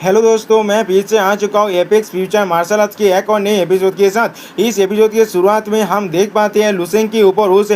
Hello दोस्तों, मैं फिर से आ चुका हूँ एपेक्स फ्यूचर मार्शल आर्ट्स के एक और नए एपिसोड के साथ। इस एपिसोड के शुरुआत में हम देख पाते हैं लुसेंग के ऊपर उस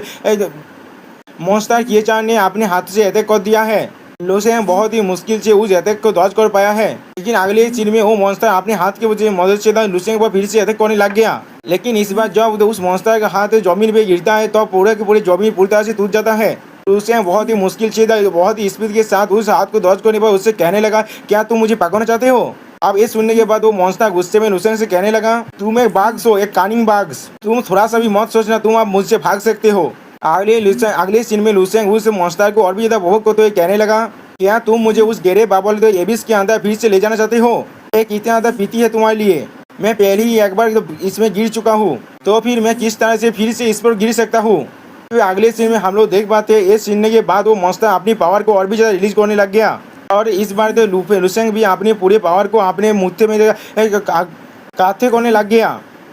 मॉन्स्टर किएचान ने अपने हाथ से अटैक कर दिया है। लुसेंग बहुत ही मुश्किल से उस अटैक को डॉज कर पाया है, लेकिन अगले सीन में वो मॉन्स्टर अपने हाथ की मदद से लुसेंग पर फिर से अटैक करने लग गया। लेकिन इस बार जब उस मॉन्स्टर का हाथ जमीन पे गिरता है तो पूरे के पूरे जमीन पूरी तरह से टूट जाता है। लुसेंग बहुत ही मुश्किल से बहुत ही स्पीड के साथ उस हाथ को डॉज करने पर उससे कहने लगा, क्या तुम मुझे पकड़ना चाहते हो? अब ये सुनने के बाद वो मॉन्स्टर गुस्से में लुसेंग से कहने लगा, तुम एक बाघ हो, एक कानिंग बाघ। तुम थोड़ा सा भी मत सोचना तुम अब मुझसे भाग सकते हो। अगले सीन में लुसेंग उस मॉन्स्टर को और भी ज्यादा भोग करते हुए कहने लगा, क्या तुम मुझे उस गहरे बाबल तो एबिस के अंदर फिर से ले जाना चाहते हो? एक इतना ज्यादा पीती है तुम्हारे लिए। मैं पहले ही एक बार इसमें गिर चुका हूँ, तो फिर मैं किस तरह से फिर से इस पर गिर सकता हूँ? फिर अगले सीन में हम लोग देख पाते हैं ये सीन के बाद वो मॉन्स्टर अपनी पावर को और भी ज्यादा रिलीज करने लग गया। और इस बार तो लुसेंग भी अपने पूरे पावर को अपने मुट्ठी में काथे करने लग गया।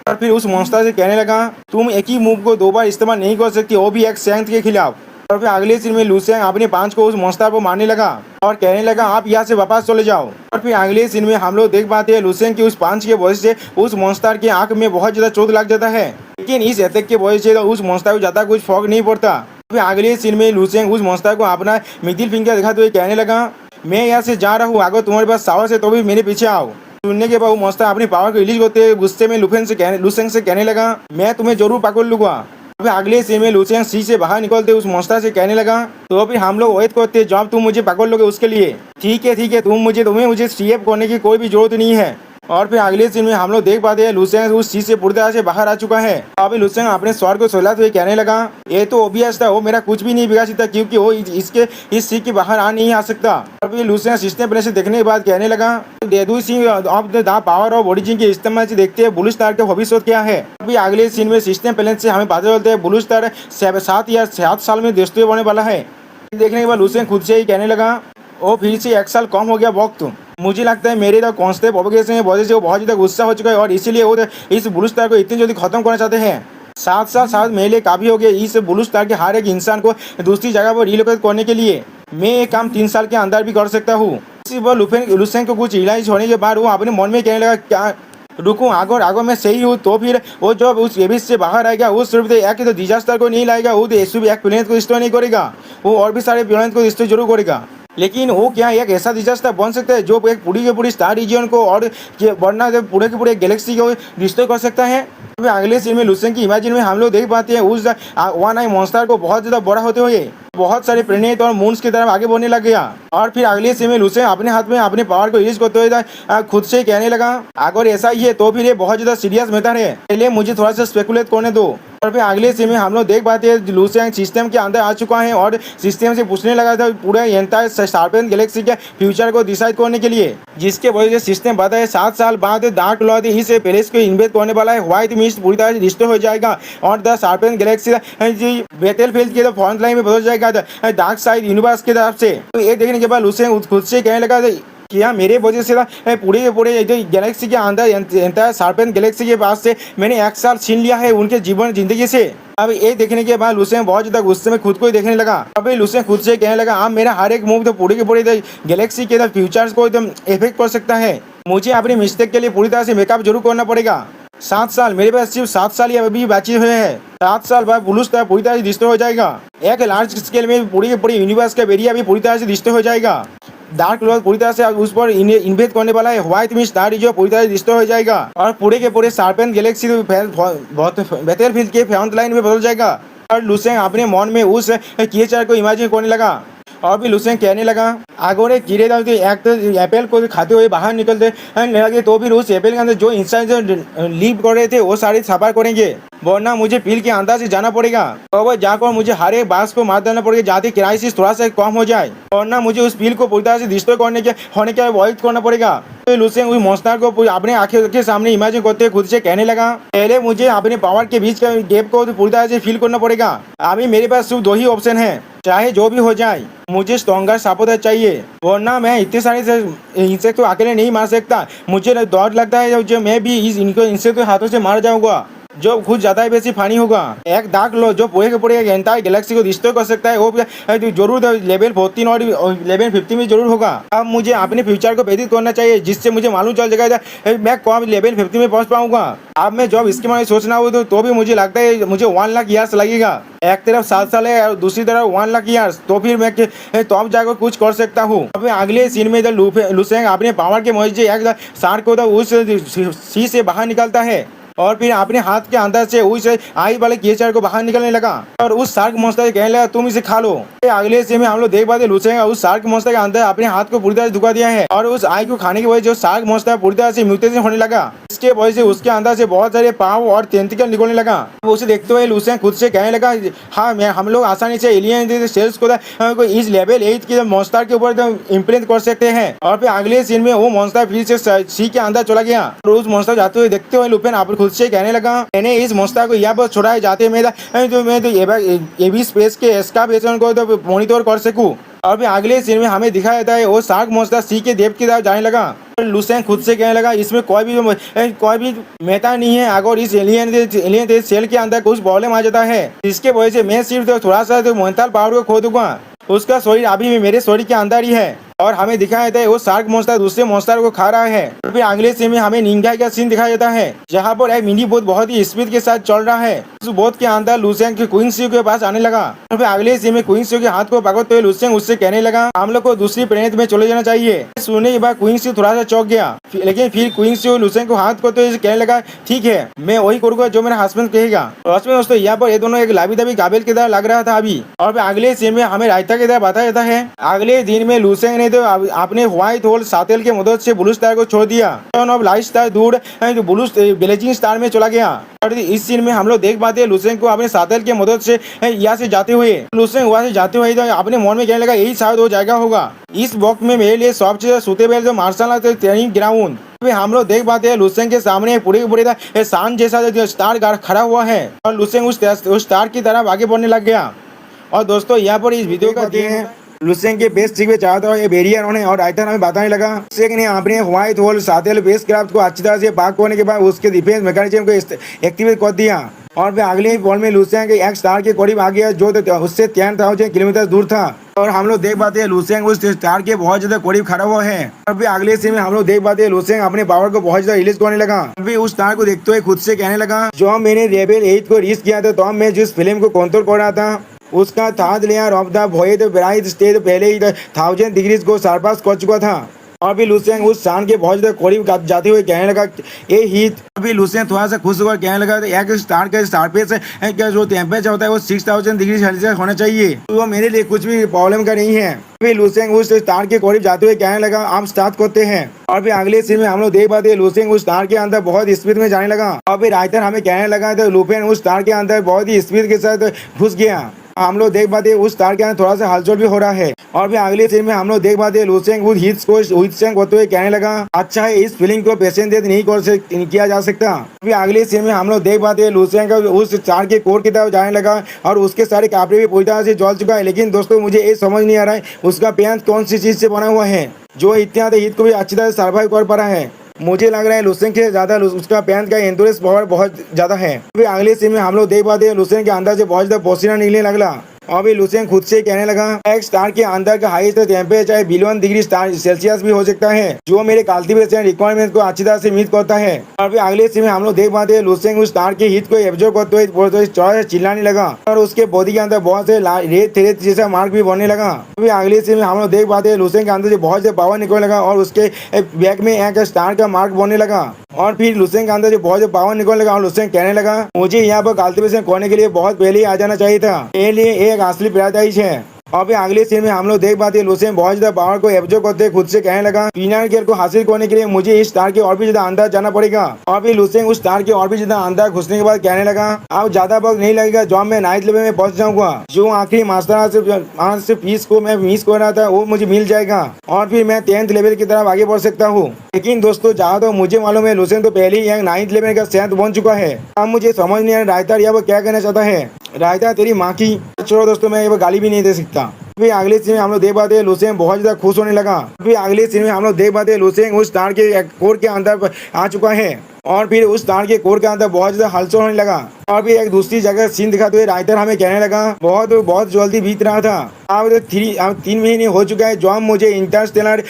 और फिर उस मॉन्स्टर से कहने लगा, तुम एक ही मूव को 2 बार इस्तेमाल नहीं कर सकती, वो भी एक स्ट्रेंथ के खिलाफ। और फिर अगले सीन में लुसेंग अपने पांच को उस मॉन्स्टर पर मारने लगा और कहने लगा, आप यहाँ से वापस चले जाओ। और फिर अगले सीन में हम लोग देख पाते हैं लुसेंग की उस पांच के वजह से उस मॉन्स्टर की आंख में बहुत ज्यादा चोट लग जाता है, लेकिन इस अटैक के वजह से उस मॉन्स्टर को ज्यादा कुछ फर्क नहीं पड़ता। फिर अगले सीन में लुसेंग उस मॉन्स्टर को अपना मिडिल फिंगर दिखाते हुए कहने लगा, मैं यहाँ से जा रहा हूँ, अगर तुम्हारे पास साहस है तो भी मेरे पीछे आओ। सुनने के बाद वो मॉन्स्टर अपनी पावर को रिलीज करते हुए गुस्से में लुसेंग से कहने लगा, मैं तुम्हें जरूर पकड़ लूंगा। फिर अगले सीन में लुसेंग सी से बाहर निकलते उस मॉन्स्टर से कहने लगा, तो फिर हम लोग वेट करते जब तुम मुझे पकड़ लोगे उसके लिए। ठीक है, तुम्हें मुझे सीएफ करने की कोई भी जरूरत नहीं है। और फिर अगले सीन में हम लोग देख पाते हैं लुसेंग उस चीज से पूरी तरह से बाहर आ चुका है। अभी लुसेंग अपने स्वर को सुलझाते हुए कहने लगा, ये तो ओबियस था, वो मेरा कुछ भी नहीं बिगाड़ सकता क्योंकि वो इस सीट के बाहर आ नहीं आ सकता। और फिर लुसेंग सिस्टम प्ले से देखने के बाद कहने लगा, देदू सिंह of the power of origin के इस्तेमाल से देखते हैं ब्लू स्टार के भविष्य क्या है। अभी अगले सीन में सिस्टम प्लान से हमें पता चलता है ब्लू स्टार 7 साल में दोस्तों होने वाला है। देखने के बाद लुसेंग खुद से ही कहने लगा, वो फिर से 1 साल कम हो गया वक्त। मुझे लगता है मेरे जो कॉन्स्टेंट प्रोपगेशन की वजह से वो बहुत ज़्यादा गुस्सा हो चुका है और इसीलिए वो इस ब्लू स्टार को इतनी जल्दी खत्म करना चाहते हैं। 7 साल शायद मेरे लिए काफ़ी हो गया इस ब्लू स्टार के हर एक इंसान को दूसरी जगह पर रिलोकेट करने के लिए। मैं ये काम 3 साल के अंदर भी कर सकता हूँ। इसी पर लुसेंग को कुछ रियलाइज होने के बाद वो अपने मन में कहने लगा, क्या रुकूं, अगर मैं सही हूँ तो फिर वो जब उस एबिस से बाहर आएगा वो सिर्फ एक तो डिजास्टर को नहीं लाएगा, वो तो एक प्लेनेट को डिस्ट्रॉय नहीं करेगा, वो और भी सारे प्लेनेट को डिस्ट्रॉय जरूर करेगा। लेकिन वो क्या एक ऐसा डिजास्टर बन सकता है जो एक पूरी के पूरी स्टार रीजन को और वरना पूरे के पूरे गैलेक्सी को डिस्ट्रॉय कर सकता है। तो अगले सीन में लुसेंग की इमेजिन में हम लोग देख पाते हैं उस वन आई मॉन्स्टर को बहुत ज़्यादा बड़ा होते हुए बहुत सारे प्लेनेट और मून्स की तरफ आगे बढ़ने लग गया। और फिर अगले सीन में लुसेंग अपने हाथ में अपने पावर को रिलीज करते हुए खुद से कहने लगा, अगर ऐसा ही है तो फिर ये बहुत ज़्यादा सीरियस मैटर है, पहले मुझे थोड़ा सा स्पेकुलेट करने दो। और फिर अगले सीन में हम लोग देख पाते हैं लुसेंग सिस्टम के अंदर आ चुका है और सिस्टम से पूछने लगा था पूरे एंटायर शार्पेन गैलेक्सी के फ्यूचर को डिसाइड करने के लिए, जिसके वजह से सिस्टम बताया है 7 साल बाद डार्क लॉर्ड इस पैलेस को इन्वेस्ट करने वाला है। व्हाइट मिस्ट पूरी तरह से डिस्ट्रॉय हो जाएगा और द शार्पेन गैलेक्सी बैटलफील्ड के फ्रंट लाइन में बदल जाएगा डार्क साइड यूनिवर्स की तरफ से। तो ये देखने के बाद लुसेंग खुद से कहने लगा क्या मेरे वजह से पूरे के पूरे गैलेक्सी के अंदर एंटायर शार्पेन गैलेक्सी के पास से मैंने 1 साल छीन लिया है उनके जीवन जिंदगी से। अब ये देखने के बाद लुसेंग बहुत ज्यादा गुस्से में खुद को ही देखने लगा। अभी लुसेंग खुद से कहने लगा, आप मेरा हर एक मूव तो पूरे के पूरे गैलेक्सी के फ्यूचर्स को एकदम इफेक्ट कर सकता है। मुझे अपनी मिस्टेक के लिए पूरी तरह से मेकअप जरूर करना पड़ेगा। 7 साल मेरे पास सिर्फ 7 साल ही अभी बचे हुए हैं। 7 साल बाद ब्लू स्टार पूरी तरह से डिस्ट्रॉय हो जाएगा। एक लार्ज स्केल में पूरी के पूरी यूनिवर्स का एरिया भी पूरी तरह से डिस्ट्रॉय हो जाएगा। डार्क लॉर्ड पूरी तरह से उस पर इन्वेस्ट करने वाला है। व्हाइट मिस्ट स्टार जो पूरी तरह से डिस्ट्रॉय हो जाएगा और पूरे के पूरे शार्पेन गैलेक्सी बैटलफील्ड के फ्रंट लाइन में बदल जाएगा। और लुसेंग अपने मन में उस क्रिएचर को इमेजिन करने लगा। और भी लुसेंग कहने लगा, अगर एक कीड़े दाल एक तो एप्पल को खाते हुए बाहर निकलते लगे तो फिर उस एप्पल के अंदर जो इंसान जो लीव कर रहे थे वो सारे सफर करेंगे, वरना मुझे पील के अंदर से जाना पड़ेगा और जाकर मुझे हर एक बास को मार देना पड़ेगा जाते क्राइसिस थोड़ा सा कम हो जाए, वरना मुझे उस पील को पूरी तरह से डिस्ट्रॉय होने के अवॉइड करना पड़ेगा। तो लुसेंग उस मॉन्स्टर को अपने आंखें के सामने इमेजिन करते खुद से कहने लगा, पहले मुझे अपने पावर के बीच का गैप को पूरी तरह से फील करना पड़ेगा। अभी मेरे पास सिर्फ 2 ही ऑप्शन है, चाहे जो भी हो जाए मुझे स्ट्रॉन्गर सपोर्टर चाहिए, वरना मैं इतने सारे इंसेक्ट को अकेले नहीं मार सकता। मुझे डर लगता है जो मैं भी इनसे तो हाथों से मार जाऊंगा। जो कुछ ज्यादा ही बेसी फानी होगा। एक दाग लो जो पूरे के पूरे एंटायर गैलेक्सी को डिस्ट्रॉय कर सकता है, वो भी जरूर लेवल 14 और लेवल 50 में जरूर होगा। अब मुझे अपने फ्यूचर को बेहतर करना चाहिए, जिससे मुझे मालूम चल जाएगा मैं कब लेवल 50 में पहुंच पाऊंगा। अब मैं जब इसके बारे में सोचना हो तो भी मुझे लगता है मुझे 1 लाख ईयर्स लगेगा। एक तरफ 7 साल है और दूसरी तरफ 1 लाख ईयर्स, तो फिर मैं तो अब जाकर कुछ कर सकता हूँ। अब अगले सीन में लुसेंग अपने पावर के मदद से एक शार्क को उस सी से बाहर निकलता है और फिर अपने हाथ के अंदर से उस आई वाले कीचड़ को बाहर निकलने लगा और उस शार्क मॉन्स्टर से कहने लगा तुम इसे खा लो। अगले सीन में हम लोग देख पाते लुसेंग उस शार्क मॉन्स्टर के अंदर अपने हाथ को पूरी तरह से धुका दिया है और उस आई को खाने की वजह से जो शार्क मॉन्स्टर पूरी तरह से म्यूटेशन होने लगा। इसके वजह से उसके अंदर से बहुत सारे पाँव और टेंटिकल निकलने लगा। उसे देखते हुए लुसेंग खुद से कहने लगा हाँ हम लोग आसानी से एलियन सेल्स को इस लेवल 8 के मॉन्स्टर के ऊपर इम्प्लेंट कर सकते हैं। और फिर अगले सीन में वो मॉन्स्टर फिर से सी के अंदर चला गया और उस मॉन्स्टर जाते हुए देखते हुए लुपेन आप खुद से कहने लगा मैंने इस मॉन्स्टर को यहाँ पर छोड़ा जाते मैं एबी स्पेस के एस्कावेशन को तो मॉनिटर कर सकूं। और फिर अगले सीन में हमें दिखाया जाता है वो शार्क मॉन्स्टर सी के देव की तरफ जाने लगा। लुसेंग खुद से कहने लगा इसमें कोई भी मेहता नहीं है। अगर इस एलियन सेल के अंदर कुछ प्रॉब्लम आ जाता है इसके वजह से मैं सिर्फ थोड़ा सा मेंटल पावर को खो दूंगा, उसका शरीर अभी भी मेरे शरीर के अंदर ही है। और हमें दिखाया जाता है वो शार्क मॉन्स्टर दूसरे मॉन्स्टर को खा रहा है। और फिर अगले सीन में हमें निंजा का सीन दिखाया जाता है जहाँ पर एक मिनी बोट बहुत ही स्पीड के साथ चल रहा है। उस बोट के अंदर लुसेंग के क्वींसियो के पास आने लगा और फिर अगले सीन में क्वींसियो के हाथ को पकड़ते हुए लुसेंग उससे कहने लगा हम लोग को दूसरी प्लेनेट में चले जाना चाहिए। सुनने के बाद क्वींसियो थोड़ा सा चौंक गया, लेकिन फिर क्वींसियो लुसेंग को हाथ करते हुए कहने लगा ठीक है मैं वही करूंगा जो मेरा हस्बैंड कहेगा। दोस्तों यहाँ पर ये दोनों एक लाभी दाभी काबिल की तरह लग रहा था अभी। और फिर अगले सीन में हमें रायता की तरह बताया जाता है अगले दिन में लुसेंग ने तो अपने व्हाइट होल सातेल के मदद से ब्लू स्टार को छोड़ दिया और लाइट स्टार दूर ब्लू ब्लेजिंग स्टार में चला गया। और इस सीन में हम लोग देख पाते हैं लुसेंग को अपने सातेल के मदद से यहाँ से जाते हुए तो अपने मन में कहने लगा यही शायद वो जगह होगा इस वक्त में मेरे लिए सबसे सुटेबल जो मार्शल आर्ट ट्रेनिंग ग्राउंड। हम लोग देख पाते हैं लुसेंग के सामने पूरे सान जैसा स्टार खड़ा हुआ है और लुसेंग उस स्टार की तरफ आगे बढ़ने लग गया। और दोस्तों यहाँ पर इस वीडियो का लुसेंग के बेस सीख में चाहता हूँ ये बेरियर होने और राइटर हमें बताने लगा लुसेंग ने अपने व्हाइट होल सातेल बेस क्राफ्ट को अच्छी तरह से पाक होने के बाद उसके डिफेंस मैकेनिज्म को एक्टिवेट कर दिया और फिर अगले ही बॉल में लुसेंग एक स्टार के करीब आ गया जो उससे 10,000 किलोमीटर दूर था। और हम लोग देख पाते हैं लुसेंग उस स्टार के बहुत ज्यादा करीब खड़ा हुआ है। और फिर अगले सीन में हम लोग देख पाते हैं लुसेंग अपने पावर को बहुत ज्यादा रिलीज करने लगा। फिर उस स्टार को देखते हुए खुद से कहने लगा जो मैंने लेवल 8 को रीच किया था तो मैं जिस फिल्म को कंट्रोल कर रहा था उसका third layer of the void bright stage पहले ही 1000 डिग्रीज को सरपास कर चुका था। और भी लुसेंग उस शान के बहुत ज्यादा करीब जाते हुए कहने लगा ये हीट। अभी लुसेंग थोड़ा सा खुश होकर कहने लगा एक स्टार का सरफेस जो टेम्परेचर होता है वो 6000 डिग्री सेल्सियस होना चाहिए, तो वो मेरे लिए कुछ भी प्रॉब्लम का नहीं है। फिर लुसेंग उस स्टार के करीब जाते हुए कहने लगा आप स्टार्ट करते हैं। और फिर अगले सीन में हम लोग देख पाते हैं लुसेंग उस स्टार के अंदर बहुत स्पीड में जाने लगा। और फिर राइटर हमें कहने लगा तो लुपेन उस स्टार के अंदर बहुत ही स्पीड के साथ घुस गया। हम लोग देख पाते उस स्टार के अंदर थोड़ा सा हलचल भी हो रहा है। और फिर अगले सीन में हम लोग देख पाते लुसेंग उस हिट्स को करते हुए कहने लगा अच्छा है इस फीलिंग को पेशेंट नहीं किया जा सकता। फिर अगले सीन में हम लोग देख पाते लुसेंग उस स्टार के कोर की तरफ जाने लगा और उसके सारे कपड़े भी पूरी तरह से जल चुका है। लेकिन दोस्तों मुझे ये समझ नहीं आ रहा है उसका पैंट कौन सी चीज से बना हुआ है जो इतना हीट को भी अच्छी तरह से सर्वाइव कर पा रहा है। मुझे लग रहा है लुसेंग से ज्यादा उसका पैंट का एंडोरेंस पावर बहुत ज्यादा है। फिर अगले सीन में हम लोग देख पाते हैं लुसेंग के अंदर से बहुत ज्यादा पसीना निकलने लगला। अभी लुसेंग खुद से कहने लगा एक स्टार के अंदर का हाईएस्ट टेम्परेचर 51 डिग्री सेल्सियस भी हो सकता है जो मेरे कल्टीवेशन रिक्वायरमेंट को अच्छी तरह से मीट करता है। और फिर अगले सीन में हम लोग देख पाते हैं लुसेंग उस स्टार के हीट को एब्जॉर्ब करते हुए चौड़ा चिल्लाने लगा और उसके बॉडी के अंदर बहुत से रेत थेरेत जैसा मार्क भी बनने लगा। फिर अगले सीन में हम लोग देख पाते हैं लुसेंग के अंदर से बहुत से पावर निकलने लगा और उसके बैक में एक स्टार का मार्क बनने लगा। और फिर लुसेंग के अंदर से बहुत से पावर निकलने लगा और लुसेंग कहने लगा मुझे यहाँ पर कल्टीवेशन करने के लिए बहुत पहले ही आ जाना चाहिए था, ये लिए एक असली पैराडाइज है। और फिर अगले सीन में हम लोग देख पाते हैं लुसेंग बहुत ज्यादा पावर को एब्जॉर्ब करते खुद से कहने लगा पीनर केयर को हासिल करने के लिए मुझे इस स्टार के और भी ज्यादा अंदर जाना पड़ेगा। और फिर लुसेंग उस स्टार के और भी ज्यादा अंदर घुसने के बाद कहने लगा अब ज्यादा वक्त नहीं लगेगा जब मैं 9th लेवल में पहुंच जाऊंगा, जो आखिरी मास्टर से पीस को मैं मिस कर रहा था वो मुझे मिल जाएगा और फिर मैं 10th लेवल की तरफ आगे बढ़ सकता हूँ। लेकिन दोस्तों जहाँ तो मुझे मालूम है लुसेंग तो पहले ही 9th लेवल का सेंट बन चुका है। अब मुझे समझ नहीं आ रहा रायता यह वो क्या कहना चाहता है। रायता तेरी माँ की छोड़ो दोस्तों, मैं ये गाली भी नहीं दे सकता। फिर अगले सीन में हम लोग देख पाते हैं लुसेंग बहुत ज्यादा खुश होने लगा। फिर अगले सीन में हम लोग देख पाते हैं लुसेंग उस स्टार के कोर के अंदर आ चुका है और फिर उस तार के कोर के अंदर बहुत ज्यादा हलचल होने लगा। और फिर एक दूसरी जगह सीन दिखाते हुए राइटर हमें कहने लगा बहुत बहुत जल्दी बीत रहा था। अब 3 महीने हो चुका है जो हम मुझे interstellar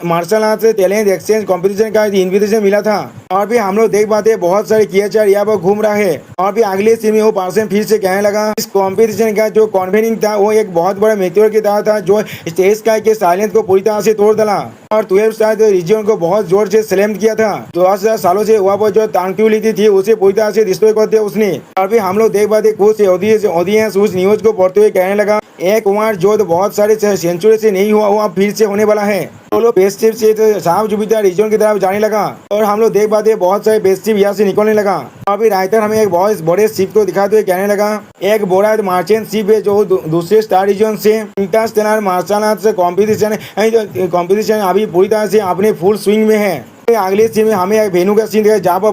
martial art talent exchange competition का इन्विटेशन मिला था। और फिर हम लोग देख पाते हैं बहुत सारे क्रिएचर यहाँ पर घूम रहा है। और फिर अगले सीन में वो पर्सन फिर से कहने लगा इस कंपटीशन का जो कॉन्वेनिंग था वो एक बहुत बड़ा मेteor की तरह था जो स्टेज स्काई के साइलेंस को पूरी तरह से तोड़ डाला और 12 स्टार रीजन को बहुत जोर से स्लैम किया था। 10,000 सालों से वहाँ पर जो ट्रांक्विलिटी थी उसे पूरी तरह से डिस्ट्रॉय कर दिया उसने। और फिर हम लोग देख पाते कुछ ऑडियंस उस न्यूज को पढ़ते हुए कहने लगा एक वार जो बहुत सारे सेंचुरी से नहीं हुआ वो फिर से होने वाला है। तो लोग स्पेसशिप से साफ जुपिटर रीजन की तरफ जाने लगा और हम लोग देख पाते बहुत सारे स्पेसशिप यहाँ से निकलने लगा। और फिर राइटर हमें एक बहुत बड़े शिप को दिखाते हुए कहने लगा एक बड़ा मार्चेंट शिप है जो दूसरे स्टार रीजन से इंटरस्टेलर मार्शल आर्ट कॉम्पिटिशन अभी पूरी तरह से अपने फुल स्विंग में है। अगले सीन में हमें एक वेन्यू का सीन दिखाया जहाँ पर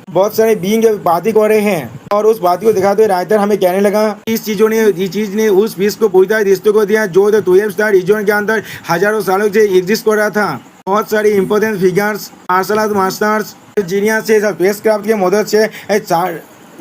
बहुत सारे बीइंग बातें कर रहे हैं। और उस बात को दिखाते हुए राइटर हमें कहने लगा इस चीज ने उस फिश को पूरी तरह रिश्ते को दिया जो 12 स्टार रीजन के अंदर हजारों सालों से एग्जिस्ट कर रहा था। बहुत सारे important figures martial art masters genius से स्पेसक्राफ्ट की मदद से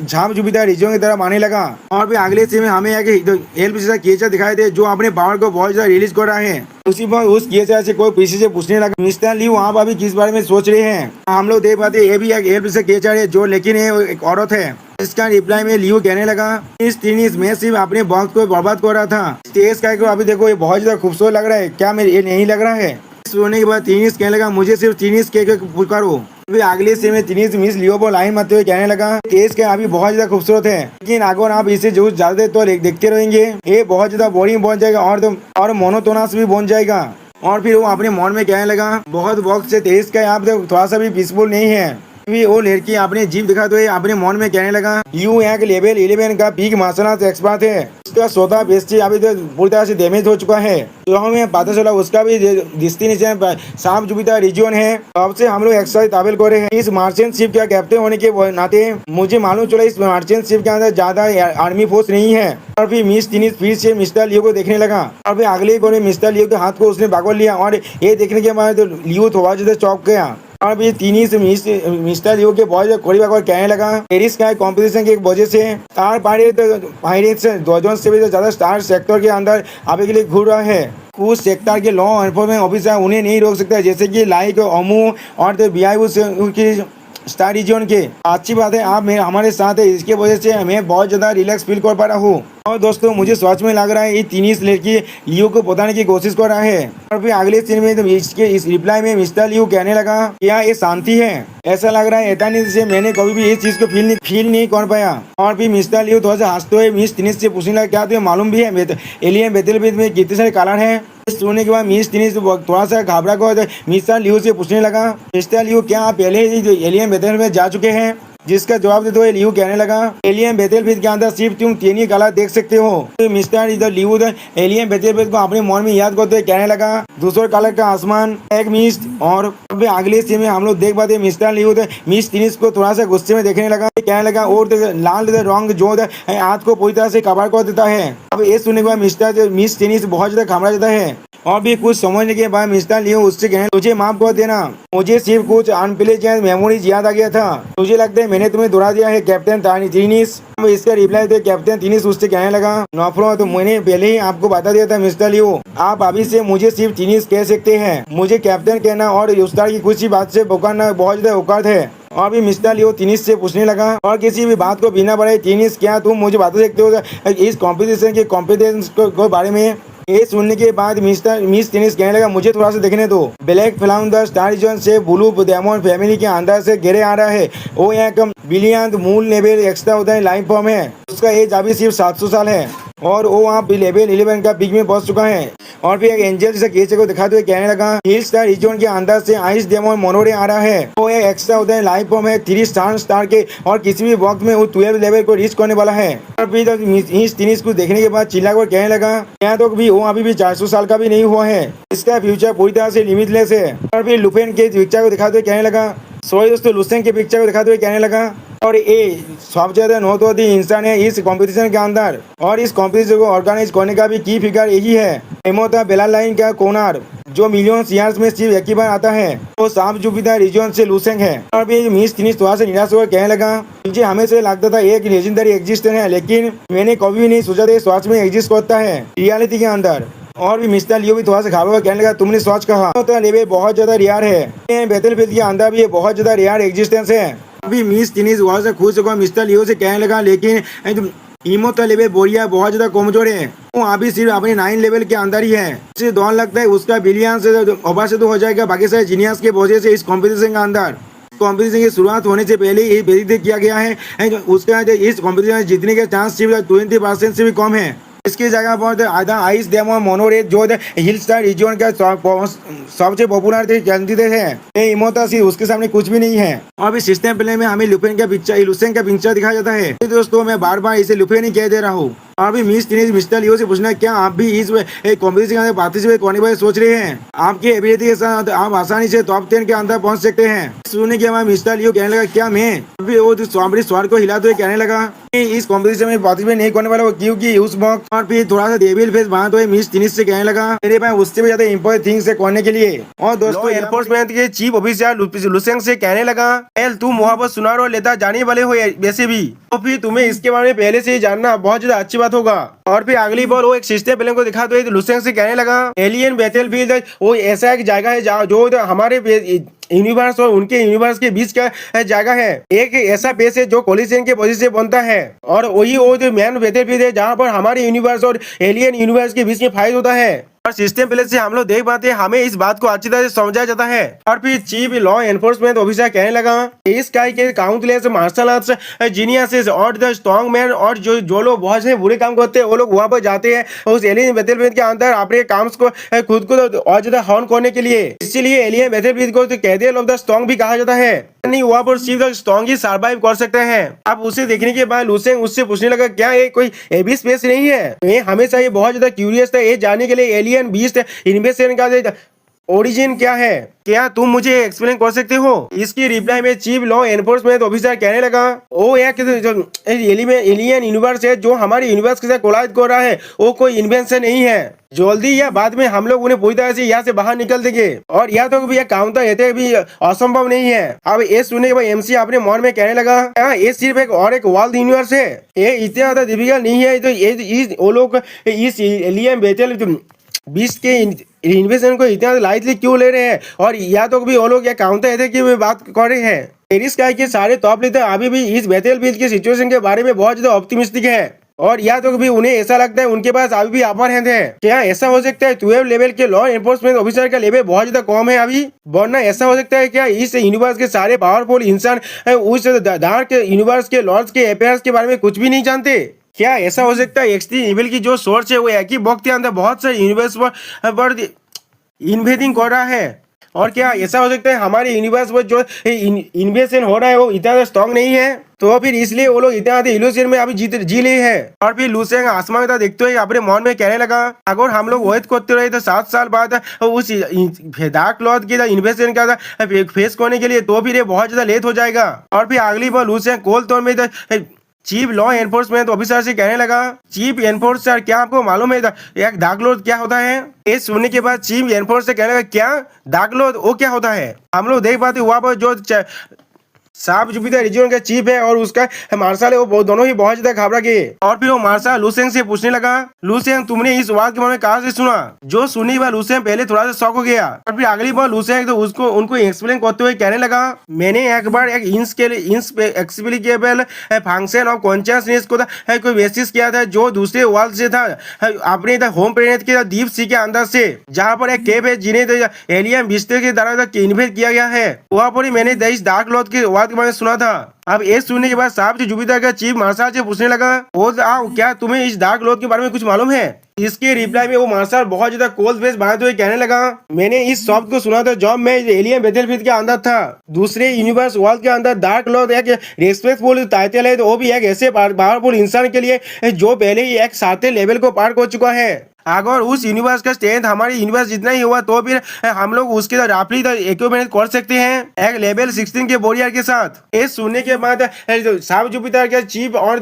झाप जुपिटर रीजन की तरफ आने लगा। और फिर अगले सीन में हमें एक हेल्प जैसा क्रिएचर दिखाई दे जो अपने पावर को बहुत ज्यादा रिलीज कर रहा है। उसी पर उस क्रिएचर से कोई पीछे से पूछने लगा मिस्टर ली आप अभी किस बारे में सोच रहे हैं। हम लोग देख पाते ये भी एक हेल्प जैसा क्रिएचर है जो लेकिन एक औरत है। इसका रिप्लाई में लियो कहने लगा मैं सिर्फ अपने वक्त को बर्बाद कर रहा था। स्टेज का अभी देखो ये बहुत ज्यादा खूबसूरत लग रहा है क्या मेरे ये नहीं लग रहा है। सुनने के बाद टीनिस कहने लगा मुझे सिर्फ टीनिस के पुकारो। फिर अगले से में टीनिस मिस लियो को लाइन मारते हुए कहने लगा टेस्ट का अभी बहुत ज्यादा खूबसूरत है लेकिन अगर आप इसे जो ज्यादा तो देखते रहेंगे ये बहुत ज्यादा बोरिंग बन जाएगा और मोनोटोनस भी बन जाएगा। और फिर वो अपने मन में कहने लगा बहुत वक्त से टेस्ट का यहाँ पे थोड़ा सा भी पीसफुल नहीं है। भी वो लड़की अपने जीप दिखाते हुए अपने मन में कहने लगा यू एक लेवल 11 का पीक मार्शल आर्ट एक्सपर्ट है। उसका सोता बेस्टी अभी तो पूरी तरह से डैमेज हो चुका है। तो हमें पता चला उसका भी डेस्टिनेशन साफ जुपिटर रीजन है। अब से हम लोग एक्स्ट्रा ताबेल कर रहे हैं। इस मार्चेंट शिप का कैप्टन होने के नाते मुझे मालूम चला इस मार्चेंट शिप के अंदर ज्यादा आर्मी फोर्स नहीं है। और फिर मिस टीनिस फिर से मिस्टर लियो को देखने लगा और फिर अगले कोने मिस्टर लियो के हाथ को उसने पकड़ लिया और ये देखने के बाद लियो थोड़ा ज्यादा चौंक गया। और भी तीन से मिस्टर लियो के बहुत करीब आकर कहने लगा पेरिस का कंपटीशन की वजह से स्टार पायरेट्स दर्जन से भी ज्यादा स्टार सेक्टर के अंदर आने के लिए घूर रहा है। कुछ सेक्टर के लॉ एनफोर्समेंट ऑफिसर उन्हें नहीं रोक सकता जैसे कि लाइक अमू और की स्टार रीजन के। अच्छी बात है आप हमारे साथ है इसके वजह से मैं बहुत ज्यादा रिलैक्स फील कर पा रहा हूँ। और दोस्तों मुझे सच में लग रहा है ये तीन लड़की लियो को बताने की कोशिश कर रहा है। और फिर अगले सीन में तो इसके इस रिप्लाई में मिस्टर लियो कहने लगा क्या ये शांति है। ऐसा लग रहा है एटानी से मैंने कभी भी इस चीज को फील नहीं कर पाया। और फिर मिस्टर लियो थोड़ा सा हंसते हुए मिस टिनिस से पूछने लगा क्या तुम्हें मालूम भी है एलियन बैटलफील्ड में कितने सारे कलर है। सुनने के बाद मिस टिनिस थोड़ा सा घबरा कर मिस्टर लियो से पूछने लगा मिस्टर लियो क्या आप पहले ही एलियन बैटलफील्ड में जा चुके हैं। जिसका जवाब देते हुए लियो कहने लगा एलियन बैटलफील्ड के अंदर सिर्फ तुम तीन ही कलर देख सकते हो। तो मिस्टर लियो एलियन बैटलफील्ड को अपने मन में याद करते हुए कहने लगा दूसरे कलर का आसमान एक मिस्ट। और अगले सीन में हम लोग देख पाते मिस्टर लियो मिस टिनिस को थोड़ा सा गुस्से में देखने लगा कहने लगा और लाल रंग जो हाथ को पूरी तरह से कवर कर देता है। अब ये सुनने के बाद मिस टिनिस बहुत ज्यादा घबरा जाता है। और भी कुछ समझने के बाद मिस्टर लियो उससे कहने तुझे माफ कर देना मुझे सिर्फ कुछ अनप्लेजेंट मेमोरीज याद आ गया था। तुझे लगता है मैंने तुम्हें दोहरा दिया है कैप्टन टीनिस। इसका रिप्लाई दे कैप्टन टीनिस उससे कहने लगा नॉफरो तो मैंने पहले ही आपको बता दिया था मिस्टर लियो आप अभी से मुझे सिर्फ टीनिस कह सकते हैं। मुझे कैप्टन कहना और उस तरह की कुछ ही बात से पुकारना बहुत ज्यादा औकात है। और भी मिस्टर लियो टीनिस से पूछने लगा और किसी भी बात को बिना बढ़ाए टीनिस क्या तुम मुझे बता सकते हो इस कॉम्पिटिशन के कॉम्पिटेंस को बारे में। ये सुनने के बाद मिस टिनिस कहने लगा मुझे थोड़ा सा देखने दो। ब्लैक फ्लाउन द स्टार रीजन से ब्लू डायमंड फैमिली के अंदर से घेरे आ रहा है। वो एक बिलियन मूल लेवल एक्स्ट्रा होता है लाइफ फॉर्म है। उसका एज अभी सिर्फ 700 साल है और वो वहाँ लेवल 11 का पीक में पहुंच चुका है। और फिर एक एंजल जैसा केस को दिखाते हुए कहने लगा हिल स्टार रीजन के अंदर से आइस डेमन मोनोरे आ रहा है। वो एक एक्स्ट्रा होता है लाइफ फॉर्म है 3 स्टार के और किसी भी वक्त में वो 12 लेवल को रीच करने वाला है। और फिर टिनिस को देखने के बाद चिल्ला कर कहने लगा यहाँ तो भी वो अभी भी 400 साल का भी नहीं हुआ है। इसका फ्यूचर पूरी तरह से लिमिटलेस है। और फिर लुपेन के पिक्चर को दिखाते हुए कहने लगा सॉरी दोस्तों लुसेन के पिक्चर को दिखाते हुए कहने लगा और ये सब ज्यादा नौतवादी इंसान है इस कंपटीशन के अंदर। और इस कंपटीशन को ऑर्गेनाइज करने का भी की फिगर यही है एमोता बेला लाइन का कोनार जो मिलियन ईयर्स में सिर्फ एक ही बार आता है, वो सांप जुपिटर रीजन से लुसेंग है। और फिर मिस फिनिश थोड़ा सा निराश होकर कहने लगा, मुझे हमेशा लगता था एक लेजेंडरी एग्जिस्टेंस है, लेकिन मैंने कभी भी नहीं सोचा था स्वाच में एग्जिस्ट करता है रियलिटी के अंदर। और भी मिस्टर लियो भी थोड़ा सा घाबरा कहने लगा, तुमने सोच कहा तो लेवल बहुत ज्यादा रेयर है, बैटलफील्ड के अंदर भी बहुत ज्यादा रेयर एग्जिस्टेंस है। अभी मिस फिनिश वहां से खुश होकर मिस्टर लियो से कहने लगा, लेकिन इमोटल लेवल बोरिया बहुत ज्यादा कमजोर है, वो अभी सिर्फ अपने 9 लेवल के अंदर ही है। उसे दौड़ लगता है उसका बिलियन से ओवर से तो हो जाएगा बाकी सारे जीनियस के वजह से इस कंपटीशन के अंदर। कंपटीशन की शुरुआत होने से पहले ही प्रेडिक्ट किया गया है उसका इस कंपटीशन में जीतने के चांस सिर्फ 20% से भी कम है। इसकी जगह पर आधा आइस डेमो मोनोरेड जो हिल स्टार रीजन का सबसे पॉपुलर कैंडिडेट है, इमोटल उसके सामने कुछ भी नहीं है। और अभी सिस्टम प्ले में हमें लुफेन का पिक्चर दिखाया जाता है। दोस्तों मैं बार बार इसे लुफेन ही कह दे रहा हूँ। अभी मिस फिनिश मिस्टर लियो से पूछना, क्या आप भी इस कॉम्पिटिशन के अंदर पार्टिसिपेट करने वाले सोच रहे हैं? आपकी एबिलिटी के साथ आप आसानी से टॉप 10 के अंदर पहुंच सकते हैं। सुनने के बाद मिस्टर लियो कहने लगा, क्या मैं? अभी वो स्वार को हिलाते हुए कहने लगा, इस कॉम्पिटिशन में पार्टिसिपेट नहीं करने वाला क्योंकि उस वक्त। और फिर थोड़ा सा डेविल फेस बनाते हुए मिस फिनिश से कहने लगा, मेरे पास उससे भी ज्यादा इंपॉर्टेंट थिंग्स है करने के लिए। और दोस्तों एनफोर्समेंट के चीफ ऑफिसर लुसेंग से कहने लगा, एल तुम वहाँ पर सुनार और लेता जाने वाले हो वैसे भी, तो फिर तुम्हें इसके बारे में पहले से ही जानना बहुत ज्यादा अच्छी बात होगा। और फिर अगली बार वो एक सिस्टम प्लेन को दिखाते हुए लुसेंग से कहने लगा, एलियन बैटलफील्ड वो ऐसा एक जगह है जो हमारे यूनिवर्स और उनके यूनिवर्स के बीच का जगह है, एक ऐसा पेस है जो कोलिजन के वजह से बनता है। और वही वो जो मैन बैटलफील्ड है जहाँ पर हमारे यूनिवर्स और एलियन यूनिवर्स के बीच में फाइट होता है। और सिस्टम प्ले से हम लोग देख पाते हैं, हमें इस बात को अच्छी तरह से समझाया जाता है। और फिर चीफ लॉ एनफोर्समेंट ऑफिसर कहने लगा, इस काय के काउंटलेस मार्शल आर्ट्स जीनियसेस और द स्ट्रॉन्ग मैन और जो लोग बहुत से बुरे काम करते हैं वो लोग वहां पर जाते हैं उस एलियन बैटलफील्ड के अंदर अपने काम को खुद को और ज्यादा हॉर्न करने के लिए। इसीलिए एलियन बैटलफील्ड को कैपिटल ऑफ द स्ट्रॉन्ग भी कहा जाता है। नहीं वहाँ पर सिर्फ स्ट्रॉन्ग ही सर्वाइव कर सकते हैं। अब उसे देखने के बाद लुसेंग उससे पूछने लगा, क्या ये कोई एबी स्पेस नहीं है? मैं हमेशा ये बहुत ज्यादा क्यूरियस था ये जानने के लिए एलियन बीस्ट इन्वेस्टमेंट का ओरिजिन क्या है, क्या तुम मुझे एक्सप्लेन कर सकते हो? इसकी रिप्लाई में चीफ लॉ एनफोर्समेंट ऑफिसर कहने लगा, वो एक एलियन यूनिवर्स है जो हमारे यूनिवर्स के साथ कोलाइड कर रहा है, वो कोई इन्वेंशन नहीं है। जल्दी या बाद में हम लोग उन्हें पूरी तरह से यहाँ से बाहर निकल देंगे और यह तो भी काउंटर रहते भी असंभव नहीं है। अब ये सुनने के बाद एमसी अपने मन में कहने लगा, ये सिर्फ एक वर्ल्ड यूनिवर्स है, ये इतना ज्यादा डिफिकल्ट नहीं है। तो वो लोग इस एलियन बैटल बीस्ट के इन्वेस्टमेंट को इतना लाइटली क्यों ले रहे हैं? और या तो भी वो लोग या काउंटर थे कि वे बात कर रहे हैं। पेरिस का के सारे टॉप लीडर अभी भी इस बैटलफील्ड की सिचुएशन के बारे में बहुत ज्यादा ऑप्टिमिस्टिक है और या तो भी उन्हें ऐसा लगता है उनके पास अभी भी अपर हैंड है। क्या ऐसा हो सकता है 12 लेवल के लॉ एनफोर्समेंट ऑफिसर का लेवल बहुत ज्यादा कम है अभी? वरना ऐसा हो सकता है क्या इस यूनिवर्स के सारे पावरफुल इंसान उस डार्क यूनिवर्स के लॉर्ड्स के अफेयर्स के बारे में कुछ भी नहीं जानते? क्या ऐसा हो सकता है एक्सट्रीम इविल की जो सोर्स है वो एक ही वक्त के अंदर बहुत सारे यूनिवर्स पर इन्वेडिंग कर रहा है? और क्या ऐसा हो सकता है हमारे यूनिवर्स पर जो इन्वेशन हो रहा है वो इतना स्ट्रॉन्ग नहीं है, तो फिर इसलिए वो लोग इतना इल्यूजन में अभी जी ले है? और फिर लुसेंग आसमान में देखते हुए अपने मन में कहने लगा, अगर हम लोग वेट करते रहे तो 7 साल बाद उस डार्क लॉर्ड के इन्वेशन का फेस करने के लिए तो फिर ये बहुत ज्यादा लेट हो जाएगा। और फिर अगली बार लुसेंग कोल तौर में चीफ लॉ एनफोर्समेंट ऑफिसर से कहने लगा, चीफ एनफोर्सर क्या आपको मालूम है एक डार्क लॉर्ड क्या होता है? ये सुनने के बाद चीफ एनफोर्सर कहने लगा, क्या डार्क लॉर्ड वो क्या होता है? हम लोग देख पाते वहां पर जो सांप जुपिटर रीजन का चीफ है और उसका मार्शल है वो दोनों ही बहुत ज्यादा घबरा गए। और फिर वो मार्शल लुसेंग से पूछने लगा, लुसेंग तुमने इस बात के बारे में कहाँ से सुना? जो सुनी बार लुसेंग पहले थोड़ा सा शॉक हो गया और फिर अगली बार लुसेंग तो उनको एक्सप्लेन करते हुए कहने लगा, मैंने एक बार एक इनएक्सप्लिकेबल फंक्शन ऑफ कॉन्शियसनेस को कोई बेसिस किया था जो दूसरे वर्ल्ड से था अपने होम प्लेनेट के डीप सी के अंदर से, जहाँ पर एक केव है जिन्हें एलियन विस्तार के द्वारा इन्वेट किया गया है। वहाँ पर ही मैंने इस डार्क लॉर्ड के के बारे में सुना था। अब ये सुनने के बाद सांप जो जुपिटर का चीफ मार्शल से पूछने लगा, क्या तुम्हें इस डार्क लॉर्ड के बारे में कुछ मालूम है? इसके रिप्लाई में वो मार्शल बहुत ज्यादा कोल्ड फेस बनाते हुए कहने लगा, मैंने इस शब्द को सुना था जब मैं एलियन बैटलफील्ड के अंदर था। दूसरे यूनिवर्स वर्ल्ड के अंदर डार्क लॉर्ड एक रेस्पेक्टफुल टाइटल है, तो वो भी एक ऐसे पावरफुल इंसान के लिए जो पहले ही एक 7 लेवल को पार कर चुका है। अगर उस यूनिवर्स का स्ट्रेंथ हमारे यूनिवर्स जितना ही हुआ तो फिर हम लोग उसके साथ राफली इक्विपमेंट कर सकते हैं एक लेवल 16 के वॉरियर के साथ। ये सुनने के बाद सांप जुपिटर के चीफ और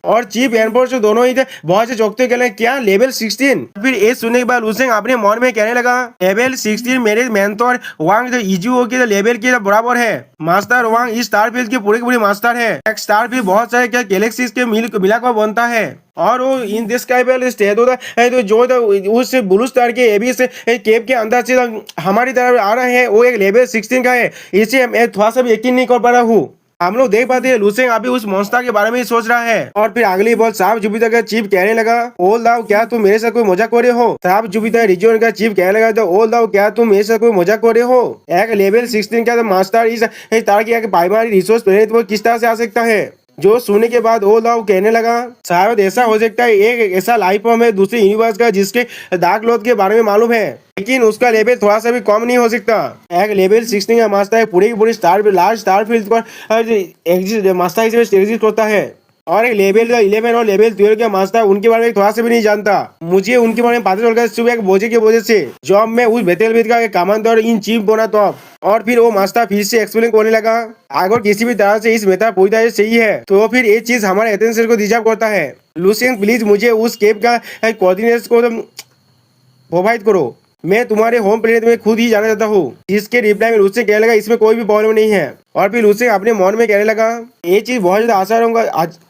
और चीफ एनफोर्सर दोनों ही थे बहुत से चौंकते के लिए क्या लेवल 16। फिर ये सुनने के बाद लुसेंग अपने मन में कहने लगा लेवल 16 मेरे मेंटोर वांग जो इजुओ के लेवल के बराबर है। मास्टर वांग इस स्टारफील्ड के पूरे के पूरे मास्टर है। एक स्टारफील्ड बहुत सारे क्या गैलेक्सीज के मिलाकर बनता है और वो इनडिस्क्राइबल स्टेट होता है तो जो उस ब्लू स्टार के एबी से केव के अंदर से हमारी तरफ आ रहे हैं वो एक लेवल 16 का है। इसे मैं थोड़ा सा भी यकीन नहीं कर पा रहा हूँ। हम लोग देख पाते हैं लुसेंग अभी उस मॉन्स्टर के बारे में ही सोच रहा है। और फिर अगली बॉल साहब जुपिटर का चीफ कहने लगा ओल दाओ क्या तुम मेरे साथ कोई मजाक कर रहे हो। साहब जुपिटर रीजन का चीफ कहने लगा तो ओल दाओ क्या तुम मेरे साथ कोई मजाक कर रहे हो। एक लेवल 16 का तो मास्टर इस तार की प्राइमरी रिसोर्स प्लेनेट वो किस तरह से आ सकता है। जो सुनने के बाद ओल दाओ कहने लगा शायद ऐसा हो सकता है एक ऐसा लाइफ फॉर्म है दूसरे यूनिवर्स का जिसके डार्क लॉर्ड के बारे में मालूम है लेकिन उसका लेवल थोड़ा सा भी कम नहीं हो सकता। एक लेवल 16 का मास्टर है पूरी की पूरी लार्ज स्टार फील्ड पर मास्टर एग्जिस्ट करता है और एक लेवल 11 और लेवल 12 के मास्टर उनके बारे में थोड़ा सा भी नहीं जानता। मुझे उनके बारे में पता चल गया सुबह एक बोझे की वजह से जब मैं उस बेतेलवेद का कमांडर इन चीफ बना तब। और फिर वो मास्टर फिर से एक्सप्लेन करने लगा अगर किसी भी तरह से इस मेथा पूरी तरह से सही है तो फिर ये चीज हमारे अटेंशन को डिजर्व करता है। लुसेंग प्लीज मुझे उस केप का कोऑर्डिनेट्स को प्रोवाइड करो। मैं तुम्हारे होम प्लेनेट में खुद ही जाना चाहता हूँ। जिसके रिप्लाई में लुसेंग कहने लगा इसमें कोई भी प्रॉब्लम नहीं है। और फिर लुसेंग अपने मन में कहने लगा ये चीज बहुत ज्यादा आसान होगा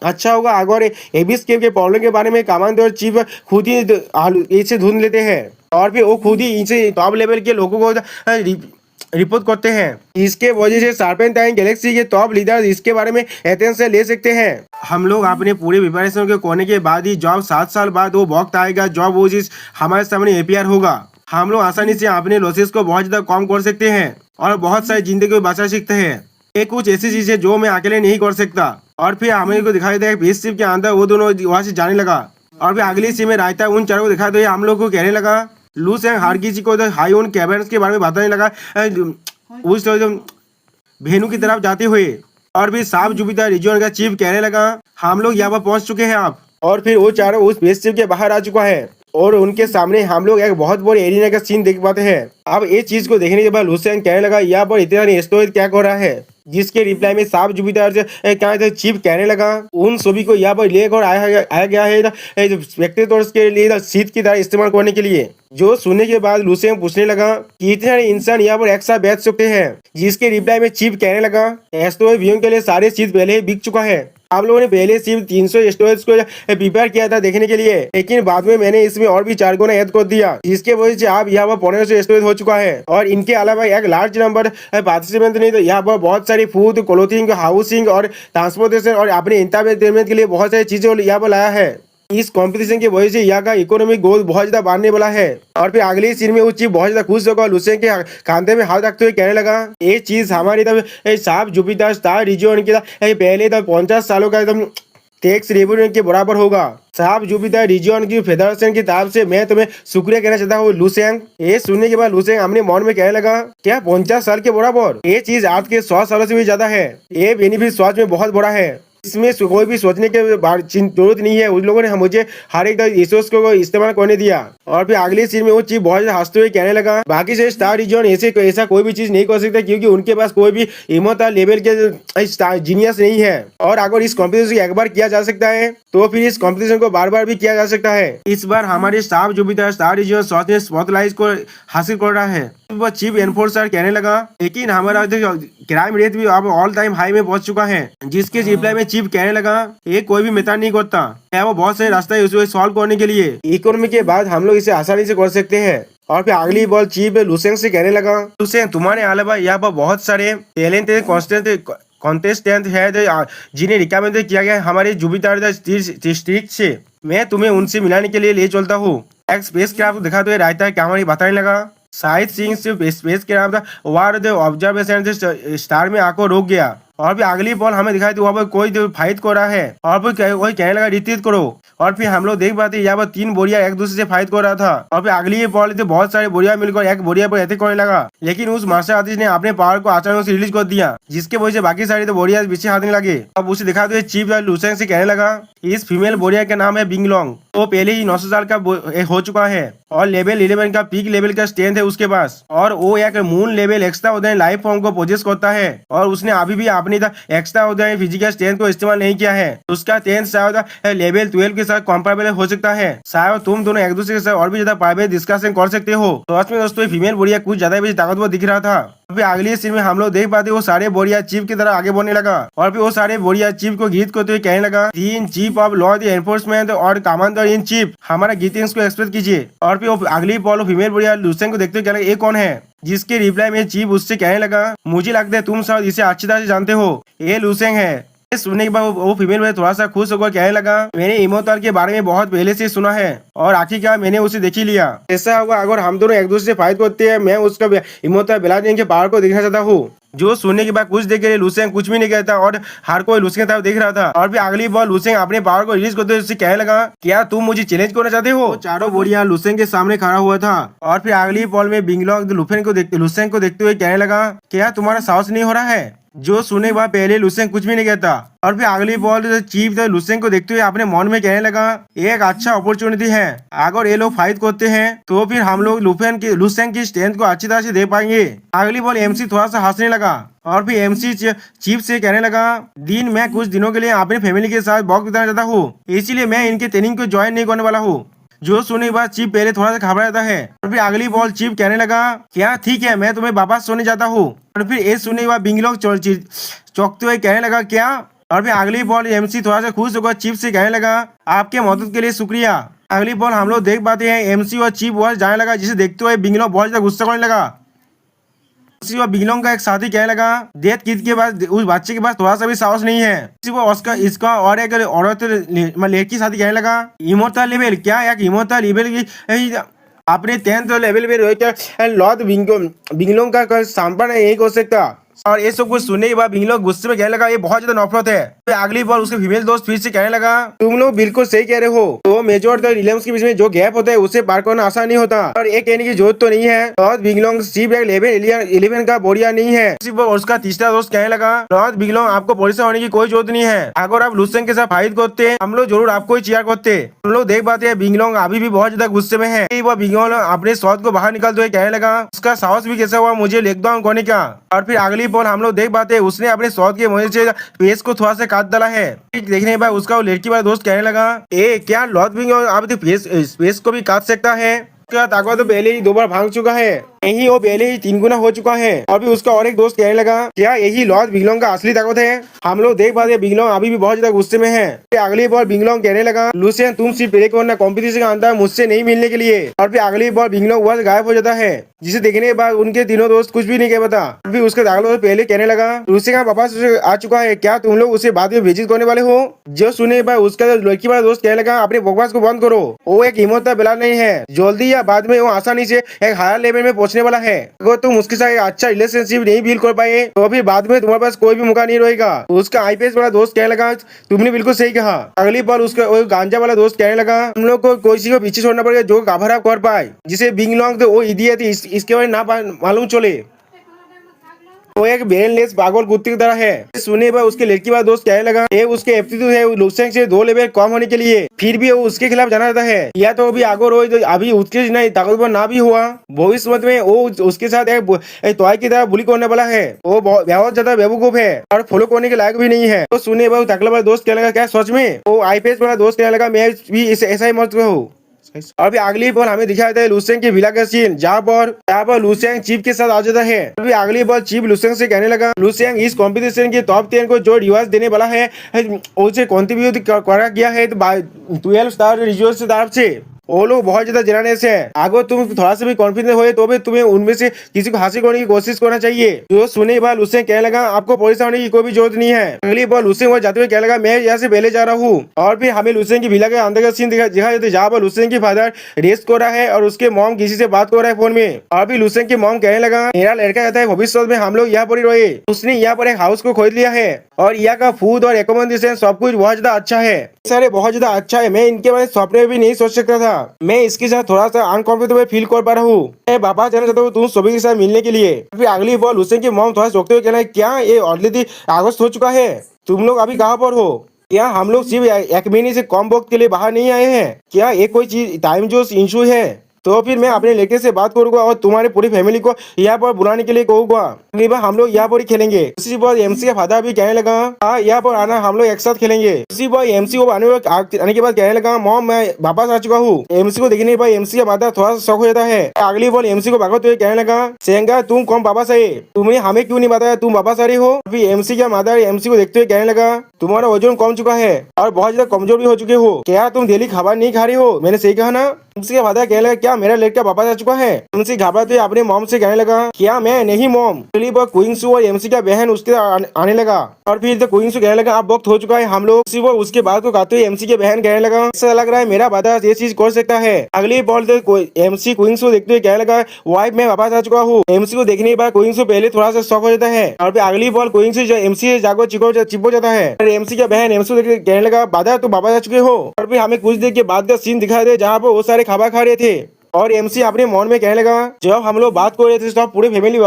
अच्छा होगा अगर एबिस केव के प्रॉब्लम के बारे में कमांडर चीफ खुद ही इसे ढूंढ लेते हैं और फिर वो खुद ही इनसे टॉप लेवल के लोगों को रिपोर्ट करते हैं। इसके वजह से सर्पेंटाइन गैलेक्सी के टॉप लीडर इसके बारे में एथेंस से ले सकते हैं। हम लोग अपने पूरे प्रिपरेशन के करने के बाद ही जब 7 साल बाद वो वक्त आएगा जब वो चीज हमारे सामने अपियर होगा हम लोग आसानी से अपने लॉसेस को बहुत ज्यादा कम कर सकते हैं और बहुत सारी जिंदगी को बचा सकते हैं। ये कुछ ऐसी चीजें जो मैं अकेले नहीं कर सकता। और फिर हमें को दिखाई दिया स्पेस शिप के अंदर वो दोनों वहां से जाने लगा और फिर अगली सीन में रायता उन चारों को दिखाई दिया हम लोग को कहने लगा लुसेंग हर किसी को हाई ओन कैबिनेट्स के बारे में बताने लगा उस भेनु की तरफ जाते हुए। और फिर साफ जुपिटर रीजन का चीफ कहने लगा हम लोग यहाँ पर पहुंच चुके हैं आप। और फिर वो चारों उस स्पेसशिप के बाहर आ चुका है और उनके सामने हम लोग एक बहुत बड़े एरिना का सीन देख पाते हैं। अब ये चीज को देखने के बाद लुसेंग कहने लगा यहाँ पर इतना स्टोरेज क्या कर रहा है। जिसके रिप्लाई में साफ जुपिटर से क्या चीफ कहने लगा उन सभी को यहाँ पर लेकर आया गया है स्पेक्टेटर्स के लिए शीत की तरह इस्तेमाल करने के लिए। जो सुनने के बाद लुसेंग पूछने लगा कि इतने सारे इंसान यहाँ पर एक साथ बैठ सकते हैं। जिसके रिप्लाई में चीफ कहने लगा एस्ट्रॉयड व्यूइंग के लिए सारे शीत पहले ही बिक चुका है। आप लोगों ने पहले सिर्फ 300 स्टोरेज को प्रिपेयर किया था देखने के लिए लेकिन बाद में मैंने इसमें और भी 4 गुना ऐड कर दिया जिसके वजह से आप यहाँ पर 1500 स्टोरेज हो चुका है। और इनके अलावा एक लार्ज नंबर पार्टिसिपेंट नहीं तो यहाँ पर बहुत सारी फूड क्लोथिंग हाउसिंग और ट्रांसपोर्टेशन और अपने एंटरटेनमेंट के लिए बहुत सारी चीजें यहाँ पर लाया है। इस कंपटीशन की वजह से यहाँ का इकोनॉमिक गोल बहुत ज्यादा बढ़ने वाला है। और फिर अगले सीन में वो चीफ बहुत ज्यादा खुश होगा लुसेंग के कांधे में हाथ रखते हुए कहने लगा ये चीज हमारी तब साफ जुपिटर स्टार रीजन के पहले तब 50 सालों का एकदम टैक्स रेवेन्यू के बराबर होगा। साफ जुपिटर रीजन की फेडरेशन की तरफ से मैं तुम्हें शुक्रिया कहना चाहता हूँ लुसेंग। ये सुनने के बाद लुसेंग अपने मन में कहने लगा क्या 50 साल के बराबर ये चीज आज के 100 सालों से भी ज्यादा है। ये बेनिफिट स्वास्थ्य में बहुत बड़ा है इसमें कोई भी सोचने की जरूरत नहीं है। उन लोगों ने मुझे हर एक रिसोर्स को इस्तेमाल करने दिया। और फिर अगले सीन में वो चीफ बहुत हंसते हुए कहने लगा बाकी से स्टार रीजन ऐसा कोई भी चीज नहीं कर सकता क्योंकि उनके पास कोई भी इमोता लेवल के जीनियस नहीं है। और अगर इस कॉम्पिटिशन को एक बार किया जा सकता है तो फिर इस कॉम्पिटिशन को बार बार भी किया जा सकता है। इस बार हमारे साफ जुपिटर स्टार रीजन स्पॉटलाइट को हासिल कर रहा है। वो चीफ एनफोर्सर कहने लगा लेकिन हमारा क्राइम रेट भी अब ऑल टाइम हाई में पहुंच चुका है। जिसके रिप्लाई में चीफ कहने लगा ये कोई भी मेथड नहीं करता है वो बहुत सारे रास्ते है उसे सॉल्व करने के लिए। इकोनॉमी के बाद हम लोग इसे आसानी से कर सकते हैं। और फिर अगली बॉल चीफ लुसेंग से कहने लगा लुसेंग तुम्हारे अलावा यहाँ पर बहुत सारे टैलेंटेड कॉन्टेस्टेंट है जिन्हें रिकमेंड किया गया हमारे जुपिटर डिस्ट्रिक्ट से। मैं तुम्हें उनसे मिलाने के लिए ले चलता हूँ। एक स्पेस क्राफ्ट दिखाते हुए रायता क्या हमारी बताने लगा शायद सिंह सिर्फ स्पेस क्राफ्ट वार ऑब्जर्वेशन स्टार में आकर रोक गया। और फिर अगली बॉल हमें दिखाई दी वहाँ पर कोई फाइट कर रहा है और फिर वही कहने लगा रिट्रीट करो। और फिर हम लोग देख पाते यहाँ पर 3 बोरिया एक दूसरे से फाइट कर रहा था। और फिर अगली बॉल थे बहुत सारे बोरिया मिलकर एक बोरिया पर अटैक करने लगा लेकिन उस मास्टर आर्टिस्ट ने अपने पावर को अचानक से रिलीज कर दिया जिसके वजह से बाकी सारे तो बोरिया पीछे हाथने लगे। अब उसे दिखाते हुए चीफ लुसेंग से कहने लगा इस फीमेल बोरिया का नाम है बिंगलोंग। वो पहले ही 900 साल का हो चुका है और लेवल 11 का पीक लेवल का स्ट्रेंथ है उसके पास, और वो एक मून लेवल एक्स्ट्रा उदय लाइफ फॉर्म को पोजेस करता है, और उसने अभी भी अपनी एक्स्ट्रा उदय फिजिकल स्ट्रेंथ को इस्तेमाल नहीं किया है। उसका स्ट्रेंथ शायद लेवल 12 के साथ कंपेरेबल हो सकता है। शायद तुम दोनों एक दूसरे के साथ और भी ज्यादा प्राइवेट डिस्कशन कर सकते हो। तो सच में दोस्तों फीमेल बोरिया कुछ ज्यादा भी ताकतवर दिख रहा था। फिर अगली सीन में हम लोग देख पाते वो सारे बोरिया चीफ की तरह आगे बढ़ने लगा, और फिर वो सारे बोरिया चीफ को गीत करते हुए कहने लगा, तीन chief of law the enforcement और कमांडर इन चीफ, हमारा ग्रीटिंग्स को एक्सप्रेस कीजिए। और फिर वो अगली पॉल फीमेल बोरिया लुसेन को देखते हुए कहने लगा, ये कौन है? जिसके रिप्लाई में चीफ उससे कहने लगा, मुझे लगता है तुम शायद इसे अच्छी तरह से जानते हो, ये लुसेंग है। सुनने के बाद वो फीमेल में थोड़ा सा खुश होकर कहने लगा, मैंने इमोर्टल के बारे में बहुत पहले से सुना है और आखिरकार मैंने उसे देख ही लिया। ऐसा होगा अगर हम दोनों एक दूसरे से फाइट करते हैं, मैं उसका इमोर्टल ब्लाडियन के पावर को देखना चाहता हूँ। जो सुनने के बाद कुछ देर के लिए लुसेंग कुछ भी नहीं कहता और हर कोई लुसेंग की तरफ देख रहा था। और फिर अगली बार लुसेंग अपने पावर को रिलीज करते हुए उससे कहने लगा, क्या तुम मुझे चैलेंज करना चाहते हो? चारों बोरिया लुसेंग के सामने खड़ा हुआ था, और फिर अगली बॉल में बिंगलॉन्ग लुसेंग को देखते हुए कहने लगा, क्या तुम्हारा साहस नहीं हो रहा है? जो सुने के बाद पहले लुसेंग कुछ भी नहीं कहता, और फिर अगली बॉल चीफ लुसेंग को देखते हुए अपने मन में कहने लगा, एक अच्छा अपॉर्चुनिटी है, अगर ये लोग फाइट करते हैं तो फिर हम लोग लुसेंग की स्ट्रेंथ को अच्छी तरह से दे पाएंगे। अगली बॉल एमसी थोड़ा सा हंसने लगा, और फिर एमसी चीफ से कहने लगा, मैं कुछ दिनों के लिए अपनी फैमिली के साथ वक्त बिताना चाहता हूँ, इसीलिए मैं इनके ट्रेनिंग को ज्वाइन नहीं करने वाला हूँ। जो सुनने के बाद चीफ पहले थोड़ा सा घबरा जाता है, और फिर अगली बॉल चीफ कहने लगा, क्या ठीक है, मैं तुम्हें वापस सोने जाता हूँ। और फिर ये सुनने के बाद बिंगलॉन्ग चौंकते हुए कहने लगा, क्या? और फिर अगली बॉल एमसी थोड़ा सा खुश होकर चीफ से कहने लगा, आपके मदद के लिए शुक्रिया। अगली बॉल हम लोग देख पाते हैं एमसी और चीफ वहां जाने लगा, जिसे देखते हुए बिंगलॉन्ग बहुत ज्यादा गुस्सा करने लगा। और बिंगलॉन्ग का एक साथी कहने लगा, डेथ किड के पास उस बच्चे के पास थोड़ा सा भी साहस नहीं है। इसका और एक औरत लड़की साथी कहने लगा, इमोर्टल लेवल क्या? एक इमोर्टल लेवल अपने 10th लेवल में लॉर्ड बिंगलॉन्ग का सामना नहीं हो सकता। और ये सब कुछ सुनने के बाद बिंगलॉन्ग गुस्से में कहने लगा, ये बहुत ज्यादा नफरत है। फिर अगली बार उसके फीमेल दोस्त फिर से कहने लगा, तुम लोग बिल्कुल सही कह रहे हो, तो मेजर और विलियम्स के बीच में जो गैप होता है उसे पार करना आसान नहीं होता, और ये कहने की जरूरत तो नहीं है लॉर्ड बिंगलॉन्ग सिर्फ एक लेवल 11 का बोरिया नहीं है। उसका तीसरा दोस्त कहने लगा, लॉर्ड बिंगलॉन्ग आपको परेशान होने की कोई जरूरत नहीं है, अगर आप लुसेंग के साथ फाइट करते हम लोग जरूर आपको ही चीयर करते। हम लोग देख पाते हैं बिंगलॉन्ग अभी भी बहुत ज्यादा गुस्से में है। वह बिंगलॉन्ग अपने शॉट को बाहर निकालते हुए कहने लगा, उसका साहस भी कैसा हुआ मुझे लेग डाउन करने का। और फिर अगली बॉल हम लोग देख पाते उसने अपने शॉट के मदद से फेस को थोड़ा सा काट डाला है। देखने के बाद उसका वो लड़की वाला दोस्त कहने लगा, ए क्या लॉर्ड बिंगलॉन्ग आप फेस को भी काट सकता है? उसका ताकत तो पहले ही 2 बार भाग चुका है, यही वो पहले ही 3 गुना हो चुका है। और भी उसका और एक दोस्त कहने लगा, क्या यही लॉर्ड बिंगलॉन्ग का असली ताकत है? हम लोग देख पाते बिंगलॉन्ग अभी भी बहुत ज्यादा गुस्से में है। अगली बार बिंगलॉन्ग कहने लगा, लुसेन तुम सिर्फ प्ले करना, कॉम्पिटिशन का अंतर मुझसे नहीं मिलने के लिए। और फिर अगली बार बिंगलॉन्ग वहां से गायब हो जाता है, जिसे देखने के बाद उनके तीनों दोस्त कुछ भी नहीं कह पाता। फिर उसके दाखिल पहले कहने लगा, लुसेन का वापस आ चुका है, क्या तुम लोग उसे बाद में विजिट करने वाले हो? जो सुने के बाद उसका लड़की वाला दोस्त कहने लगा, अपने बकवास को बंद करो, वो एक इमोर्टल ब्लाड नहीं है, जल्दी या बाद में वो आसानी से एक हायर लेवल में पहुंचने वाला है। अगर तुम उसके साथ एक अच्छा रिलेशनशिप नहीं बिल्ड कर पाए तो फिर बाद में तुम्हारे पास कोई भी मौका नहीं रहेगा। उसका आईपीएस वाला दोस्त कहने लगा, तुमने बिल्कुल सही कहा। अगली बार उसका वो गांजा वाला दोस्त कहने लगा, हम लोग को किसी को पीछे छोड़ना पड़ेगा जो कवर अप कर पाए, जिसे बिंगलॉन्ग तो वो इडियट थी इसके बारे ना मालूम चले, वो एक ब्रेनलेस पागल कुत्ते की तरह है। सुने पर उसके लड़की वाला दोस्त कहने लगा, ये उसके एप्टीट्यूड है लुसेंग से 2 लेवल कम होने के लिए, फिर भी वो उसके खिलाफ जाना चाहता है, या तो अभी आगे रोए तो अभी उसके नहीं ताकतवर ना भी हुआ, भविष्य में वो उसके साथ एक टॉय की तरह बुली करने वाला है। वो बहुत ज्यादा बेवकूफ है और फॉलो करने के लायक भी नहीं है। तो सुने पर तकला वाला दोस्त कहने लगा, क्या सच में? वो आईपीएस वाला दोस्त कहने लगा, मैं भी ऐसा ही मत कहूँ। अभी अगली बार हमें दिखाया जाता है लुसेंग के विला का सीन, जहाँ पर लुसेंग चीफ के साथ आ जाता है। अभी अगली बार चीफ लुसेंग से कहने लगा, लुसेंग इस कंपटीशन के टॉप 10 को जो रिवार्ड देने वाला है उसे कंट्रीब्यूट करा गया है 12 स्टार रिजोर्स की तरफ से। वो लोग बहुत ज्यादा जनाने से है, अगर तुम थोड़ा सा भी कॉन्फिडेंस हो तो भी तुम्हें उनमें से किसी को हासिल करने की कोशिश करना चाहिए। तो सुने बाद लुसेंग कहने लगा, आपको परेशान होने की कोई भी जरूरत नहीं है। अगली बार लुसेंग वहां जाते हुए कहने लगा, मैं यहाँ से पहले जा रहा हूँ। और फिर हमें लुसेंग की विला के अंदर का सीन दिखा जाता है, जहाँ पर लुसेंग की फादर रेस्ट कर रहा है और उसके मॉम किसी से बात कर रहा है फोन में। और फिर लुसेंग की मॉम कहने लगा, मेरा लड़का कहता है भविष्य में हम लोग यहाँ पर ही रहे, उसने यहाँ पर एक हाउस को खरीद लिया है और यहाँ का फूड और एकोमोडेशन सब कुछ बहुत ज्यादा अच्छा है, सारे बहुत ज्यादा अच्छा है, मैं इनके बारे में सपने में भी नहीं सोच सकता था। मैं इसके साथ थोड़ा सा अनकंफर्टेबल फील कर पा रहा हूँ, मैं वापस जाना चाहता हूँ तुम सभी के साथ मिलने के लिए। फिर अगली बार लुसेंग की मॉम थोड़ा सोचते हुए कहना है, क्या ये ऑलरेडी अगस्त हो चुका है, तुम लोग अभी कहाँ पर हो? क्या हम लोग सिर्फ 1 महीने से कम वक्त के लिए बाहर नहीं आए हैं? क्या ये कोई चीज टाइम जो इशू है? तो फिर मैं अपने लड़के से बात करूंगा और तुम्हारी पूरी फैमिली को यहाँ पर बुलाने के लिए कहूंगा। अगली बार हम लोग यहाँ पर ही खेलेंगे। उसी बार एमसी का फादर भी कहने लगा हाँ यहाँ पर आना, हम लोग एक साथ खेलेंगे। उसी बार एमसी को आने के बाद कहने लगा मॉम मैं वापस आ चुका हूँ। एमसी को देखने पर एमसी का फादर थोड़ा सा शौक हो जाता है। अगली बार एमसी को भागते हुए कहने लगा सेंगा तुम कौन वापस आए, तुमने हमें क्यों नहीं बताया तुम वापस आ रही हो। अभी एमसी का माता एमसी को देखते हुए कहने लगा तुम्हारा वजन कम चुका है और बहुत ज्यादा कमजोर भी हो चुके हो, क्या तुम डेली खाना नहीं खा रही हो, मैंने सही कहा ना। एमसी का फादर कहने लगा क्या मेरा लड़का वापस आ चुका है। एमसी घबराते अपने मॉम से कहने लगा क्या मैं नहीं मॉम। क्वींसू और एमसी का बहन उसके आने लगा और फिर क्वींसू कहने लगा अब वक्त हो चुका है हम लोग। उसके बाद को कहते हुए एमसी के बहन कहने लगा ऐसा लग रहा है मेरा बादा ये चीज कर सकता है। अगली बॉल एमसी क्वींसू देखते हुए कहने लगा वाइफ मैं वापस आ चुका हूँ। एमसी को देखने के बाद क्वींसू पहले थोड़ा सा शॉक हो जाता है और फिर अगली बॉल क्वींसू एमसी जागो चिपो जाता है। एमसी का बहन एमसी कहने लगा बादा तुम वापस आ चुके हो। और फिर हमें कुछ देर के बाद का सीन दिखाई दे जहाँ पर वो सारे खाना खा रहे थे और एमसी अपने मन में कहने लगा जब हम लोग बात कर रहे थे तो पूरी फैमिली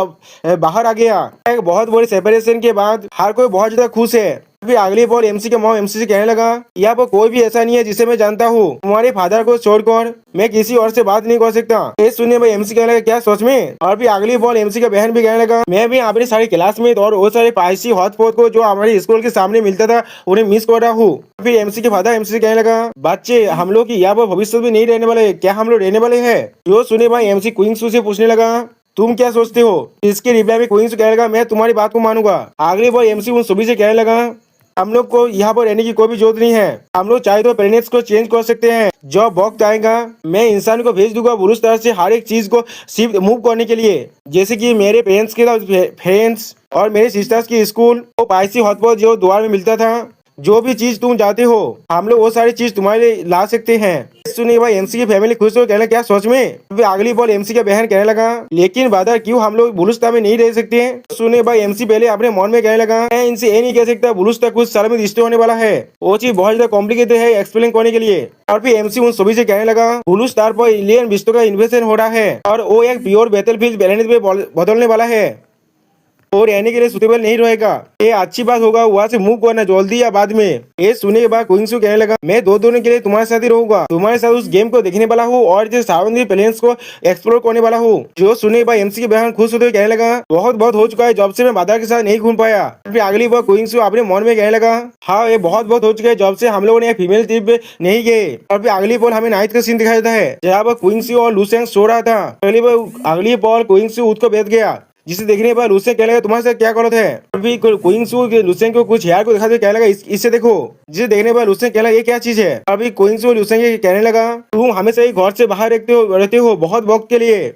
बाहर आ गया। एक बहुत बड़ी सेपरेशन के बाद हर कोई बहुत ज्यादा खुश है। फिर अगली बॉल एमसी के मॉम एमसी से कहने लगा यहाँ पर कोई भी ऐसा नहीं है जिसे मैं जानता हूँ, तुम्हारे फादर को छोड़कर मैं किसी और से बात नहीं कर सकता। ये सुनने में एमसी कहने लगा क्या सच में। और फिर अगली बॉल एमसी का बहन भी कहने लगा मैं भी अपने सारे क्लासमेट और वो सारे पाइसी हॉटस्पॉट को जो हमारे स्कूल के सामने मिलता था उन्हें मिस कर रहा हूँ। फिर एमसी के फादर एमसी से कहने लगा बच्चे हम लोग की यहाँ पर भविष्य भी नहीं रहने वाले, क्या हम लोग रहने वाले है। जो सुने भाई एमसी क्वींसू से पूछने लगा तुम क्या सोचते हो। इसके रिप्लाई में क्वींसू कहने लगा मैं तुम्हारी बात को मानूंगा। अगली बार एमसी उन सभी से कहने लगा हम लोग को यहाँ पर रहने की कोई भी जरूरत नहीं है, हम लोग चाहे तो प्लेनेट्स को चेंज कर सकते हैं। जब वक्त आएगा मैं इंसान को भेज दूंगा बुरुज तरह से हर एक चीज को सिर्फ मूव करने के लिए, जैसे कि मेरे पेरेंट्स के फ्रेंड्स और मेरे सिस्टर्स की स्कूल वो पाइसी हॉटपॉट जो द्वार में मिलता था, जो भी चीज तुम चाहते हो हम लोग वो सारी चीज तुम्हारे लिए ला सकते हैं। सुनिए भाई एमसी की फैमिली खुश हो कहने क्या सोच में। फिर अगली बॉल एमसी का बहन कहने लगा लेकिन बादर क्यों हम लोग बुलुस्ता में नहीं रह सकते। सुनिए भाई एमसी पहले अपने मन में कहने लगा मैं इनसे ये नहीं कह सकता बुलुस्ता कुछ साल में रिश्ते होने वाला है, वो चीज बहुत ज्यादा कॉम्प्लिकेटेड है एक्सप्लेन करने के लिए। और फिर एमसी उन सभी से कहने लगा बुलुस्तार पर एलियन विश्व का इन्वेस्टमेंट हो रहा है और वो एक प्योर बैटलफील्ड प्लेनेट में बदलने वाला है और रहने के लिए सुटेबल नहीं रहेगा। ये अच्छी बात होगा वहाँ से मूव करना जल्दी या बाद में। ये सुनने के बाद क्वींसू कहने लगा मैं दो दोनों के लिए तुम्हारे साथ ही रहूंगा, तुम्हारे साथ उस गेम को देखने वाला हूँ और जो सावंती प्लेन्स को एक्सप्लोर करने वाला हूँ। जो सुनने के बाद एमसी के बहन खुश होते हुए कहने लगा बहुत हो चुका है जब से मैं बादर के साथ नहीं घूम पाया। फिर अगली बार क्वींसू अपने मन में कहने लगा हाँ ये बहुत हो चुका है जब से हम लोगों ने फीमेल ट्रिप पे नहीं गए। और फिर अगली बॉल हमें नाइट का सीन दिखाई देता है जहाँ पर क्वींसू और लुसेंग सो रहा था। अगली बॉल क्वींसू उठ को बैठ गया जिसे देखने पर लुसेंग कहने लगा तुम्हारे साथ क्या गलत है। अभी क्वींसू लुसेंग को कुछ हेयर को दिखाते कहने लगा इससे देखो, जिसे देखने पर लुसेंग कहने लगा ये क्या चीज है। अभी क्वींसू लुसेंग कहने लगा तुम हमेशा ही घर से बाहर रहते हो बहुत वक्त के लिए,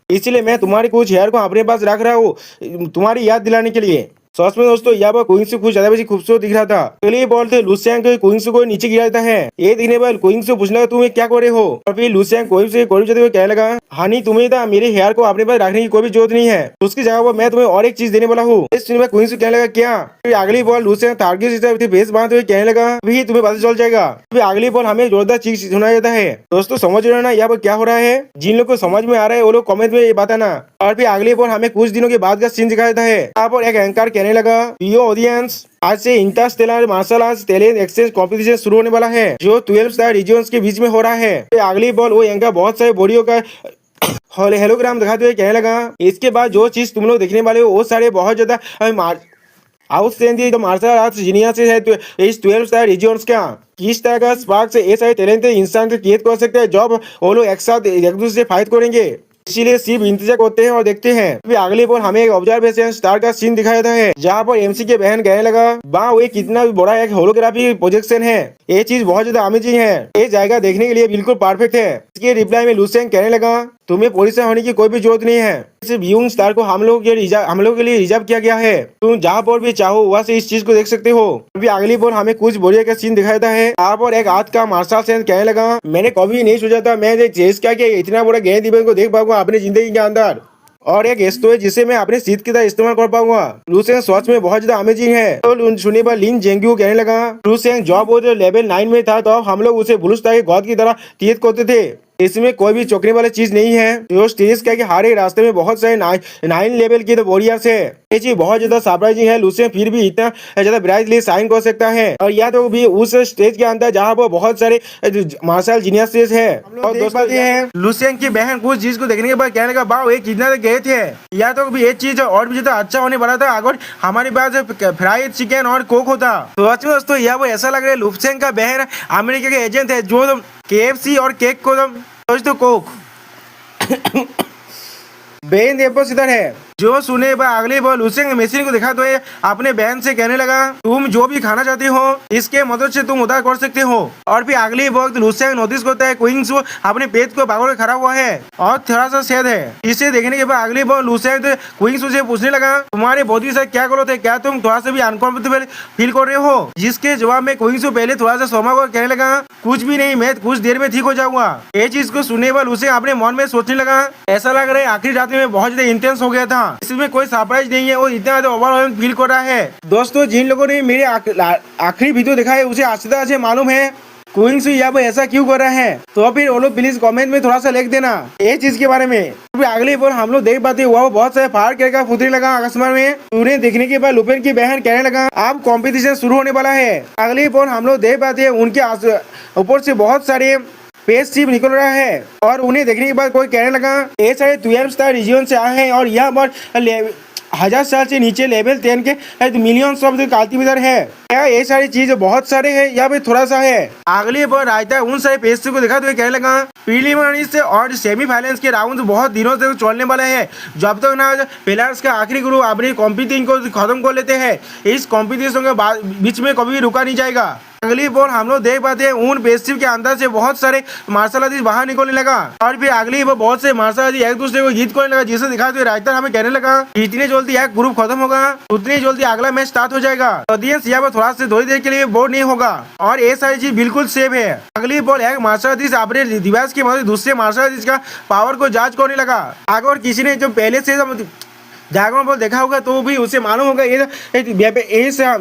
इसलिए मैं तुम्हारी कुछ हेयर को अपने पास रख रहा हूँ तुम्हारी याद दिलाने के लिए। सच में दोस्तों यहाँ पर क्वींसू कुछ ज्यादा बेसी खूबसूरत दिख रहा था। पहले बोलते लुसेंग क्वींसू को नीचे गिरा देता है। ये दिखने पर क्वींसू पूछने लगा तुम्हें क्या कर रहे हो। और फिर लुसेंग क्वींसू को जाते हुए कहने लगा हानी तुम्हें था मेरे हेयर को अपने पास रखने की कोई भी जरूरत नहीं है, उसकी जगह पर मैं तुम्हें और एक चीज देने वाला हूँ। इस सुनने पर क्वींसू कहने लगा क्या। फिर अगली बॉल लुसेंग टारगेट से बेस बांधते हुए कहने लगा भी तुम्हें पता चल जाएगा। फिर अगली बॉल हमें जोरदार चीज सुनाया जाता है। दोस्तों समझ रहे हो ना यहाँ पर क्या हो रहा है, जिन लोग को समझ में आ रहा है वो लोग कमेंट में बताना। और फिर अगली बॉल हमें कुछ दिनों के बाद का सीन दिखाया जाता है। यहाँ पर एक एंकर कहने लगा ऑडियंस आज से interstellar martial arts talent exchange competition शुरू होने वाला है जो 12 स्टार रीजन्स के बीच में हो रहा है। अगली बॉल वो एंकर बहुत सारे बॉडियों का हेलोग्राम दिखाते हुए कहने लगा इसके बाद जो चीज तुम लोग देखने वाले हो वो सारे बहुत ज्यादा आउटस्टैंडिंग मार्शल आर्ट्स जीनियस है तो इस 12 स्टार रीजन्स का किस तरह का स्पार्क से ये सारे टैलेंट इंसान को क्रिएट कर सकते हैं जब वो लोग एक साथ एक दूसरे से फाइट करेंगे। इसीलिए सिर्फ इंतजार करते हैं और देखते हैं। फिर अगले पर हमें एक ऑब्जर्वेशन स्टार का सीन दिखाया जाता है जहाँ पर एमसी के बहन कहने लगा वाह वो कितना बड़ा एक होलोग्राफी प्रोजेक्शन है, ये चीज बहुत ज्यादा अमेजिंग है, ये जाएगा देखने के लिए बिल्कुल परफेक्ट है। इसके रिप्लाई में लुसेंग कहने लगा तुम्हें परेशान होने की कोई भी जरूरत नहीं है, इस व्यूइंग स्टार को हम लोग के लिए रिजर्व किया गया है, तुम जहाँ पर भी चाहो वहाँ से इस चीज को देख सकते हो। फिर अगली पर हमें कुछ बढ़िया का सीन दिखाया जाता है। यहाँ पर एक हाथ का मार्शल सेंस कहने लगा मैंने कभी नहीं सोचा था मैं चेस क्या इतना बड़ा गहरे दिमाग को देख पाऊंगा अपनी जिंदगी के अंदर, और एक एस्तो है जिसे मैं अपने सीट की तरह इस्तेमाल कर पाऊंगा। लुसेंग सच में बहुत ज्यादा अमेजिंग है। तो सुनने पर लिन जेंग्यू कहने लगा लुसेंग जब वो लेवल 9 में था तो हम लोग उसे बुलुस्ता के गॉड की तरह ट्रीट करते थे, इसमें कोई भी चौंकने वाली चीज नहीं है। जो स्टेज का हर एक रास्ते में बहुत सारे 9 लेवल के तो वॉरियर्स है ये चीज बहुत ज्यादा सरप्राइजिंग है। लुसेन फिर भी इतना ज्यादा ब्राइटली साइन कर सकता है और या तो भी उस स्टेज के अंदर जहाँ पर बहुत सारे मार्शल जीनियसेस है। और दोस्तों ये है लुसेन की बहन कुछ चीज को देखने के बाद कहने का वाह ये कितना गए थे, या तो भी एक चीज और भी ज्यादा अच्छा होने वाला था अगर हमारे पास फ्राइड चिकन और कोक होता। तो आज में दोस्तों यह वो ऐसा लग रहा है लुसेन का बहन अमेरिका के एजेंट है जो KFC और केक को दोस्तों कोक बहन एपोस इधर है जो सुने अगली बार लुसेन मशीन को दिखा तो अपने बहन से कहने लगा तुम जो भी खाना चाहती हो इसके मदद से तुम उधार कर सकते हो। और फिर अगली वक्त लुसेन नोटिस करता है क्विंग्स अपने पेट को पकड़ खड़ा हुआ है और थोड़ा सा सेद है। इसे देखने के बाद अगली बार लुसेन क्विंग्स से पूछने लगा तुम्हारे बॉडी से क्या गलत है, क्या तुम थोड़ा सा भी अनकंफर्टेबल फील कर रहे हो। जिसके जवाब में क्विंग्स पहले थोड़ा सा सोमा को कहने लगा कुछ भी नहीं, मैं कुछ देर में ठीक हो जाऊंगा। ये चीज को सुनने पर लुसेन अपने मन में सोचने लगा ऐसा लग रहा है आखिरी रात में बहुत ज्यादा इंटेंस हो गया था, इसमें कोई सरप्राइज नहीं है और इतना ज्यादा ओवरवेल्म फील कर रहा है। दोस्तों जिन लोगों ने मेरे आखिरी वीडियो देखा है उसे अच्छी तरह से मालूम है क्विंग्स यहाँ पर ऐसा क्यों कर रहा है, तो फिर वो लोग प्लीज कमेंट में थोड़ा सा लिख देना ये चीज के बारे में। फिर अगली बार हम लोग देख पाते हुआ बहुत सारे फायर करके फुतरी लगा आसमान में। उन्हें देखने के बाद लुपेन की बहन कहने लगा अब कंपटीशन शुरू होने वाला है। अगली बार हम लोग देख पाते हैं उनके ऊपर से बहुत सारे पेस शिप निकल रहा है और उन्हें देखने के बाद कोई कहने लगा ये सारे 12 स्टार रीजन से आए हैं और यहाँ पर 1000 साल से नीचे लेवल 10 के मिलियंस ऑफ कल्टीवेटर है। ये सारी चीज बहुत सारे हैं, यहाँ पे थोड़ा सा है। अगली बार रायता उन सारे पेज को दिखा तो कहने लगा प्रीलिमिनरी से और सेमीफाइनल्स के राउंड बहुत दिनों से चलने वाला है जब तक ना प्लेयर्स का आखिरी ग्रुप अपनी कॉम्पिटिशन को खत्म कर लेते हैं। इस कॉम्पिटिशन के बीच में कभी भी रुका नहीं जाएगा। अगली बार हम लोग देख पाते हैं उन पेस्टिव के अंदर से बहुत सारे मार्शल आर्टिस्ट बाहर निकलने लगा और फिर अगली बार बहुत से मार्शल आर्टिस्ट एक दूसरे को जीत करने लगा। जिसे दिखाते हुए राइटर हमें कहने लगा जितनी जल्दी एक ग्रुप खत्म होगा उतनी जल्दी अगला मैच स्टार्ट हो जाएगा। ऑडियंस यहाँ पर थोड़ा से थोड़ी देर के लिए बोर नहीं होगा और ये सारी चीज बिल्कुल सेफ है। अगली बार एक मार्शल आर्टिस्ट अपने डिवाइस की मदद दूसरे मार्शल आर्टिस्ट का पावर को जांच करने लगा। अगर किसी ने जो पहले से ड्रैगन बॉल देखा होगा तो भी उसे मालूम होगा ये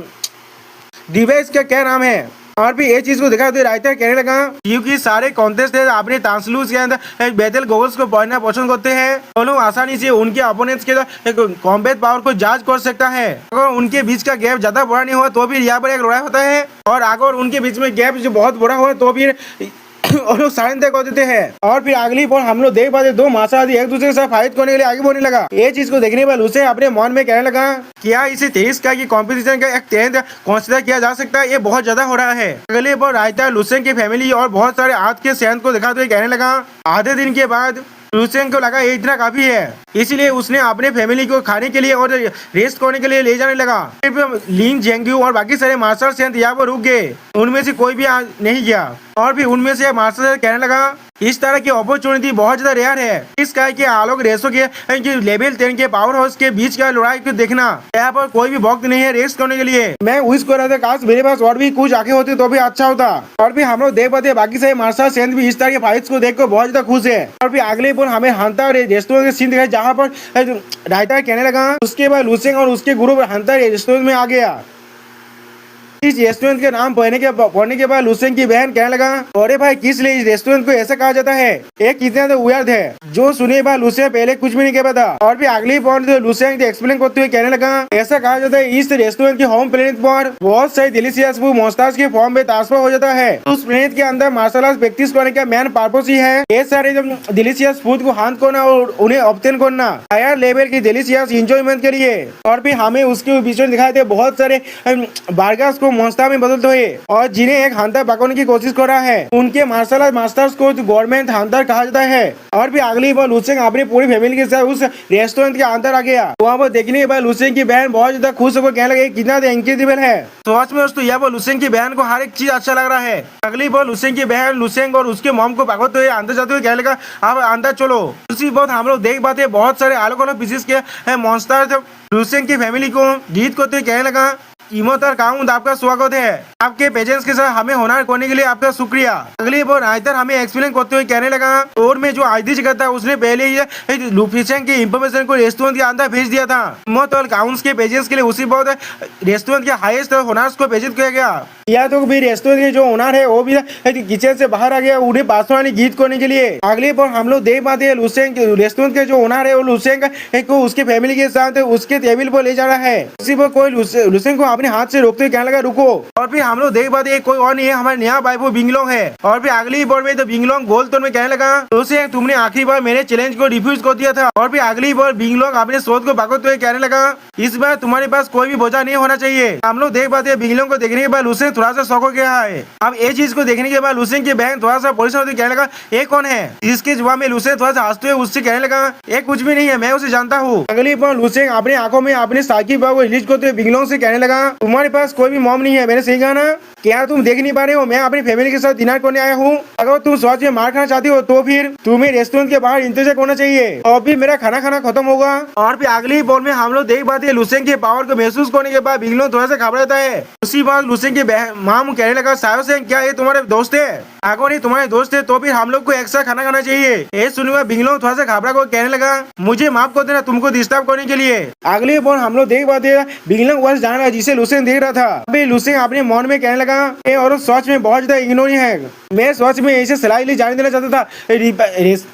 डिवाइस का क्या नाम है। और भी ये चीज को दिखा तो राइटर कहने लगा क्योंकि सारे कॉन्टेस्ट अपने ट्रांसलूज के अंदर बैटल गोगल्स को पहनना पसंद करते हैं वो लोग आसानी से उनके अपोनेंट्स के कॉम्बैट पावर को जांच कर सकता है। अगर उनके बीच का गैप ज्यादा बड़ा नहीं हुआ तो भी यहाँ पर एक लड़ाई होता है और अगर उनके बीच में गैप जो बहुत बड़ा हुआ तो फिर और लोग साइन तय कर देते हैं। और फिर अगली बार हम लोग देख पाते दो मार्शल आर्टिस्ट एक दूसरे के साथ फाइट करने के लिए आगे बढ़ने लगा। ये चीज को देखने पर उसे अपने मन में कहने लगा क्या इसे 23 का कॉम्पिटिशन का एक 10th कंसीडर किया जा सकता है, ये बहुत ज्यादा हो रहा है। अगले बार राइटर लुसेन की फैमिली और बहुत सारे आज के सेंथ को दिखाते हुए कहने लगा आधे दिन के बाद लुसेन को लगा ये इतना काफी है, इसलिए उसने अपने फैमिली को खाने के लिए और रेस्ट करने के लिए ले जाने लगा। फिर लिन जेंग्यू और बाकी सारे मार्शल सेंथ यहाँ पर रुक गए, उनमें से कोई भी नहीं गया। और फिर उनमें से मार्शल कहने लगा इस तरह की अपॉर्चुनिटी बहुत ज्यादा रेयर है। इस काय के आलोक रेसो के लेवल 10 के पावर हाउस के बीच का लड़ाई को देखना, यहाँ पर कोई भी वक्त नहीं है रेस्ट करने के लिए। मैं विश कर रहा था काश मेरे पास और भी कुछ आंखें होती तो भी अच्छा होता। और फिर हम लोग देख पाते बाकी सारे मार्शल सेंथ भी इस तरह के फाइट्स को देखकर बहुत ज्यादा खुश है। और फिर अगले पर हमें हंटर रेस्टोरेंट के सीन दिखाई जहाँ पर राइटर कहने लगा उसके बाद लुसेन और उसके ग्रुप हंटर रेस्टोरेंट में आ गया। इस रेस्टोरेंट के नाम पढ़ने के बाद लुसेन की बहन कहने लगा अरे भाई किस लिए इस रेस्टोरेंट को ऐसा कहा जाता है, एक कितना तो वियर्ड है। जो सुने बाद लुसेन पहले कुछ भी नहीं कह पाता। और फिर अगली पॉइंट लुसेन एक्सप्लेन करते हुए कहने लगा ऐसा कहा जाता है इस रेस्टोरेंट के होम प्लेनेट पर बहुत सारे डिलीशियस फूड मॉन्स्टर्स के फॉर्म में ट्रांसफर हो जाता है। उस प्लेनेट के अंदर मार्शल आर्ट प्रैक्टिस करने का मेन पर्पस ही है ये सारे डिलीशियस फूड को हाथ करना और उन्हें ऑब्टेन करना हायर लेवल की डिलीशियस इंजॉयमेंट के लिए। और फिर हमें उसके बीच में दिखाई दे बहुत सारे बर्गर्स मॉन्स्टर में बदलते हुए और जिन्हें एक हंटर पकड़ने की कोशिश कर रहा है। उनके मार्शल आर्ट मास्टर्स को गवर्नमेंट हंटर कहा जाता है। और फिर अगली बार लुसेन अपनी पूरी फैमिली के साथ उस रेस्टोरेंट के अंदर आ गया। वहाँ पर देखने के बाद लुसेन की बहन बहुत ज्यादा खुश होकर कहने लगी कितना इनक्रेडिबल है। तो आज में दोस्तों यहाँ पर लुसेन की बहन को हर एक चीज अच्छा लग रहा है। अगली बार लुसेन की बहन लुसेन और उसके मॉम को पकड़ते हुए अंदर जाते हुए कहने लगा अब अंदर चलो। उसी बात हम लोग देख पाते बहुत सारे अलग अलग पीसेस के मॉन्स्टर लुसेन की फैमिली को जीत करते हुए कहने लगा इमोतर काउंट आपका स्वागत है। आपके पेजेंस के साथ हमें होनर करने के लिए आपका शुक्रिया। अगली बार राइटर हमें एक्सप्लेन करते हुए कहने लगा और में जो आईडी करता है उसने पहले ही लुफिशेंग की इंफॉर्मेशन को रेस्टोरेंट के अंदर भेज दिया था। इमोतर काउंट्स के पेजेंस के लिए उसी बहुत रेस्टोरेंट के हाईएस्ट होनर्स को प्रेजेंट किया गया। या तो भी रेस्टोरेंट के जो ओनर है वो भी किचन से बाहर आ गया उन्हें बासवानी गीत करने के लिए। अगले बार हम लोग देख पाते हैं लुसेंग रेस्टोरेंट के जो ओनर है वो लुसेंग को उसके फैमिली के साथ उसके टेबल पर ले जा रहा है। उसी पर कोई लुसेंग को अपने हाथ से रोकते हुए कहने लगा रुको। और फिर हम लोग देख पाते हैं कोई और नहीं है हमारे नया भाई वो बिंगलोंग है। और फिर अगली बार में तो बिंगलोंग गोल तोड़ में कहने लगा लुसेंग तुमने आखिरी बार मेरे चैलेंज को रिफ्यूज कर दिया था। और फिर अगली बार बिंगलोंग अपने शोध को भागते हुए कहने लगा इस बार तुम्हारे पास कोई भी बोझा नहीं होना चाहिए। हम लोग देख पाते हैं बिंगलोंग को देखने के बाद लुसेंग थोड़ा सा शौक हो गया है। अब ये चीज को देखने के बाद लुसेंग की बहन थोड़ा सा परेशान होकर कहने लगा ये कौन है। इसके जवाब में लुसेंग थोड़ा सा हंसते हुए उससे कहने लगा ये कुछ भी नहीं है मैं उसे जानता हूँ। अगली बार लुसेंग अपनी आंखों में अपने साकिब को रिलीज करते हुए बिंगलोंग से कहने लगा तुम्हारे पास कोई भी मॉम नहीं है मैंने सही कहा ना। क्या तुम देख नहीं पा रहे हो मैं अपनी फैमिली के साथ डिनर करने आया हूँ। अगर तुम सच में मार खाना चाहती हो तो फिर तुम्हें रेस्टोरेंट के बाहर इंतजार करना चाहिए और फिर मेरा खाना खाना खत्म होगा। और फिर अगली बॉल में हम लोग देख पाते हैं लुसेंग के पावर को महसूस करने के बाद बिंगलोंग थोड़ा सा घबराता है। उसी बात लुसेंग के माम कहने लगा सायो सेंग क्या ये तुम्हारे दोस्त है। अगर ये तुम्हारे दोस्त है तो फिर हम लोग को एक्स्ट्रा खाना खाना चाहिए। ये सुनकर बिंगलोंग थोड़ा सा घबरा कर कहने लगा मुझे माफ कर देना तुमको डिस्टर्ब करने के लिए। अगली बॉल हम लोग देख पाते हैं बिंगलोंग बस जान रहा जिसे लुसेंग देख रहा था। अभी लुसेंग अपने मन में कहने लगा ये और सच में बहुत ज्यादा इग्नोरिंग है। मैं सच में ऐसे सलाह लिए जाने देना चाहता था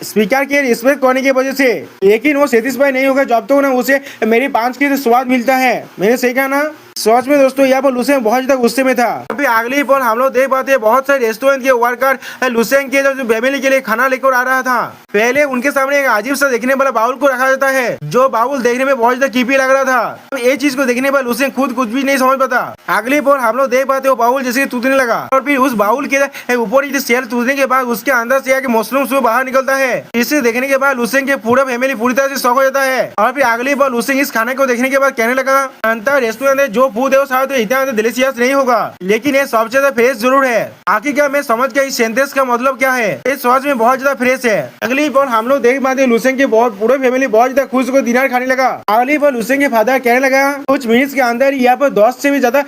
स्पीकर के रिस्पेक्ट करने की वजह से लेकिन वो सेटिस्फाई नहीं होगा जब तक ना उसे मेरी पांच की स्वाद मिलता है। मैंने सही कहा ना। सच में दोस्तों यहाँ पर लुसेंग बहुत ज्यादा गुस्से में था। अभी अगली पल हम लोग देख पाते हैं बहुत सारे रेस्टोरेंट के वर्कर लुसेंग के जो फैमिली के लिए खाना लेकर आ रहा था। पहले उनके सामने एक अजीब सा देखने वाला बाउल को रखा जाता है जो बाउल देखने में बहुत ज्यादा कीपी लग रहा था। ये चीज को देखने पर लुसेंग खुद कुछ भी नहीं समझ पाता। अगली पल हम लोग देख पाते वो बाउल जैसे टूटने लगा और फिर उस बाउल के ऊपर सेल टूटने के बाद उसके अंदर से मशरूम से बाहर निकलता है। इसे देखने के बाद लुसेंग के पूरा फैमिली पूरी तरह से शॉक हो जाता है। और फिर अगली बार लुसेंग इस खाने को देखने के बाद कहने लगा अंतर रेस्टोरेंट जो फूड है वो शायद इतना डिलीशियस नहीं होगा लेकिन ये सबसे ज्यादा फ्रेश जरूर है। आखिर क्या मैं समझ गया इस सेंटेंस का मतलब क्या है। ये सच में बहुत ज्यादा फ्रेश है। अगली बार हम लोग देख पाते लुसेंग के बहुत पूरे फैमिली बहुत ज्यादा खुश होकर डिनर खाने लगा। अगली बार लुसेंग के फादर कहने लगा कुछ मिनट्स के अंदर यहाँ पर 10 से भी ज्यादा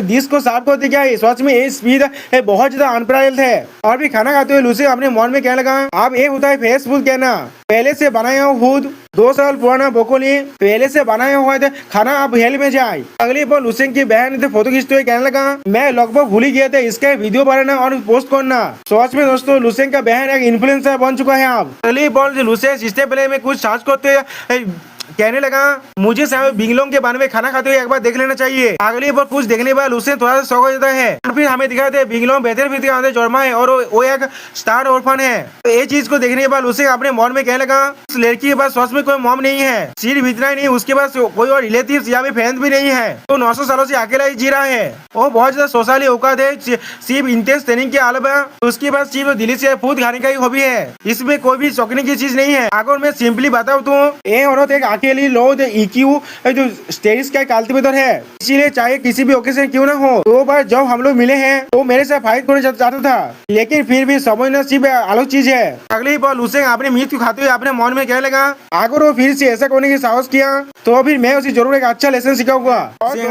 डिश को साफ करते क्या सच में ये स्पीड बहुत ज्यादा अनपैरेलड है। और भी खाना खाते हुए लुसेंग अपने मन में कहने लगा अब ये होता है फ्रेश फूड कहना। पहले से बनाया हुआ खुद 2 साल पुराना ब्रोकोली पहले से बनाया हुआ था खाना अब हेल में जाए। अगली बार लुसेंग की बहन फोटो खींचते हुए कहने लगा मैं लगभग भूल ही गया था इसका वीडियो बनाना और पोस्ट करना। सच में दोस्तों लुसेंग का बहन एक इन्फ्लुएंसर बन चुका है। अब अगली बार लुसेंग इससे पहले में कुछ सर्च करते हुए कहने लगा मुझे शायद बिंगलोंग के बारे में खाना खाते हुए एक बार देख लेना चाहिए। अगली बार कुछ देखने के बाद लुसेंग थोड़ा सा शौक हो जाता है। और फिर हमें दिखाते हैं बिंगलोंग बेहतर फिर अंदर जर्मा है और वो एक स्टार ऑर्फन है। तो ये चीज को देखने के बाद लुसेंग अपने मन में कहने लगा उस लड़की के पास सच में कोई मॉम नहीं है सिर्फ इतना ही नहीं उसके पास कोई और रिलेटिव या फ्रेंड भी नहीं है। तो 900 सालों से अकेला ही जी रहा है। वो बहुत ज्यादा सोशली औकात है सिर्फ इंटेंस ट्रेनिंग के अलावा उसके पास सिर्फ दिल्ली से फूड खाने का ही हॉबी है। इसमें कोई भी चौंकने की चीज नहीं है। अगर मैं सिंपली बताऊँ तो ये औरत एक अकेली लोग EQ जो स्टेरिस का कल्टीवेटर है इसीलिए चाहे किसी भी ओकेजन क्यों ना हो 2 बार जब हम लोग मिले हैं तो मेरे साथ फाइट करना चाहता था लेकिन फिर भी समझना सिर्फ अलग चीज है। अगली बार लुसेंग अपने मीट को खाते हुए अपने मन में कहने लगा अगर वो फिर से ऐसा करने की साहस किया तो फिर मैं उसे जरूर एक अच्छा लेसन सिखाऊंगा।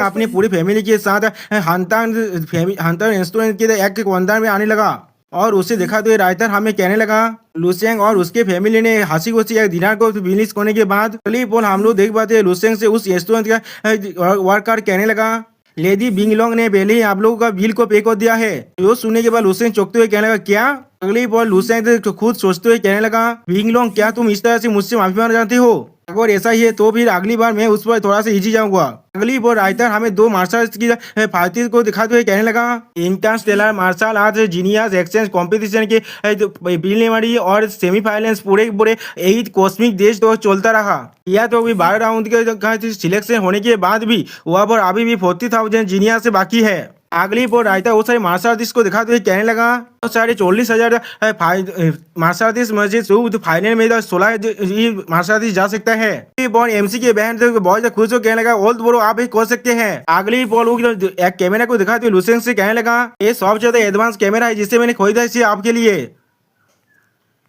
अपनी पूरी फैमिली के साथ हंटर रेस्टोरेंट के एक अंदर में आने लगा और उसे देखा तो राइटर हमें कहने लगा लुसेंग और उसके फैमिली ने हंसी खुशी एक डिनर को फिनिश करने के बाद अगली पोल हम लोग देख पाते लुसेंग से उस रेस्टोरेंट का वर्कर कहने लगा लेडी बिंगलोंग ने पहले ही आप लोगों का बिल को पे कर दिया है। जो सुनने के बाद लुसेंग चौंकते हुए कहने लगा क्या। अगली बार लुसेंग खुद सोचते हुए कहने लगा बिंगलोंग क्या तुम इस तरह से मुझसे माफी मांगना चाहते हो। अगर ऐसा ही है तो फिर अगली बार मैं उस पर थोड़ा सा इजी जाऊंगा। अगली बार राइटर हमें 2 मार्शल आर्ट्स की फाइटर को दिखाते हुए कहने लगा interstellar martial art genius exchange competition के प्रीलिमिनरी और सेमीफाइनल्स पूरे 8 कॉस्मिक देश तो चलता रहा। या तो अभी 12 राउंड के सिलेक्शन होने के बाद भी वहाँ पर अभी भी 40,000 जीनियस से बाकी है। अगली बार राइटर वो सारे मार्शल आर्टिस्ट को दिखाते हुए कहने लगा बहुत सारे 40,000 मार्शल आर्टिस्ट मस्जिद फाइनल में 16 मार्शल आर्टिस्ट जा सकता है। बॉल MC के बहन से बहुत ज्यादा खुश हो कहने लगा ओल्ड ब्रो आप ही कर सकते हैं। अगली बॉल एक कैमरा को दिखाते हुए लुसेंग से कहने लगा ये सबसे ज्यादा एडवांस कैमरा है जिसे मैंने खरीदा है आपके लिए।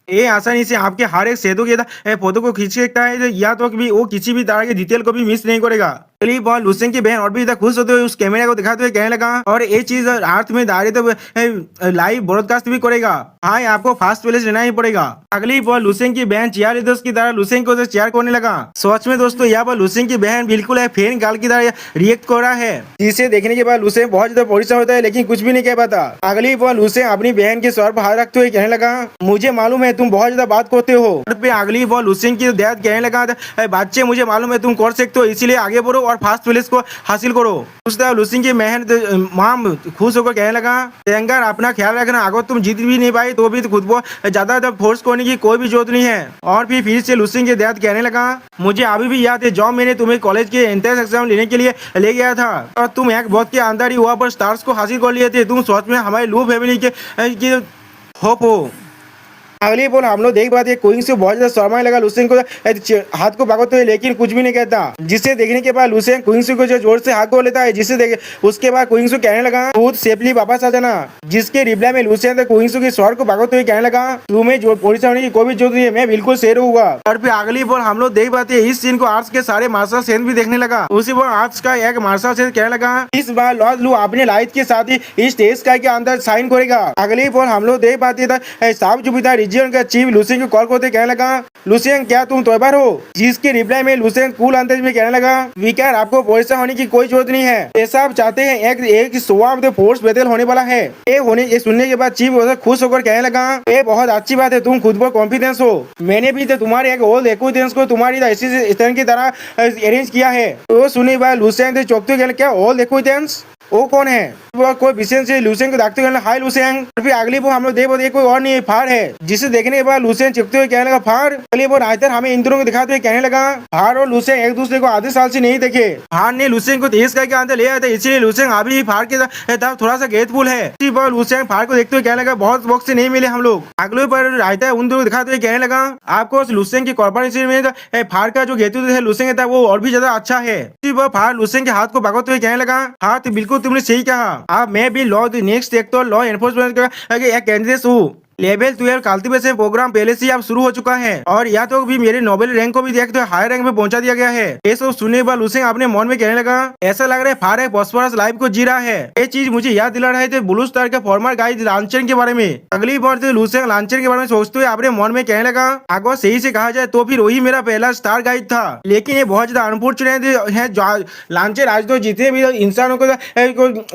ये आसानी से आपके हर एक सेहतों के फोटो को खींच सकता है या तो वो किसी भी तरह के डिटेल को भी मिस नहीं करेगा। अगली बार लुसेंग की बहन और भी ज्यादा खुश होते हुए उस कैमरा को दिखाते हुए कहने लगा और ये चीज अर्थ में डायरेक्ट लाइव ब्रॉडकास्ट भी करेगा। हाँ, आपको फास्ट प्लेस लेना ही पड़ेगा। अगली बार लुसेंग की बहन चेयर लीडर्स की तरह लुसेंग को चेयर करने लगा। सच में दोस्तों यहाँ पर लुसेंग की बहन बिल्कुल है फैन गाल की तरह रिएक्ट कर रहा है, जिसे देखने के बाद लुसेंग बहुत ज्यादा परेशान होता है लेकिन कुछ भी नहीं कह पाता। अगली बार लुसेंग अपनी बहन के सर पर हाथ रखते हुए कहने लगा मुझे मालूम है तुम बहुत ज्यादा बात करते हो। अगली बार लुसेंग की डैड कहने लगा बच्चे मुझे मालूम है तुम कर सकते हो, इसीलिए आगे बढ़ो और फास्ट प्लेस को हासिल करो। उस तरह लुसेंग की बहन माम खुश होकर कहने लगा तेंगार अपना ख्याल रखना, अगर तुम जीत भी नहीं पाई तो भी खुद को ज्यादा फोर्स करने की कोई भी जरूरत नहीं है। और फिर से लुसेंग के डैड कहने लगा मुझे अभी भी याद है जब मैंने तुम्हें कॉलेज के एंट्रेंस एग्जाम लेने के लिए ले गया था और तुम एक वक्त के अंदर ही वहाँ पर स्टार्स को हासिल कर लिए थे। तुम सच में हमारे लू फैमिली के होप हो। अगली बोल हम लोग देख पाते कोइंग से बहुत ज्यादा शर्मा लगा लुसेंग को हाथ को भागते हुए, लेकिन कुछ भी नहीं कहता। जिसे देखने के बाद लुसेंग कुइंग को जो जोर से हाथ को लेता है, जिसे देख उसके बाद कुइंग कहने लगा खुद सेफली वापस आ जाना। जिसके रिप्लाई में लुसेंग कुइंग के स्वर को भागते हुए कहने लगा तुम्हें परेशान होने की कोई भी जरूरत नहीं है, मैं बिल्कुल शेर हुआ। और फिर अगली बोल हम लोग देख पाते इस सीन को आर्ट्स के सारे मार्शल सेन भी देखने लगा। उसी पर आर्ट्स का एक मार्शल सेन कहने लगा इस बार लॉर्ड लू अपने लाइट के साथ ही इस स्टेज स्काई के अंदर साइन करेगा। अगली बोल हम लोग देख पाते था साउथ जुपिटर रीजन का चीफ लुसेंग को कॉल करते कहने लगा लुसेंग क्या तुम तैयार हो? जिसके रिप्लाई में लुसेंग कूल अंदाज में कहने लगा विकार आपको परेशान होने की कोई जरूरत नहीं है, ऐसा आप चाहते हैं एक स्वाब द फोर्स बैटल होने वाला है। ये सुनने के बाद चीफ खुश होकर कहने लगा ये बहुत अच्छी बात है, तुम खुद पर कॉन्फिडेंस हो। मैंने भी तो तुम्हारे एक ओल्ड एक्विटेंस को तुम्हारी ऐसी की तरह अरेंज किया है। तो सुनने बाद लुसेंग चौकते कहने क्या ओल्ड एक्विटेंस वो कौन है? वो कोई विशेष लुसेंग को देखते हुए हाय लुसेंग। फिर अगली बार हम लोग देख कोई और नहीं फार है, जिसे देखने के बाद लुसेंग चिपते हुए कहने लगा फार। अगली बार राइटर हमें इन दोनों को दिखाते हुए कहने लगा फार और लुसेंग एक दूसरे को आधे साल से नहीं देखे। फार ने लुसेंग को तेज करके अंदर ले आया था, इसीलिए लुसेंग अभी भी फार के तरफ थोड़ा सा ग्रेटफुल है। इसी बार लुसेंग फार को देखते हुए कहने लगा बहुत वक्त से नहीं मिले हम लोग। अगले बार राइटर उन दोनों को दिखाते हुए कहने लगा आपको लुसेंग की कॉर्पोरेशन में फार का जो गेतु है लुसेंग था वो और भी ज्यादा अच्छा है। इसी बार फार लुसेंग के हाथ को पकड़ते हुए कहने लगा हाँ बिल्कुल तुमने सही कहा, अब मैं भी लॉ नेक्स्ट एक तो लॉ एनफोर्समेंट का एक कैंडिडेट हूँ। लेवल 12 कल्टीवेशन प्रोग्राम पहले से अब शुरू हो चुका है और या तो भी मेरे नोबेल रैंक को भी देखते हाई रैंक में पहुंचा दिया गया है। ये सब सुनने के बाद लुसेंग अपने मन में कहने लगा ऐसा लग रहा है फार एक प्रॉस्परस लाइफ को जी रहा है। ये चीज मुझे याद दिला रहे थे ब्लू स्टार के फॉर्मर गाइड लांचन के बारे में। अगली बार तो लुसेंग लांचन के बारे में सोचते हुए अपने मन में कहने लगा अगर सही से कहा जाए तो फिर वही मेरा पहला स्टार गाइड था, लेकिन ये बहुत ज्यादा अनफॉर्चुनेट है। लांचन आज तो जितने भी इंसानों को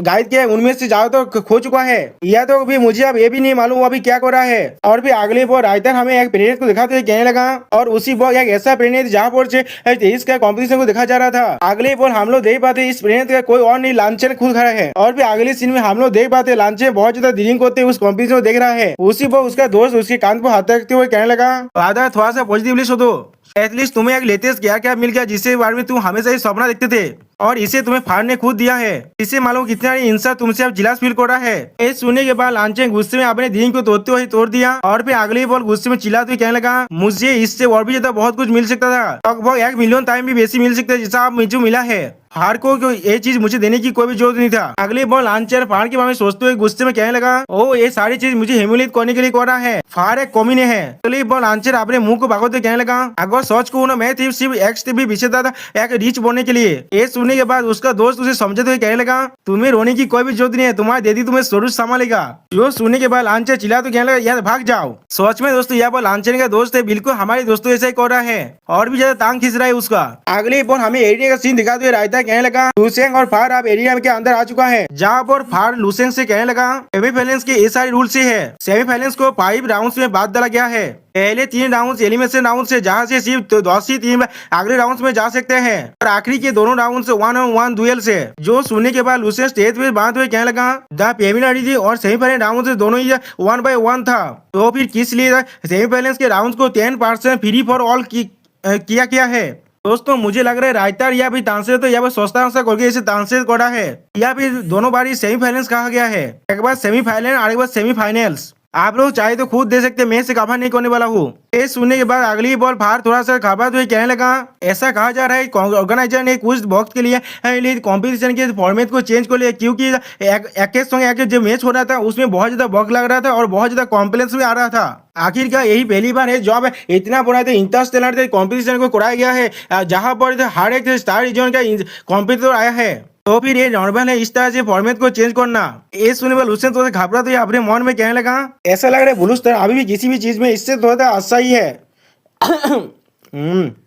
गाइड किया उनमें से ज्यादा तो खो चुका है, या तो भी मुझे अब ये भी नहीं मालूम अभी क्या कर रहा है। और फिर अगले बार राइटर हमें एक प्लेनेट को दिखाते हुए कहने लगा और उसी बार एक ऐसा प्लेनेट जहाँ पर इसका कॉम्पिटिशन को दिखा जा रहा था। अगले बार हम लोग देख पाते इस प्लेनेट का कोई और नहीं लांचन खुद खड़ा है। और फिर अगले सीन में हम लोग देख पाते लांचन बहुत ज्यादा ड्रिंक करते हुए उस कॉम्पिटिशन को देख रहा है। उसी बार उसका दोस्त उसके कान पर हाथ रखते हुए कहने लगा आधा थोड़ा सा पॉजिटिवली सोचो, एटलीस्ट तुम्हें एक लेटेस्ट क्या मिल गया जिसके बारे में तुम हमेशा ही सपना देखते थे और इसे तुम्हें फार ने खुद दिया है। इसे मालूम कितना इंसान तुमसे अब जिलास फील कर रहा है। ये सुनने के बाद लांचन गुस्से में अपने दिन को तोड़ते हुए तोड़ दिया और फिर अगली बार गुस्से में चिल्लाते हुए कहने लगा मुझे इससे और भी ज्यादा बहुत कुछ मिल सकता था, लगभग 1 मिलियन टाइम भी बेसी मिल सकता है जिसका अब मुझे मिला है। फार को ये चीज मुझे देने की कोई भी जरूरत नहीं था। अगली बार लांचन फार के बारे में सोचते हुए गुस्से में कहने लगा ओ ये सारी चीज मुझे हेमुलित करने के लिए कर रहा है, फार एक कमीने है। अगली बार लांचन अपने मुंह को भागते कहने लगा अगर सोच को ना मैं सिर्फ एक्स टीवी विषेता था एक रिच बनने के लिए। ये सुनने के बाद उसका दोस्त उसे समझते हुए कहने लगा तुम्हें रोने की कोई भी जरूरत नहीं है, तुम्हारी दीदी तुम्हें जरूर संभालेगा। जो सुनने के बाद लांचन चिल्ला तो कहने लगा यार भाग जाओ। सोच में दोस्तों यहाँ पर लांचन का दोस्त है बिल्कुल हमारे दोस्तों ऐसा ही कर रहा है और भी ज्यादा टांग खींच रहा है उसका। अगली बार हमें एरिया का सीन दिखाते हुए रायता कहने लगा लुसेंग और फार अब एरिया के अंदर आ चुका है, जहाँ पर फार लुसेंग से कहने लगा सेमीफाइनल्स के ये सारे रूल से है। सेमीफाइनल्स को 5 राउंड्स में बांट डाला गया है। पहले 3 राउंड एलिमिनेशन राउंड से जहाँ से सिर्फ 10 ही टीम अगले राउंड में जा सकते हैं और आखिरी के दोनों राउंड से 1-on-1 डुएल से। जो सुनने के बाद लुसेंग स्टेज पे बात हुए कहने लगा द प्रीलिमिनरी और सेमीफाइनल राउंड से दोनों ही 1-by-1 था, तो फिर किस लिए सेमीफाइनल्स के राउंड को 10% फ्री फॉर ऑल किया है। दोस्तों मुझे लग रहा है राइटर या फिर तानसेर तो यहाँ पर सस्ता करके इसे तानसेर करा है या फिर दोनों बार सेमीफाइनल्स कहा गया है, एक बार सेमीफाइनल और एक बार सेमीफाइनल्स। आप लोग चाहे तो खुद दे सकते, मैं से कवर नहीं करने वाला हूँ। ये सुनने के बाद अगली बॉल फार थोड़ा सा घबराते हुए कहने लगा, ऐसा कहा जा रहा है ऑर्गेनाइजर ने कुछ वक्त के लिए कंपटीशन के फॉर्मेट को चेंज कर लिया, क्योंकि एक के संग एक जो मैच हो रहा था उसमें बहुत ज्यादा वक्त लग रहा था और बहुत ज्यादा कॉम्प्लेक्स भी आ रहा था। आखिरकार यही पहली बार है जब इतना बड़ा इंटरस्टेलर कंपटीशन को कराया गया है जहां पर हर एक स्टार रीजन का कॉम्पिटिटर आया है। तो फिर ये नॉर्मल है इस तरह से फॉर्मेट को चेंज करना। ये सुनने पर लुसेन थोड़ा घबरा तो अपने मन में कहने लगा, ऐसा लग रहा है ब्लू स्टार अभी भी किसी भी चीज में इससे थोड़ा अच्छा ही है।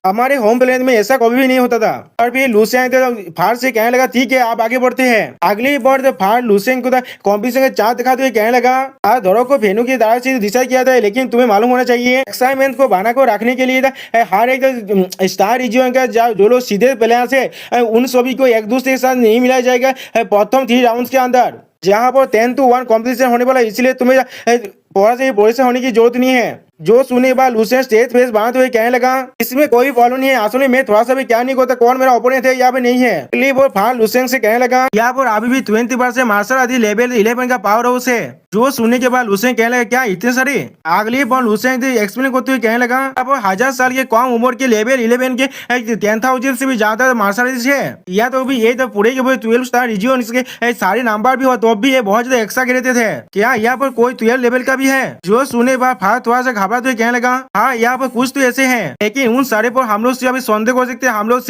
हमारे होम प्लेन में ऐसा कभी भी नहीं होता था। और फिर लुसेन तो फार से कहने लगा, ठीक है आप आगे बढ़ते हैं। अगली बार तो फार लुसेन को कॉम्पिटिशन का चार्ट दिखाते हुए कहने लगा, आज धड़ों को फेनू की दायरे से डिसाइड किया था, लेकिन तुम्हें मालूम होना चाहिए एक्साइटमेंट को बना को रखने के लिए हर एक स्टार रीजन का जो लोग सीधे प्लेयर्स है उन सभी को एक दूसरे के साथ नहीं मिलाया जाएगा प्रथम 3 राउंड के अंदर, जहाँ पर 10-1 कॉम्पिटिशन होने वाला है। इसलिए तुम्हें थोड़ा सा परेशान होने की जरूरत नहीं है। जो सुनने के बाद लुसेन स्टेज फेस बनाते हुए कहने लगा, इसमें कोई प्रॉब्लम नहीं है, असल में थोड़ा सा भी क्या नहीं होता कौन मेरा ओपोनेंट है यहाँ पे नहीं है। अगली बार फार लुसेन से कहने लगा, यहाँ पर अभी भी 20% मार्शल आर्ट लेवल 11 का पावर हाउस है। जो सुनने के बाद लुसेन कहने लगा, क्या इतने सारे? अगली बार लुसेन एक्सप्लेन करते हुए कहने लगा, अब 1000 साल के कम उम्र के लेवल 11 के 10,000 से भी ज्यादा मार्शल आर्टिस्ट है। या तो भी ये तो पूरे के पूरे 12 स्टार रीजन इसके सारे नंबर भी हो तो भी ये बहुत ज्यादा एक्स्ट्रा गिरते थे। क्या यहाँ पर कोई 12 लेवल का भी है? जो सुनने के बाद फार थोड़ा सा घबरा तो कहने लगा, हाँ यहाँ पर कुछ तो ऐसे हैं, लेकिन उन सारे पर हम लोग अभी संदेह कर सकते हैं, हम लोग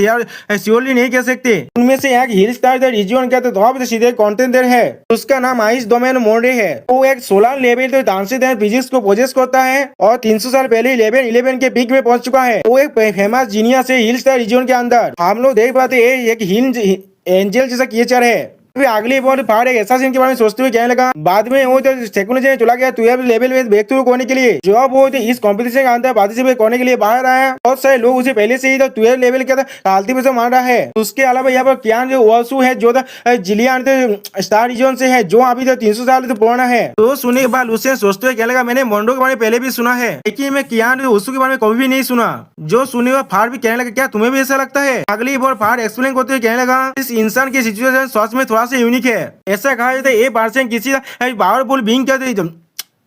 श्योरली नहीं कह सकते। उनमें से एक हिल स्टार रीजन का तो सीधे कॉन्टेंडर है, उसका नाम आइस डोमेन मोरे है। वो एक 16 लेवल तो डांसिंग फिजिक्स को पोजेस करता है और 300 साल पहले लेवल 11 के पीक में पहुंच चुका है। वो एक फेमस जीनियस है हिल स्टार रीजन के अंदर। हम लोग देख पाते एक हिल एंजल जैसा क्रिएचर है। फिर अगली बार फार एक ऐसा सीन के बारे में सोचते हुए कहने लगा, बाद में वो तो टेक्नोलॉजी में चला गया 12 लेवल में ब्रेक थ्रू करने के लिए। जब वो इस कॉम्पिटिशन के अंदर पार्टिसिपेट करने के लिए बाहर आया, बहुत सारे लोग उसे पहले से ही तो 12 लेवल का कालती पे मान रहा है। उसके अलावा यहाँ पर कियान जो वर्सू है जो जिलियन स्टार रीजन से है, जो अभी तो 300 साल पुराना है। तो सुनने के बाद लुसेन सोचते हुए कहने लगा, मैंने मोंडो के बारे में पहले भी सुना है, लेकिन मैं कियान उसू के बारे में कभी भी नहीं सुना। जो सुनने के बाद फार भी कहने लगा, क्या तुम्हें भी ऐसा लगता है? अगली बार फार एक्सप्लेन करते हुए कहने लगा, इस इंसान की सिचुएशन सच में थोड़ा सा यूनिक है। ऐसा कहा जाता है ये पर्सन किसी पावरफुल बीइंग का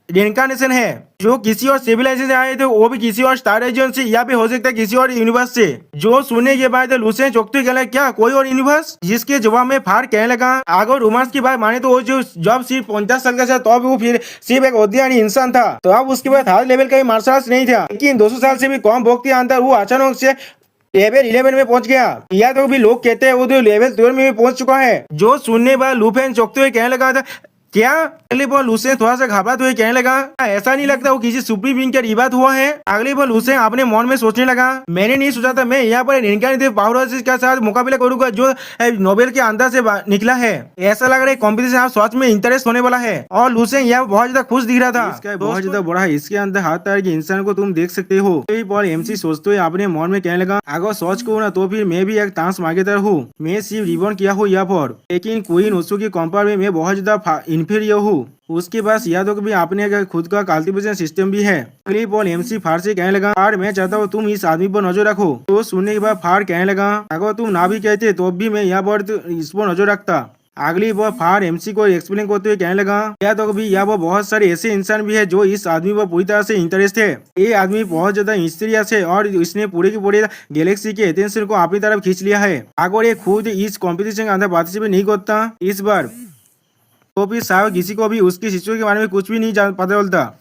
रिइंकार्नेशन है, जो किसी और सिविलाइजेशन से आए थे, वो भी किसी और स्टार रीजन से या भी हो सकता है किसी और यूनिवर्स से। जो सुनने के बाद लुसेन चौकते कहला, क्या कोई और यूनिवर्स? जिसके जवाब में फार कहने लगा, अगर रोमांस की बात माने तो वो जो जब सिर्फ 50 साल का था तब वो फिर सिर्फ एक उद्यानी इंसान था, तो अब उसके बाद हाई लेवल का मार्शल आर्ट्स नहीं था, लेकिन 200 साल से भी कम वक्त के अंदर वो अचानक से लेवल 11 में पहुंच गया। या तो भी लोग कहते हैं वो तो लेवल 12 में भी पहुंच चुका है। जो सुनने बाद लुफेन चौंकते हुए कहने लगा था, क्या? अगली बार लुसेन थोड़ा सा घबराते हुए कहने लगा, ऐसा नहीं लगता वो किसी सुप्रीम बीइंग का रिबात हुआ है। अगली बार लुसेन अपने मन में सोचने लगा, मैंने नहीं सोचा था मैं यहाँ पर इनका पावर के साथ मुकाबला करूंगा जो नोबेल के अंदर से निकला है। ऐसा लग रहा है कॉम्पिटिशन आप सच में इंटरेस्ट होने वाला है। और लुसेन यहाँ बहुत ज्यादा खुश दिख रहा था। इसका बहुत ज्यादा बड़ा है, इसके अंदर हर तरह के इंसान को तुम देख सकते हो। एमसी सोचते हुए अपने मन में कहने लगा, अगर सोच को ना तो फिर मैं भी एक टांस मांगेदार हूँ। मैं सिर्फ रिबन किया हूँ यहाँ पर, लेकिन क्वीन उसू की कंपेयर में मैं बहुत ज्यादा इंफीरियर हूँ। उसके पास यादों भी अपने खुद का कल्टीवेशन सिस्टम भी है। अगली बॉल एमसी फार से कहने लगा, फार मैं चाहता हूँ तुम इस आदमी पर नजर रखो। तो सुनने के बाद फार कहने लगा, अगर तुम ना भी कहते तो भी मैं यहाँ पर इस पर नजर रखता। अगली बार फार एमसी को एक्सप्लेन करते हुए कहने लगा, या तो भी यहाँ पर बहुत सारे ऐसे इंसान भी है जो इस आदमी पर पूरी तरह से इंटरेस्ट है। ये आदमी बहुत ज्यादा मिस्टीरियस है और इसने पूरे की पूरे गैलेक्सी के अटेंशन को अपनी तरफ खींच लिया है। अगर ये खुद इस कॉम्पिटिशन के अंदर पार्टिसिपेट नहीं करता इस बार, तो फिर शायद किसी को भी उसकी सिचुएशन के बारे में कुछ भी नहीं पता चलता।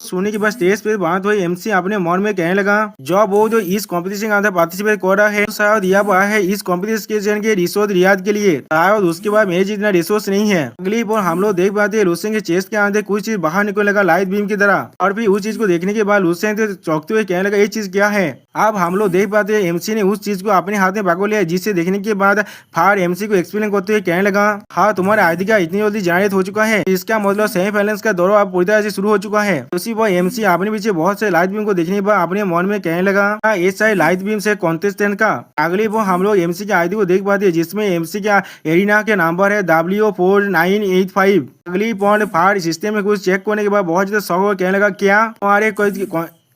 सुनने के बाद स्टेज पे बात हुई, एमसी अपने मन में कहने लगा, जब वो जो इस कंपटीशन के अंदर पार्टिसिपेट कर रहा है, शायद यह आया है इस कंपटीशन के रिसोर्स रियाद के लिए, शायद उसके बाद मेरे जितना रिसोर्स नहीं है। अगली बार हम लोग देख पाते हैं लुसेन के चेस्ट के अंदर कुछ चीज बाहर निकलने लगा लाइट बीम की तरह, और फिर उस चीज को देखने के बाद लुसेन चौंकते हुए कहने लगा, ये चीज क्या है? अब हम लोग देख पाते हैं एमसी ने उस चीज को अपने हाथ में पकड़ लिया, जिसे देखने के बाद फार एमसी को एक्सप्लेन करते हुए कहने लगा, हाँ तुम्हारे आईडी का इतनी जल्दी जनरेट हो चुका है, इसका मतलब सेमीफाइनल्स का दौर अब पूरी तरह से शुरू हो चुका है। उसी पर एमसी अपने पीछे बहुत से लाइट बीम को देखने के बाद अपने मन में कहने लगा, ये सारे लाइट बीम से कॉन्टेस्टेंट का। अगली बार हम लोग एमसी की आईडी को देख पाते हैं, जिसमें एमसी का एरिना के नंबर है W4985। अगली पॉइंट फार सिस्टम में कुछ चेक करने के बाद बहुत ज्यादा शौक कहने लगा, क्या हमारे कोई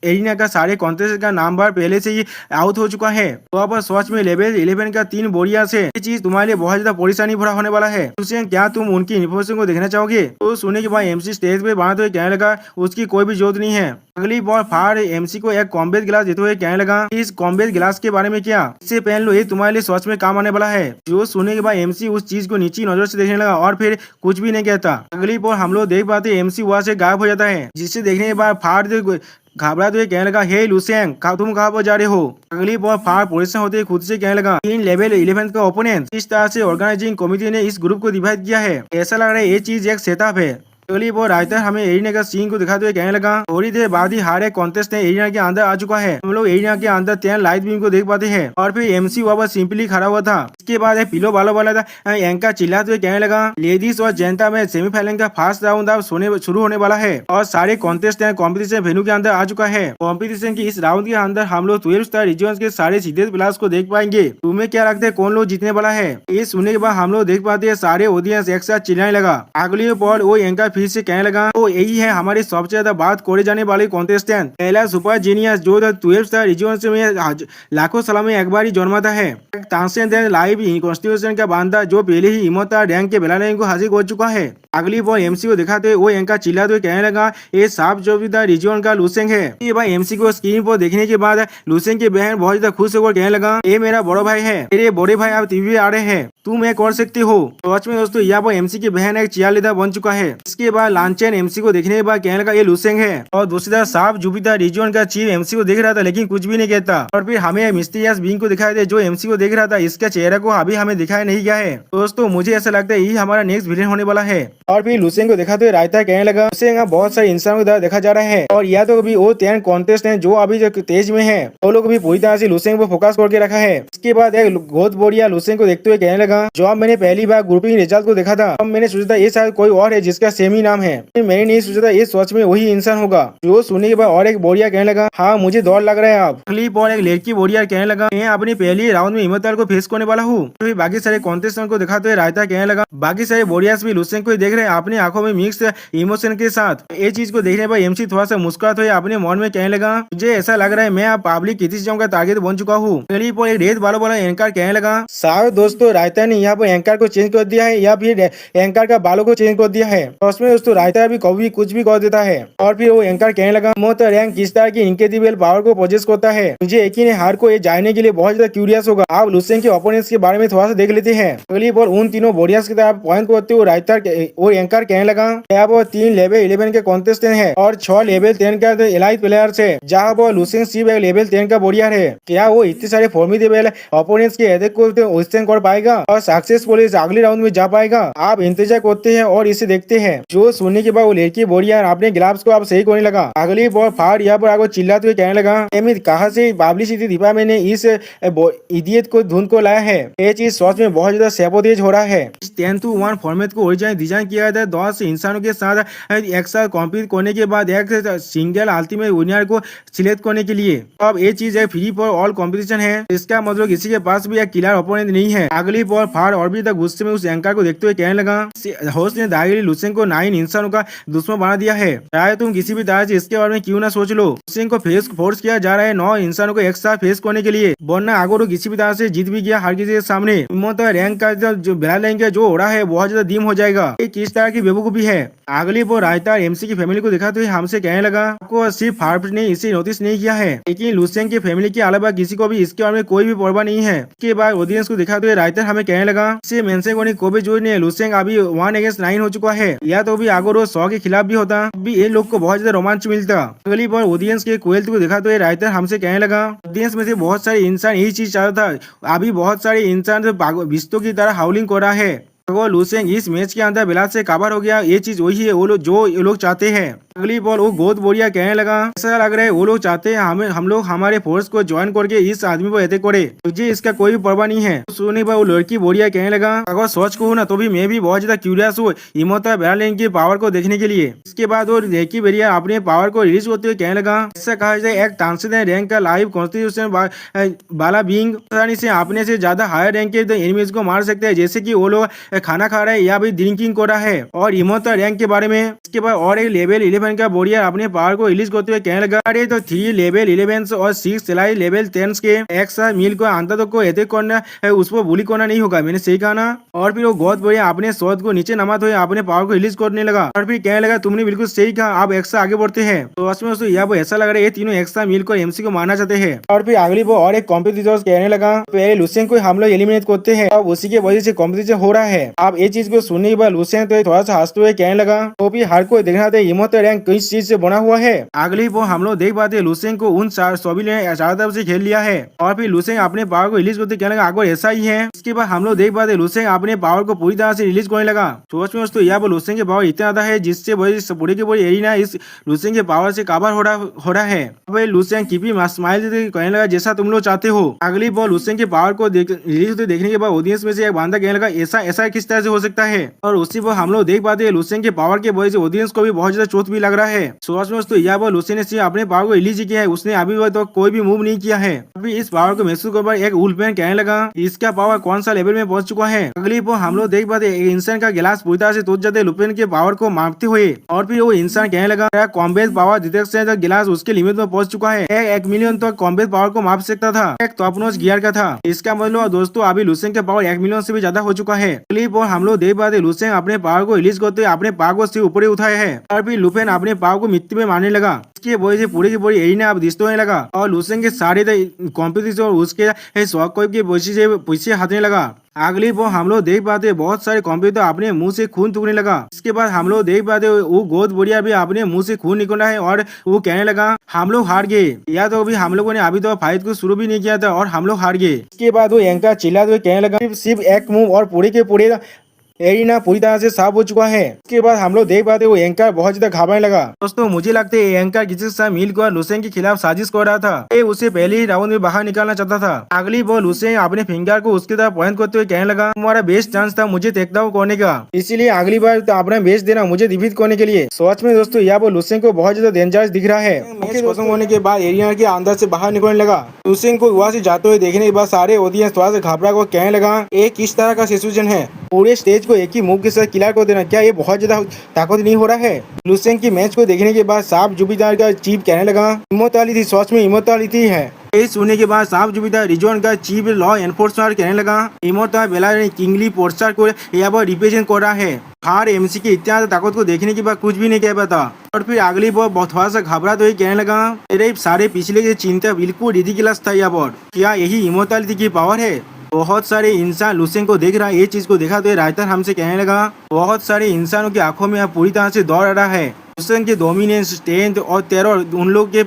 एरिना का सारे कॉन्टेस्ट का नंबर पहले से ही आउट हो चुका है। तो अब सच में लेवल 11 का 3 वॉरियर्स है। ये चीज तुम्हारे लिए बहुत ज्यादा परेशानी भरा होने वाला है। उसे क्या तुम उनकी इन्फॉर्मेशन को देखना चाहोगे? तो सुनने के बाद एमसी स्टेज पे बनाते हुए कहने लगा उसकी कोई भी जरूरत नहीं है। अगली बार फाड़ एमसी को एक कॉम्बेट गिलास देते हुए कहने लगा इस कॉम्बेट गिलास के बारे में क्या, इससे पहन लो, ये तुम्हारे लिए सच में काम आने वाला है। जो सुनने के बाद एमसी उस चीज को नीची नजर से देखने लगा और फिर कुछ भी नहीं कहता। अगली बार हम लोग देख पाते एमसी वहां से गायब हो जाता है, जिसे देखने के बाद फाड़ घबराते हुए कहने लगा हे लुसेंग तुम कहाँ पर जा रहे हो? अगली बार फाड़ परेशान होते खुद से कहने लगा इन लेवल 11 का ओपोनेंट। इस तरह से ऑर्गेनाइजिंग कमेटी ने इस ग्रुप को डिवाइड किया है। ऐसा लग रहा है ये चीज एक सेटअप है। अगली बार राइटर हमें एरिना का सीन को दिखाते हुए कहने लगा थोड़ी देर बाद ही हर एक कॉन्टेस्ट में एरिना के अंदर आ चुका है। हम लोग एरिना के अंदर 10 लाइट बीम को देख पाते हैं और फिर एमसी वहां पर सिंपली खड़ा हुआ था। इसके बाद एक पिलो बालों वाला था एंकर चिल्लाते हुए कहने लगा लेडीज और जेंटा में सेमीफाइनल का फर्स्ट राउंड अब शुरू होने वाला है और सारे कॉन्टेस्ट कॉम्पिटिशन वेन्यू के अंदर आ चुका है। कॉम्पिटिशन की इस राउंड के अंदर हम लोग 12 स्टार रीजन के सारे सीधे प्लेयर्स को देख पाएंगे। तुम्हें क्या लगता है कौन लोग जीतने वाला है? ये सुनने के बाद हम लोग देख पाते हैं सारे ऑडियंस एक साथ चिल्लाने लगा। अगली बार वो एंकर फिर से कहने लगा तो यही है हमारी सबसे ज्यादा बात करे जाने वाले कॉन्टेस्टेंट पहला सुपर जीनियस जो 12 स्टार रीजन में लाखों सालों में एक बार ही जन्माता है। ट्रांसजेंडर लाइव कॉन्स्टिट्यूशन का बांधा जो पहले ही इमोता रैंक के बेला को हासिल हो चुका है। अगली बार एमसी को दिखाते हुए वो एंकर चिल्लाते हुए कहने लगा ये साफ जो रीजन का लुसेंग है। ये भाई एमसी को स्क्रीन पर देखने के बाद लुसेंग की बहन बहुत ज्यादा खुश होकर कहने लगा ये मेरा बड़ा भाई है, मेरे बड़े भाई आप टीवी आ रहे हैं, तुम ये कर सकते हो। तो सच में दोस्तों यहाँ पर एमसी की बहन एक चीयरलीडर बन चुका है। इसके बाद लांचन एमसी को देखने के बाद कहने लगा ये लुसेंग है और दूसरी तरफ साफ जुपिटर रीजन का चीफ एमसी को देख रहा था लेकिन कुछ भी नहीं कहता। और फिर हमें मिस्टीरियस बीइंग को दिखाया था जो एमसी को देख रहा था, इसका चेहरा को अभी हमें दिखाया नहीं गया है। दोस्तों मुझे ऐसा लगता है यही हमारा नेक्स्ट विलेन होने वाला है। और फिर लुसेंग को दिखाते हुए रायता कहने लगा लुसेंग बहुत सारे इंसानों को द्वारा देखा जा रहा है और या तो अभी वो 10 कॉन्टेस्ट है जो अभी जो तेज में है वो लोग भी पूरी तरह से लुसेंग पर फोकस करके रखा है। इसके बाद एक बहुत बढ़िया लुसेंग को देखते हुए कहने लगा जो अब मैंने पहली बार ग्रुपिंग रिजल्ट को देखा था अब मैंने सोचा था ये शायद कोई और है जिसका सेम ही नाम है, मैंने नहीं सोचा था ये सच में वही इंसान होगा। जो सुनने के बाद और एक बोरिया कहने लगा हाँ मुझे डर लग रहा है। आप क्लिप और एक लड़की बोरिया कहने लगा मैं अपनी पहली राउंड में हिम्मत को फेस करने वाला हूँ। तो बाकी सारे कॉन्टेस्टेंट को दिखाते हुए रायता कहने लगा बाकी सारे बोरियास भी लुसेंग को देख रहे हैं अपनी आंखों में मिक्स इमोशन के साथ। ये चीज को देखने पर एमसी थोड़ा सा मुस्कुराते हुए अपने मन में कहने लगा मुझे ऐसा लग रहा है मैं अब पब्लिक क्रिटिसिज्म का टारगेट बन चुका हूँ। क्लिप और एक रेत बालों वाला एंकर कहने लगा सारे दोस्तों रायता ने यहाँ पर एंकर को चेंज कर दिया है या फिर एंकर का बालों को चेंज कर दिया है। उसमें दोस्तों रायता भी कभी कुछ भी कर देता है। और फिर वो एंकर कहने लगा मोत रैंक किस तरह की इनक्रेडिबल पावर को पोजेस करता है, मुझे एक ही हार को ये जानने के लिए बहुत ज्यादा क्यूरियस होगा। आप लुसेंग के ओपोनेंट्स के बारे में थोड़ा सा देख लेते हैं। अगली बार उन तीनों बोरियस की तरफ पॉइंट करते हुए रायता और एंकर कहने लगा यहाँ पर 3 लेवल 11 के कॉन्टेस्टेंट है और 6 लेवल 10 का एलाइट प्लेयर्स है जहाँ पर लुसेंग सिर्फ एक लेवल 10 का बोरियर है। क्या वो इतने सारे फॉर्मिडेबल ओपोनेंट्स के अटैक को विथस्टैंड कर पाएगा और सक्सेसफुली अगले राउंड में जा पाएगा? आप इंतजार करते हैं और इसे देखते हैं। जो सुनने के बाद वो लड़की बोरियर अपने ग्लव्स को आप सही करने लगा। अगली बार फाड़ यहाँ पर आगे चिल्लाते हुए कहने लगा अमित कहाँ से पब्लिसिटी डिपार्टमेंट ने इस इडियट को धुन को लाया है, ये चीज सच में बहुत ज्यादा सैबोटेज हो रहा है। इस 10-1 फॉर्मेट को ओरिजिनल डिजाइन किया गया था 10 इंसानों के साथ एक साथ कॉम्पीट करने के बाद एक सिंगल अल्टीमेट विनर को सिलेक्ट करने के लिए। अब ये चीज एक फ्री फॉर ऑल कॉम्पिटिशन है, इसका मतलब किसी के पास भी एक किलर ओपोनेंट नहीं है। अगली बार फाड़ और भी तक गुस्से में उस एंकर को देखते हुए कहने लगा होस्ट ने दागिरी लुसेंग को 9 इंसानों का दुश्मन बना दिया है, चाहे तुम किसी भी तरह से इसके बारे में क्यों ना सोच लो। लुसेंग को फोर्स किया जा रहा है 9 इंसानों को एक साथ फेस करने के लिए, वरना अगर वो किसी भी तरह से जीत भी गया हर किसी के सामने रैंक का जो बेला लाइन का जो हो रहा है बहुत ज्यादा डीम हो जाएगा। ये किस तरह की बेवकूफी है। अगली बार रायता एमसी की फैमिली को दिखाते हुए हमसे कहने लगा आपको सिर्फ फार्प ने इसे नोटिस नहीं किया है लेकिन लुसेंग की फैमिली के अलावा किसी को भी इसके बारे में कोई भी परवाह नहीं है। इसके बाद ऑडियंस को दिखाते हुए रायता हमें कहने लगा इसे मेंशन करने को भी जरूरी नहीं है, लुसेंग अभी 1-9 हो चुका है, या तो भी अगर वो 100 के खिलाफ भी होता भी ये लोग को बहुत ज्यादा रोमांच मिलता। अगली बार ऑडियंस के क्वेल्थ को दिखाते हुए रायता हमसे कहने लगा ऑडियंस में से बहुत सारे इंसान यही चीज चाहता था, अभी बहुत सारे इंसान बिस्तों की तरह हाउलिंग कर रहा है। अगर लुसेंग इस मैच के अंदर बिलात से कवर हो गया ये चीज वही है वो लोग जो ये लोग चाहते हैं। अगली बॉल वो गोद बोरिया कहने लगा ऐसा लग रहा है वो लोग चाहते हैं हम लोग हमारे फोर्स को ज्वाइन करके इस आदमी को अटैक करे, तुझे इसका कोई भी परवाह नहीं है। सुनने पर वो लड़की बोरिया कहने लगा अगर सोच को ना तो भी मैं भी बहुत ज्यादा क्यूरियस हूँ इमोता बेरालिन की पावर को देखने के लिए। इसके बाद वो लड़की बोरिया अपने पावर को रिलीज होते हुए कहने लगा ऐसा कहा जाए एक ट्रांसजेंडर रैंक का लाइव कॉन्स्टिट्यूशन वाला बीइंग आसानी से अपने से ज्यादा हायर रैंक के एनिमीज को मार सकते हैं, जैसे कि वो लोग खाना खा रहे हैं या भी ड्रिंकिंग कर रहा है। और इमोता रैंक के बारे में इसके बाद और एक लेवल 11 लुफेन का बोरियर अपने पावर को रिलीज करते हुए कहने लगा, अरे तो 3 लेवल 11 और 6 सिलाई लेवल 10 के एक साथ मिल को अंततः को अटैक करना है, उस पर बुली करना नहीं होगा, मैंने सही कहा ना। और फिर वो बहुत बढ़िया अपने शॉट को नीचे नमाते हुए अपने पावर को रिलीज करने लगा और फिर कहने लगा, तुमने बिल्कुल सही कहा, आप एक साथ आगे बढ़ते हैं। तो उसमें दोस्तों यहाँ ऐसा लग रहा है ये तीनों एक साथ मिलकर एमसी को मारना चाहते हैं। और फिर अगली वो और एक कॉम्पिटिटर कहने लगा, पहले लुसेन को हम लोग एलिमिनेट करते हैं, अब उसी के वजह से कॉम्पिटिशन हो रहा है। अब ये चीज को सुनने के बाद लुसेन तो थोड़ा सा हंसते हुए कहने लगा, तो भी हर कोई देखना था इमोटल रैंक किस चीज से बना हुआ है। अगली वो हम लोग देख पाते लुसेन को उन सभी ने चारों तरफ से खेल लिया है और फिर लुसेन अपने पावर को रिलीज करते कहने लगा, अगर ऐसा ही है। इसके बाद हम लोग देख पाते लुसेन अपने पावर को पूरी तरह से रिलीज करने लगा। सोच में दोस्तों यहाँ पर लुसेन के पावर इतना ज्यादा है जिससे पूरे के पूरे एरिना इस लुसेन के पावर से कवर हो रहा है। अब लुसेन कीपी स्माइल कहने लगा, जैसा तुम लोग चाहते हो। अगली बॉल लुसेन के पावर को रिलीज होते देखने के बाद ऑडियंस में से एक बंदा कहने लगा, ऐसा किस तरह से हो सकता है। और उसी पर हम लोग देख पाते हैं लुसेन के पावर के वजह से ऑडियंस को भी बहुत ज्यादा चोट भी लग रहा है। सोच में दोस्तों यह बॉल लुसेन ने सिर्फ अपने पावर को रिलीज किया है, उसने अभी तो कोई भी मूव नहीं किया है। अभी इस पावर को महसूस कर एक वुल्फमैन कहने लगा, इसका पावर कौन सा लेवल में पहुंच चुका है। अगली बॉल हम लोग देख पाते इंसान का गिलास पूरी तरह से टूट जाते लुपेन के पावर को मापते हुए और फिर वो इंसान कहने लगा, कॉम्बैट पावर डिटेक्शन गिलास उसके लिमिट में पहुंच चुका है। 1 मिलियन तक कॉम्बैट पावर को माप सकता था, एक टॉप नॉच गियर का था। इसका मतलब दोस्तों अभी लुसेन का पावर 1 मिलियन से भी ज्यादा हो चुका है। क्लिप और हम लोग देख पाते लुसेन अपने पावर को रिलीज करते अपने पावर को सिर्फ ऊपर ही उठाए है और फिर लुपेन अपने पावर को मिट्टी में मारने लगा। इसकी वजह से पूरी की पूरी एरिना अब डिस्ट्रॉय होने लगा और लुसेन के सारे कॉम्पिटिशन और उसके शॉकवेव की वजह से पीछे हटने लगा। अगली वो हम लोग देख पाते बहुत सारे कंप्यूटर अपने मुंह से खून थूकने लगा। इसके बाद हम लोग देख पाते वो गोद बुढ़िया भी अपने मुंह से खून निकला है और वो कहने लगा, हम लोग हार गए। या तो अभी हम लोगों ने अभी तो फाइट को शुरू भी नहीं किया था और हम लोग हार गए। इसके बाद वो एंकर चिल्लाते हुए कहने लगा, सिर्फ एक मूव और पूरे के पूरे एरिना पूरी तरह से साफ हो चुका है। इसके बाद हम लोग देख पाते वो एंकर बहुत ज्यादा घबराने लगा। दोस्तों मुझे लगता है एंकर किसी के साथ मिलकर लुसेन के खिलाफ साजिश कर रहा था। ये उसे पहले ही राउंड में बाहर निकालना चाहता था। अगली बॉल लुसेन अपने फिंगर को उसकी तरफ पॉइंट करते हुए कहने लगा, तुम्हारा बेस्ट चांस था मुझे टेकडाउन करने का, इसीलिए अगली बार तो अपना बेस्ट देना मुझे डिफीट करने के लिए। सच में दोस्तों यहाँ पर लुसेन को बहुत ज्यादा डेंजरस दिख रहा है। खत्म होने के बाद एरिना के अंदर से बाहर निकलने लगा। लुसेन को वहाँ से जाते हुए देखने के बाद सारे ऑडियंस थोड़ा सा घबरा को कहने लगा, ये किस तरह का सिचुएशन है, पूरे स्टेज को एक ही मूव के साथ क्लियर कर देना, क्या ये बहुत ज्यादा ताकत नहीं हो रहा है। लुसेन की मैच को देखने के बाद साफ जुबिदार का चीफ कहने लगा, इमोर्टैलिटी सच में इमोर्टैलिटी है। ये सुनने के बाद साफ जुबिदार रिजन का चीफ लॉ एनफोर्समेंट कहने लगा, इमोर्टल बेला किंगली पोस्टर को यहाँ पर रिप्रेजेंट कर रहा है। हर एमसी की इतना ताकत को देखने के बाद कुछ भी नहीं कह पाता। और फिर अगली बार बहुत थोड़ा सा घबरा तो ही कहने लगा, अरे सारे पिछले की चिंता बिल्कुल रिडिकुलस था यहाँ पर, क्या यही इमोर्टैलिटी की पावर है। बहुत सारे इंसान लुसेन को देख रहा है। ये चीज को देखा तो राइटर हमसे कहने लगा, बहुत सारे इंसानों की आंखों में पूरी तरह से दौड़ रहा है। लुसेन के डोमिनेंस, स्ट्रेंथ और टेरर उन लोग के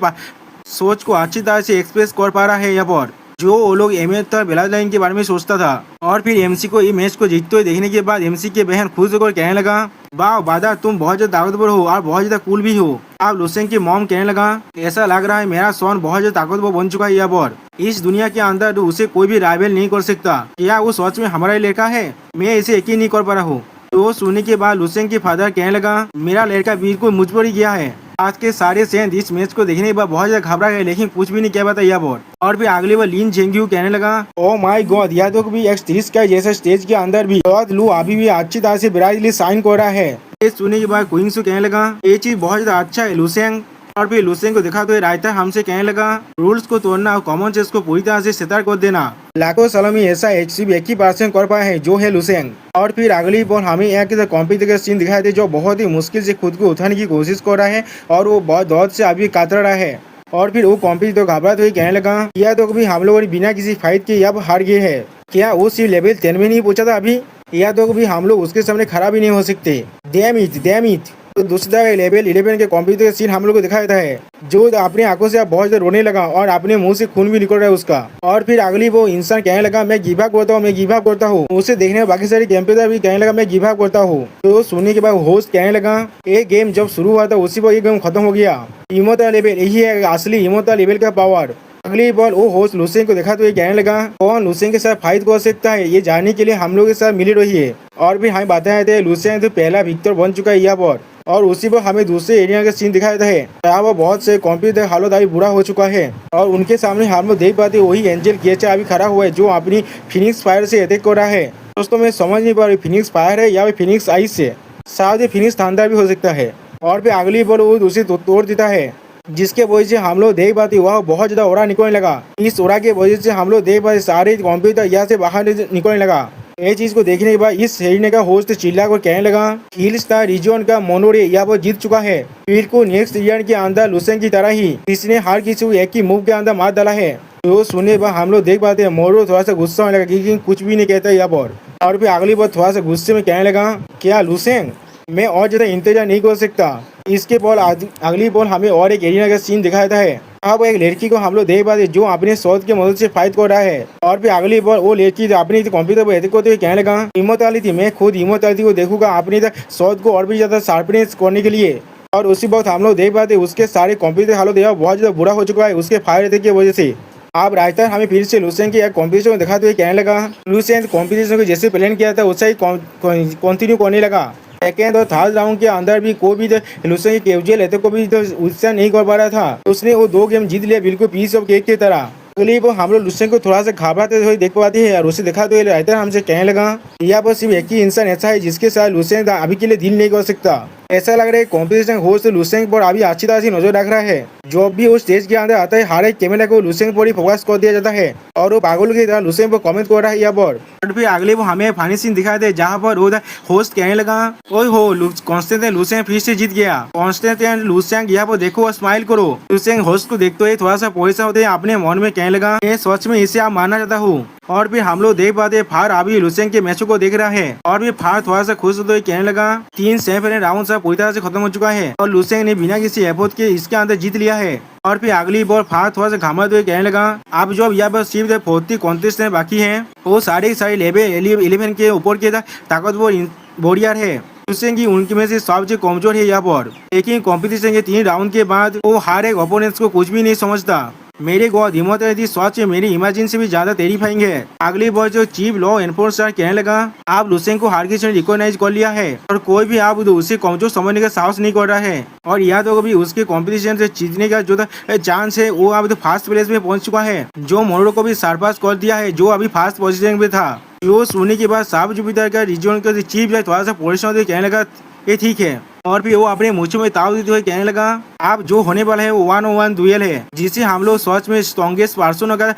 सोच को अच्छी तरह से एक्सप्रेस कर पा रहा है यहाँ पर, जो वो लोग इमोर्टल बेला लाइन के बारे में सोचता था। और फिर एमसी को ये मैच को जीतते हुए देखने के बाद एमसी के बहन खुश होकर कहने लगा, वाह बादा तुम बहुत ज्यादा ताकतवर हो और बहुत ज्यादा कूल भी हो। अब लुसेन की मॉम कहने लगा, ऐसा लग रहा है मेरा सोन बहुत ज्यादा ताकतवर बन चुका है यहाँ पर, इस दुनिया के अंदर उसे कोई भी राइवल नहीं कर सकता। क्या वो सच में हमारा लड़का है, मैं इसे यकीन नहीं कर पा रहा हूँ। तो सुनने के बाद लुसेन के फादर कहने लगा, मेरा लड़का बिल्कुल मुझ पर ही गया है। आज के सारे सेंट इस मैच को देखने के बाद बहुत ज्यादा घबरा गए, लेकिन कुछ भी नहीं कह पाता यह बोर्ड। और फिर अगली बार लिन जेंग्यू कहने लगा, ओ माय गॉड, यह तो भी एक स्टेज का जैसा स्टेज के अंदर भी लू अभी भी अच्छी तरह से ब्राजील साइन कर रहा है। ये सुनने के बाद क्वींसू कहने लगा, ये चीज बहुत ज्यादा अच्छा है लुसेन। और फिर लुसेन को देखा तो राइटर हमसे कहने लगा, रूल्स को तोड़ना और कॉमन सेंस को पूरी तरह से सतर कर देना, लाखों सालों में ऐसा सिर्फ एक ही पर्सन कर पाया है जो है लुसेन। और फिर अगली बॉल हमें यहाँ के कॉम्पिटिटर का सीन दिखाई दे, जो बहुत ही मुश्किल से खुद को उठाने की कोशिश कर रहा है और वो बहुत दौड़ से अभी कातर रहा है। और फिर वो कॉम्पिटिटर घबरा तो कहने लगा, यह तो कभी हम लोगों ने बिना किसी फाइट के अब हार गए है, क्या वो सिर्फ लेवल 10 में नहीं पहुंचा था अभी, या तो कभी हम लोग उसके सामने खड़ा भी नहीं हो सकते। Damn it. तो दूसरा लेवल 11 के कॉम्पिटिटर सीन हम लोग को दिखाया था है, जो अपनी आंखों से बहुत ज्यादा रोने लगा और अपने मुंह से खून भी निकल रहा है उसका। और फिर अगली वो इंसान कहने लगा, मैं गिव अप करता हूँ। उसे देखने बाकी सारे कैंपेयर भी कहने लगा, मैं गिव अप करता हूँ। तो सुनने के बाद होस्ट कहने लगा, ये गेम जब शुरू हुआ था उसी पर ये गेम खत्म हो गया। इमोर्टल लेवल यही है असली इमोर्टल लेवल का पावर। अगली बॉल वो होस्ट लुसेन को देखा तो ये कहने लगा, कौन लुसेन के साथ फाइट कर सकता है, ये जानने के लिए हम लोग के साथ मिली रही है। और भी हमें बताए थे लुसेन तो पहला विक्टर बन चुका है यहाँ पर। और उसी पर हमें दूसरे एरिया का सीन दिखाया था यहाँ पर बहुत से कॉम्पिटिटर हालत अभी बुरा हो चुका है और उनके सामने हम लोग देख पाते वही एंजल केचा अभी खड़ा हुआ है, जो अपनी फिनिक्स फायर से अटैक कर रहा है। दोस्तों मैं समझ नहीं पा रही फिनिक्स फायर है या फिनिक्स आइस से, शायद ये फिनिक्स थंडर भी हो सकता है। और फिर अगली बॉल वो उसे तोड़ देता है, जिसके वजह से हम लोग देख पाते वह बहुत ज्यादा ओरा निकलने लगा। इस ओरा के वजह से हम लोग देख पाते सारे कंप्यूटर यहाँ से बाहर निकलने लगा। ये चीज को देखने के बाद इस सेरीने का होस्ट चिल्ला कर कहने लगा, हिल स्टार रीजन का मोनोरे यहाँ पर जीत चुका है। बिल्कुल नेक्स्ट रीजन के अंदर लुसेंग की तरह ही इसने हर किसी को एक ही मूव के अंदर मार डाला है। तो सुनने पर हम लोग देख पाते हैं मोरो थोड़ा सा गुस्सा होने लगा, लेकिन कुछ भी नहीं कहता यहाँ पर। और फिर अगली बार थोड़ा सा गुस्से में कहने लगा, क्या लुसेंग, मैं और ज्यादा इंतजार नहीं कर सकता। इसके बॉल अगली बॉल हमें और एक एरिना का सीन दिखाता है। अब एक लड़की को हम लोग देख पाते जो अपने शॉट की मदद से फाइट कर रहा है। और फिर अगली बॉल वो लड़की अपनी कंप्यूटर पर को कहने लगा, इमोर्टैलिटी, मैं खुद इमोर्टैलिटी को देखूंगा अपने शॉट को और भी ज्यादा शार्पनेस करने के लिए। और उसी वक्त हम लोग देख पाते उसके सारे कंप्यूटर हालत बहुत ज्यादा बुरा हो चुका है उसके फायर की वजह से। अब राजस्थान हमें फिर से लुसेंग की एक कॉम्पिटिशन दिखाते हुए कहने लगा, लुसेंग कॉम्पिटिशन को जैसे प्लान किया था उससे ही कंटिन्यू करने लगा। सेकेंड और थर्ड राउंड के अंदर भी कोई भी लुसेंग के कैजुअल लेते को भी उत्साह नहीं कर पा रहा था। उसने वो 2 गेम जीत लिया बिल्कुल पीस ऑफ केक की तरह। अगली वो हम लोग लुसेंग को थोड़ा सा घबराते हुए देख पाते हैं और उसे दिखाते हुए राइटर हमसे कहने लगा, यहाँ पर सिर्फ एक ही इंसान ऐसा है जिसके साथ लुसेंग अभी के लिए डील नहीं कर सकता। ऐसा लग रहा है कॉम्पिटिशन होस्ट लुसेंग पर अभी अच्छी तरह से नजर रख रहा है। जो भी उस स्टेज के अंदर आता है हर एक कैमरा को लुसेंग पर ही फोकस कर दिया जाता है और वो पागल की तरह लुसेंग पर कमेंट कर रहा है यहाँ पर। और फिर अगले वो हमें फानी सीन दिखाई दे जहाँ पर वो होस्ट कहने लगा, ओए हो कॉन्स्टेंटाइन लुसेंग फिर से जीत गया। कॉन्स्टेंटाइन लुसेंग यहाँ पर देखो और स्माइल करो। लुसेंग होस्ट को देखते हुए थोड़ा सा पैसा होते अपने मन में कहने लगा, मैं सच में इसे आप मानना चाहता हूँ। और फिर हम लोग देख पाते फार अभी लुसेंग के मैचों को देख रहा है। और फिर फार थोड़ा सा खुश होते हुए कहने लगा, 3 सेमीफाइनल राउंड सब पूरी तरह से खत्म हो चुका है और लुसेंग ने बिना किसी एफर्ट के इसके अंदर जीत लिया है। और फिर अगली बॉल फार थोड़ा सा घामते हुए कहने लगा, अब जो यहाँ पर सिर्फ 40 कॉन्टेस्ट बाकी है वो सारे लेवल 11 के ऊपर के ताकतवर वॉरियर है। लुसेंग की उनकी में से सबसे कमजोर है यहाँ पर। लेकिन कॉम्पिटिशन के 3 राउंड के बाद वो हर एक ओपोनेंट्स को कुछ भी नहीं समझता। मेरे गॉड इमोर्टैलिटी सच मेरी इमेजिन से भी ज्यादा टेरिफाइंग है। अगली बार जो चीफ लॉ एनफोर्सर कहने लगा, आप लुसेंग को हर किसी ने रिकॉग्नाइज कर लिया है और कोई भी आप उसे कमजोर समझने का साहस नहीं कर रहा है। और यहाँ तो कभी उसके कंपटीशन से जीतने का जो चांस है वो अब तो फर्स्ट प्लेस में पहुंच चुका है, जो मोरो को भी सरपास कर दिया है जो अभी फर्स्ट पोजीशन में था। वो सुनने के बाद साफ जुपिटर का रीजन का चीफ थोड़ा सा पोजिशन कहने लगा, ये ठीक है। और फिर वो अपने मुँह में ताव देते हुए कहने लगा, आप जो होने वाला है वो 1-on-1 डुएल है जिसे हम लोग सच में स्ट्रॉन्गेस्ट पर्सन का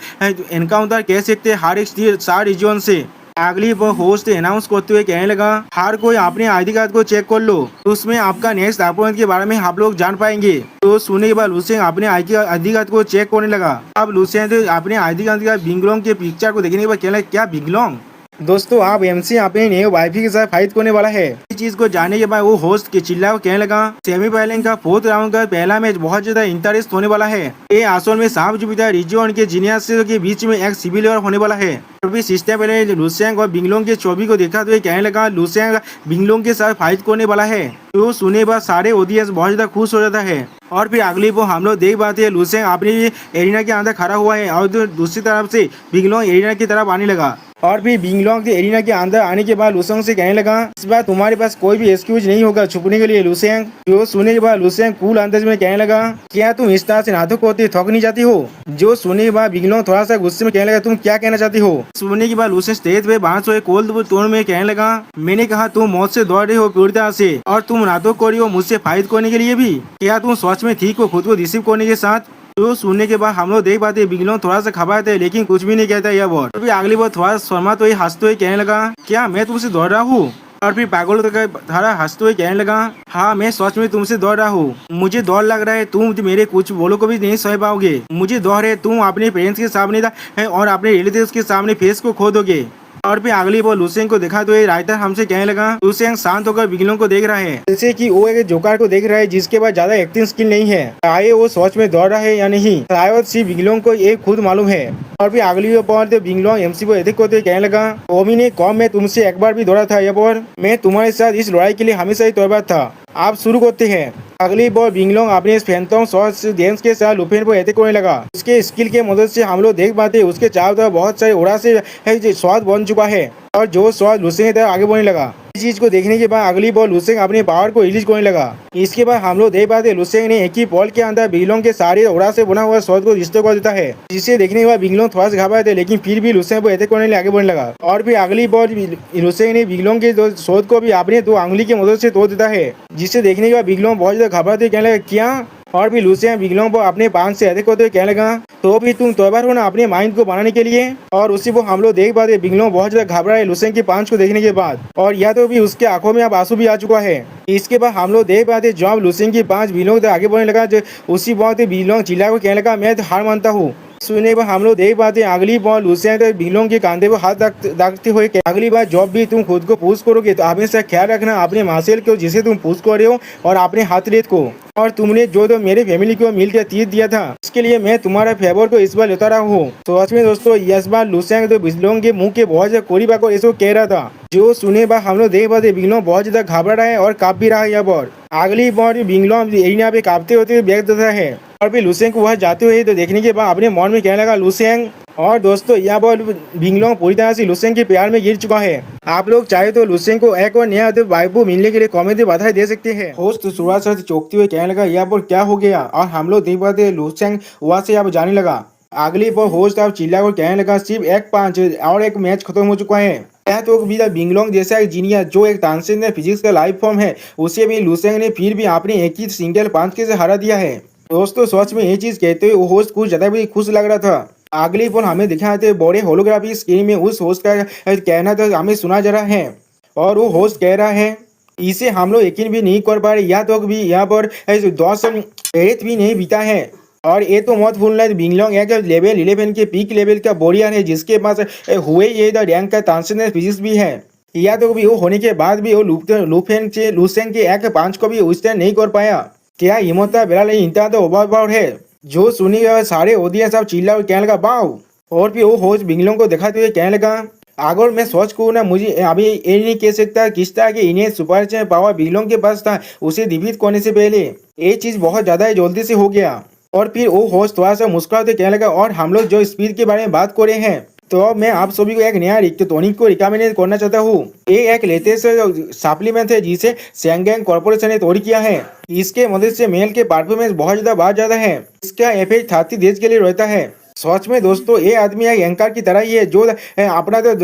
एनकाउंटर कह सकते हैं हर एक 4 रीजन से। अगली वो होस्ट अनाउंस करते हुए कहने लगा, हर कोई अपने आईडी कार्ड को चेक कर लो, उसमें आपका नेक्स्ट अपोनेंट के बारे में आप लोग जान पाएंगे। तो सुनने के बाद लुसेंग अपने आईडी कार्ड को चेक करने लगा। अब लुसेंग अपने आईडी कार्ड का बिंगलोंग के पिक्चर को देखने के बाद कहने लगा, क्या बिंगलोंग? दोस्तों आप एमसी अपने नए वाइफी के साथ फाइट करने वाला है। इस चीज को जानने के बाद वो होस्ट के चिल्ला को कहने लगा, सेमीफाइनल का 4th राउंड का पहला मैच बहुत ज्यादा इंटरेस्ट होने वाला है। ये असल में साफ जुपिटर रीजन के जीनियस के बीच में एक सिविल वॉर होने वाला है। सिस्टम पहले लुसेंग और बिंगलोंग के छवि को देखा तो कहने लगा, लुसेंग बिंगलोंग के साथ फाइट करने वाला है। तो सुने बाद सारे ऑडियंस बहुत ज्यादा खुश हो जाता है। और फिर अगली वो हम लोग देख पाते हैं लुसेंग अपनी एरिना के अंदर खड़ा हुआ है और दूसरी तरफ से बिंगलोंग एरिना की तरफ आने लगा। और फिर बिंगलोंग के एरिना के अंदर आने के बाद लुसेंग से कहने लगा, इस बार तुम्हारे पास कोई भी एक्सक्यूज नहीं होगा छुपने के लिए लुसेंग। जो सुनने के बाद लुसेंग कूल अंदाज में कहने लगा, क्या तुम इस तरह से नाटक करते थक नहीं जाती हो? जो सुनने के बाद बिंगलोंग थोड़ा सा गुस्से में कहने लगा, तुम क्या कहना चाहती हो? सुनने के बाद लुसेंग स्टेज पे बांस हुए कोल्ड टोन में कहने लगा, मैंने कहा तुम मौत से दौड़ रहे हो पूरी तरह से और तुम नाटक कर रही हो मुझसे फाइट करने के लिए भी। क्या तुम सच में ठीक हो खुद को रिसीव करने के साथ? तो सुनने के बाद हम लोग देख पाते बिंगलोंग थोड़ा सा घबराते है लेकिन कुछ भी नहीं कहता यह बार। तो अगली बार थोड़ा शर्मा तो हंसते हुए कहने लगा, क्या मैं तुमसे दौड़ रहा हूँ? और फिर पागल धारा हंसते हुए कहने लगा, हाँ मैं सच में तुमसे दौड़ रहा हूँ। मुझे डर लग रहा है तुम मेरे कुछ बोलो को भी नहीं सह पाओगे। मुझे डर है तुम अपने पेरेंट्स के सामने और अपने रिलेटिव्स के सामने फेस को खो दोगे। और फिर अगली बार लुसेंग को देखा तो ये राइटर हमसे कहने लगा, लुसेंग शांत होकर बिंगलोंग को देख रहा है जैसे कि वो एक जोकर को देख रहा है जिसके पास ज्यादा एक्टिंग स्किल नहीं है। चाहे वो सच में दौड़ रहा है या नहीं शायद सिर्फ बिंगलोंग को ये खुद मालूम है। और फिर अगली बार बिंगलोंग एमसी को एडिक करते कहने लगा, ओमी ने कम मैं तुमसे एक बार भी दौड़ा था, ये बार मैं तुम्हारे साथ इस लड़ाई के लिए हमेशा ही तैयार था। आप शुरू करते हैं। अगली बार बिंगलोंग अपने फैंटम शॉट गेम्स के साथ लुफेन पर अटैक करने लगा। उसके स्किल के मदद से हम लोग देख पाते उसके चारों तरफ बहुत सारे ओरा से स्वाद बन चुका है और जो स्वाद लुसेंग की तरफ आगे बढ़ने लगा। इस चीज को देखने के बाद अगली बॉल लुसेंग अपने पावर को रिलीज करने लगा। इसके बाद हम लोग देख पाते लुसेंग ने एक ही बॉल के अंदर बिगलोंग के सारे ओरा से बना हुआ शॉट को डिस्ट्रॉय कर देता है, जिसे देखने के बाद बिगलोंग थोड़ा सा घबराए थे, लेकिन फिर भी लुसेंग को अटैक करने के लिए आगे बढ़ने लगा। और फिर अगली बॉल लुसेंग ने बिगलोंग के शॉट को भी अपने 2 अंगुली की मदद से तोड़ देता है, जिसे देखने के बाद बिगलोंग बहुत ज्यादा घबराते कहने लगा क्या। और भी लुसेंग बिगलोंग को अपने पांच से अटैक करते हुए कहने लगा तो भी तुम तैयार हो ना अपने माइंड को बनाने के लिए। और उसी को हम लोग देख पाते बिगलोंग बहुत ज्यादा घबरा है लुसेंग के पांच को देखने के बाद, और या तो भी उसके आंखों में अब आंसू भी आ चुका है। इसके बाद हम लोग देख पाते जब लुसेंग की पांच बिगलोंग तक आगे बढ़ने लगा, उसी बात बिगलोंग चिल्ला को कहने लगा मैं तो हार मानता हूँ। सुनने पर हम लोग देख पाते अगली बॉल लुसेंग तो बिगलोंग के कांधे को हाथ दागते हुए अगली बार जब भी तुम खुद को पुश करोगे तो हमेशा ख्याल रखना अपने मासेल को जिसे तुम पुश कर रहे हो और अपने हाथरेत को, और तुमने जो तो मेरे फैमिली को मिलकर तीर दिया था इसके लिए मैं तुम्हारा फेवर को इस बार लेता रहा हूँ। तो सच में दोस्तों इस बार लुसेंग तो बिगलोंग के मुंह के बहुत ज्यादा कोरी बात को ऐसा कह रहा था, जो सुने बाद हम लोग देख पाते बिगलोंग बहुत ज्यादा घबरा रहा है और कांप भी रहा है। यहाँ पर अगली बार बिगलोंग एरिया पे कांपते होते बैग देता है, और फिर लुसेंग को वह जाते हुए तो देखने के बाद अपने मन में कहने लगा लुसेंग। और दोस्तों यहाँ पर बिगलोंग पूरी तरह से लुसेंग के प्यार में गिर चुका है। आप लोग चाहे तो लुसेंग को एक और नया वाइफ मिलने के लिए कमेंट में बधाई दे सकते हैं। होस्ट शुरुआत से चौंकते हुए कहने लगा यहाँ पर क्या हो गया, और हम लोग देख पाते लुसेंग वहाँ से अब जाने लगा। अगली पर होस्ट अब चिल्ला कर कहने लगा सिर्फ एक पांच और एक मैच खत्म हो चुका है। तो बिगलोंग जैसा एक जीनियस जो एक ट्रांसेंडेंटल फिजिक्स का लाइफ फॉर्म है उसे भी लुसेंग ने फिर भी अपने एक ही सिंगल पांच के से हरा दिया है। दोस्तों सच में ये चीज कहते हुए वो होस्ट कुछ ज्यादा भी खुश लग रहा था। अगली पल हमें दिखाते बड़े होलोग्राफी स्क्रीन में उस होस्ट का कहना तो हमें सुना जा रहा है, और वो होस्ट कह रहा है इसे हम लोग यकीन भी नहीं कर पा रहे, या तो भी यहाँ पर 10 मिनट भी नहीं बीता है। और ये तो मत भूलना बिगलोंग एक लेवल 11 के पीक लेवल का वॉरियर है, जिसके पास हुए ये द रैंक का ट्रांसेंडेंटल फिजिक्स भी है। या तो भी वो होने के बाद भी वो लुसेंग के एक पांच को भी विस्तार नहीं कर पाया। क्या हिम्मत बेला नहीं इंतहा तो ओवरपावर है, जो सुनी सारे ऑडियंस अब चिल्ला और कहने लगा बाव। और फिर वो होस्ट बिगलोंग को दिखाते हुए कहने लगा अगर मैं सोच को ना मुझे अभी ये नहीं कह सकता किस तरह के इन्हें सुपर पावर बिगलोंग के पास था उसे डिफीट करने से पहले ये चीज बहुत ज्यादा जल्दी से हो गया। और फिर वो होस्ट थोड़ा सा मुस्कुराते कहने लगा और हम लोग जो स्पीड के बारे में बात कर रहे हैं तो मैं आप सभी को एक नया टॉनिक को रिकमेंड करना चाहता हूँ। ये एक लेटेस्ट सप्लीमेंट है जिसे सैंगैंग कॉर्पोरेशन ने तैयार किया है। इसके मदद से मेल के परफॉर्मेंस बहुत ज्यादा बढ़ जाता है। इसका इफेक्ट 30 डेज के लिए रहता है। सच में दोस्तों ये आदमी एक एंकर की तरह ही है जो अपना तो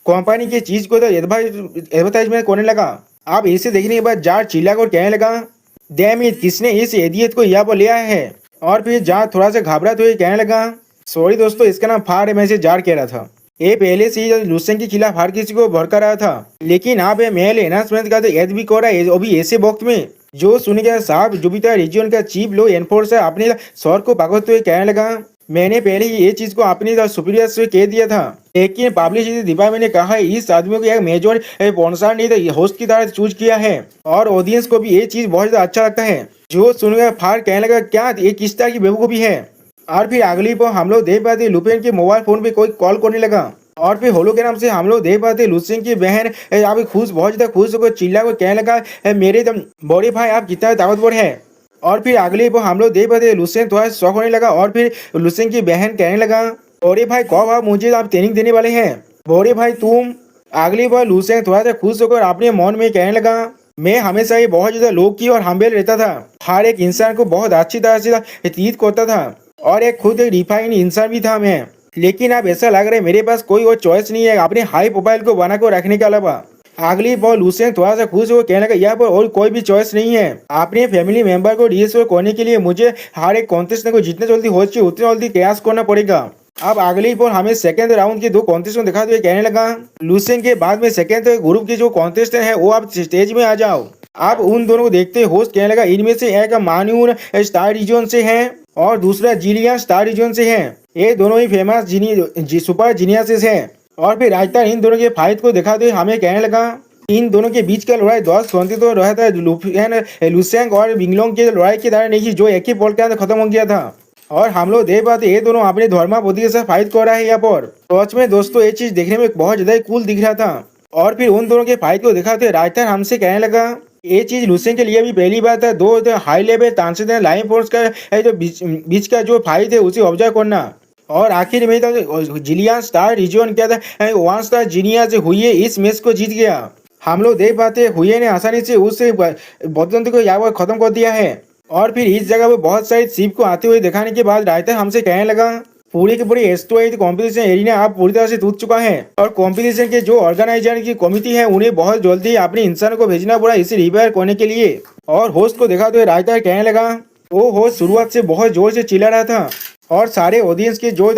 कंपनी की चीज को तो एडवर्टाइजमेंट करने लगा। अब इसे देखने के बाद जार चिल्ला कर कहने लगा डैम इट किसने इस इडियट को यहाँ पर ले आया है। और फिर जार थोड़ा सा घबराते हुए कहने लगा सॉरी दोस्तों इसका नाम फार है, मैं इसे जार कह रहा था। ये पहले से ही लुसेंग के खिलाफ हर किसी को भड़का रहा था, लेकिन आप ये मेल एनहांसमेंट का तो एड भी कर रहा है अभी ऐसे वक्त में। जो सुनेगा साहब जुपिटर रीजन का चीफ लो एनफोर्सर अपने सर को पकड़ते हुए कहने लगा मैंने पहले ही ये चीज को अपनी सुपीरियर से कह दिया था, लेकिन पब्लिसिटी डिपार्टमेंट ने कहा इस आदमी को एक मेजर स्पॉन्सर नहीं तो होस्ट की तरह चूज किया है, और ऑडियंस को भी ये चीज बहुत ज्यादा अच्छा लगता है। जो सुनेगा फार कहने लगा क्या ये किस तरह की बेवकूफी है। और फिर अगली पर हम लोग देख पाते लुपेन के मोबाइल फोन पे कोई कॉल करने लगा, और फिर होलोग्राम से हम लोग देख पाते लुसेंग की बहन अभी खुश बहुत ज्यादा खुश होकर चिल्ला को कहने लगा मेरे बड़े भाई आप कितना ताकतवर है। और फिर अगली पर हम लोग देख पाते लुसेंग थोड़ा शौक होने लगा, और फिर लुसेंग की बहन कहने लगा बड़े भाई कब आप मुझे आप ट्रेनिंग देने वाले हैं बड़े भाई तुम। अगली बार लुसेंग थोड़ा सा खुश होकर अपने मन में कहने लगा मैं हमेशा ही बहुत ज्यादा लोग की और हम्बल रहता था, हर एक इंसान को बहुत अच्छी तरह से ट्रीट करता था, और एक खुद एक रिफाइंड इंसान भी था मैं। लेकिन अब ऐसा लग रहा है मेरे पास कोई और चॉइस नहीं है अपने हाई प्रोफाइल को बना कर रखने के अलावा। अगली बार लुसेंग थोड़ा सा खुश हो कहने लगा यहाँ पर और कोई भी चॉइस नहीं है, अपने फैमिली मेंबर को रीअश्योर करने के लिए मुझे हर एक कॉन्टेस्टेंट को जितने जल्दी हो सके उतने जल्दी प्रयास करना पड़ेगा। अब अगली बार हमें सेकंड राउंड के 2 कॉन्टेस्टेंट दिखाते हुए कहने लगा लुसेंग के बाद में सेकंड ग्रुप के जो कॉन्टेस्टेंट है वो आप स्टेज में आ जाओ। आप उन दोनों को देखते होस्ट कहने लगा इनमें से एक मान्यूर स्टार रीजन से है और दूसरा जिलियन स्टार रीजन से है, ये दोनों ही फेमस सुपर जीनियसेस हैं। और फिर राजस्थान इन दोनों के फाइट को दिखाते हुए हमें कहने लगा इन दोनों के बीच का लड़ाई 10 घंटे तो रहा था लुसेंग और बिगलोंग की लड़ाई की तरह नहीं जो एक ही बॉल के अंदर खत्म हो गया था, और हम लोग देख पाते ये दोनों अपने धर्मापति के साथ फाइट कर रहा है यहाँ पर। सच में दोस्तों ये चीज देखने में बहुत ज्यादा कूल दिख रहा था। और फिर उन दोनों के फाइट को दिखाते राजस्थान हमसे कहने लगा ये चीज लुसेंग के लिए भी पहली बात है, दो high level transcendental line force का जो बीच का जो फाइट है उसे ऑब्जर्व करना। और आखिर में तो जिलियन स्टार रीजन क्या था 1 स्टार जीनियस हुई है इस मैच को जीत गया। हम लोग देख पाते हुए ने आसानी से उस बौद्धतंत्र को यहाँ पर खत्म कर दिया है। और फिर इस जगह पर बहुत सारे शिप को आते हुए दिखाने के बाद रायता हमसे कहने लगा पूरी की पूरी एस्टोइड कॉम्पिटिशन एरिना आप पूरी तरह से टूट चुका है और कॉम्पिटिशन के जो ऑर्गेनाइजर की कमेटी है उन्हें बहुत जल्दी अपने इंसानों को भेजना पड़ा इसे रिपेयर करने के लिए। और होस्ट को देखा तो रायता कहने लगा वो होस्ट शुरुआत से बहुत जोर से चिल्ला रहा था और सारे ऑडियंस के जो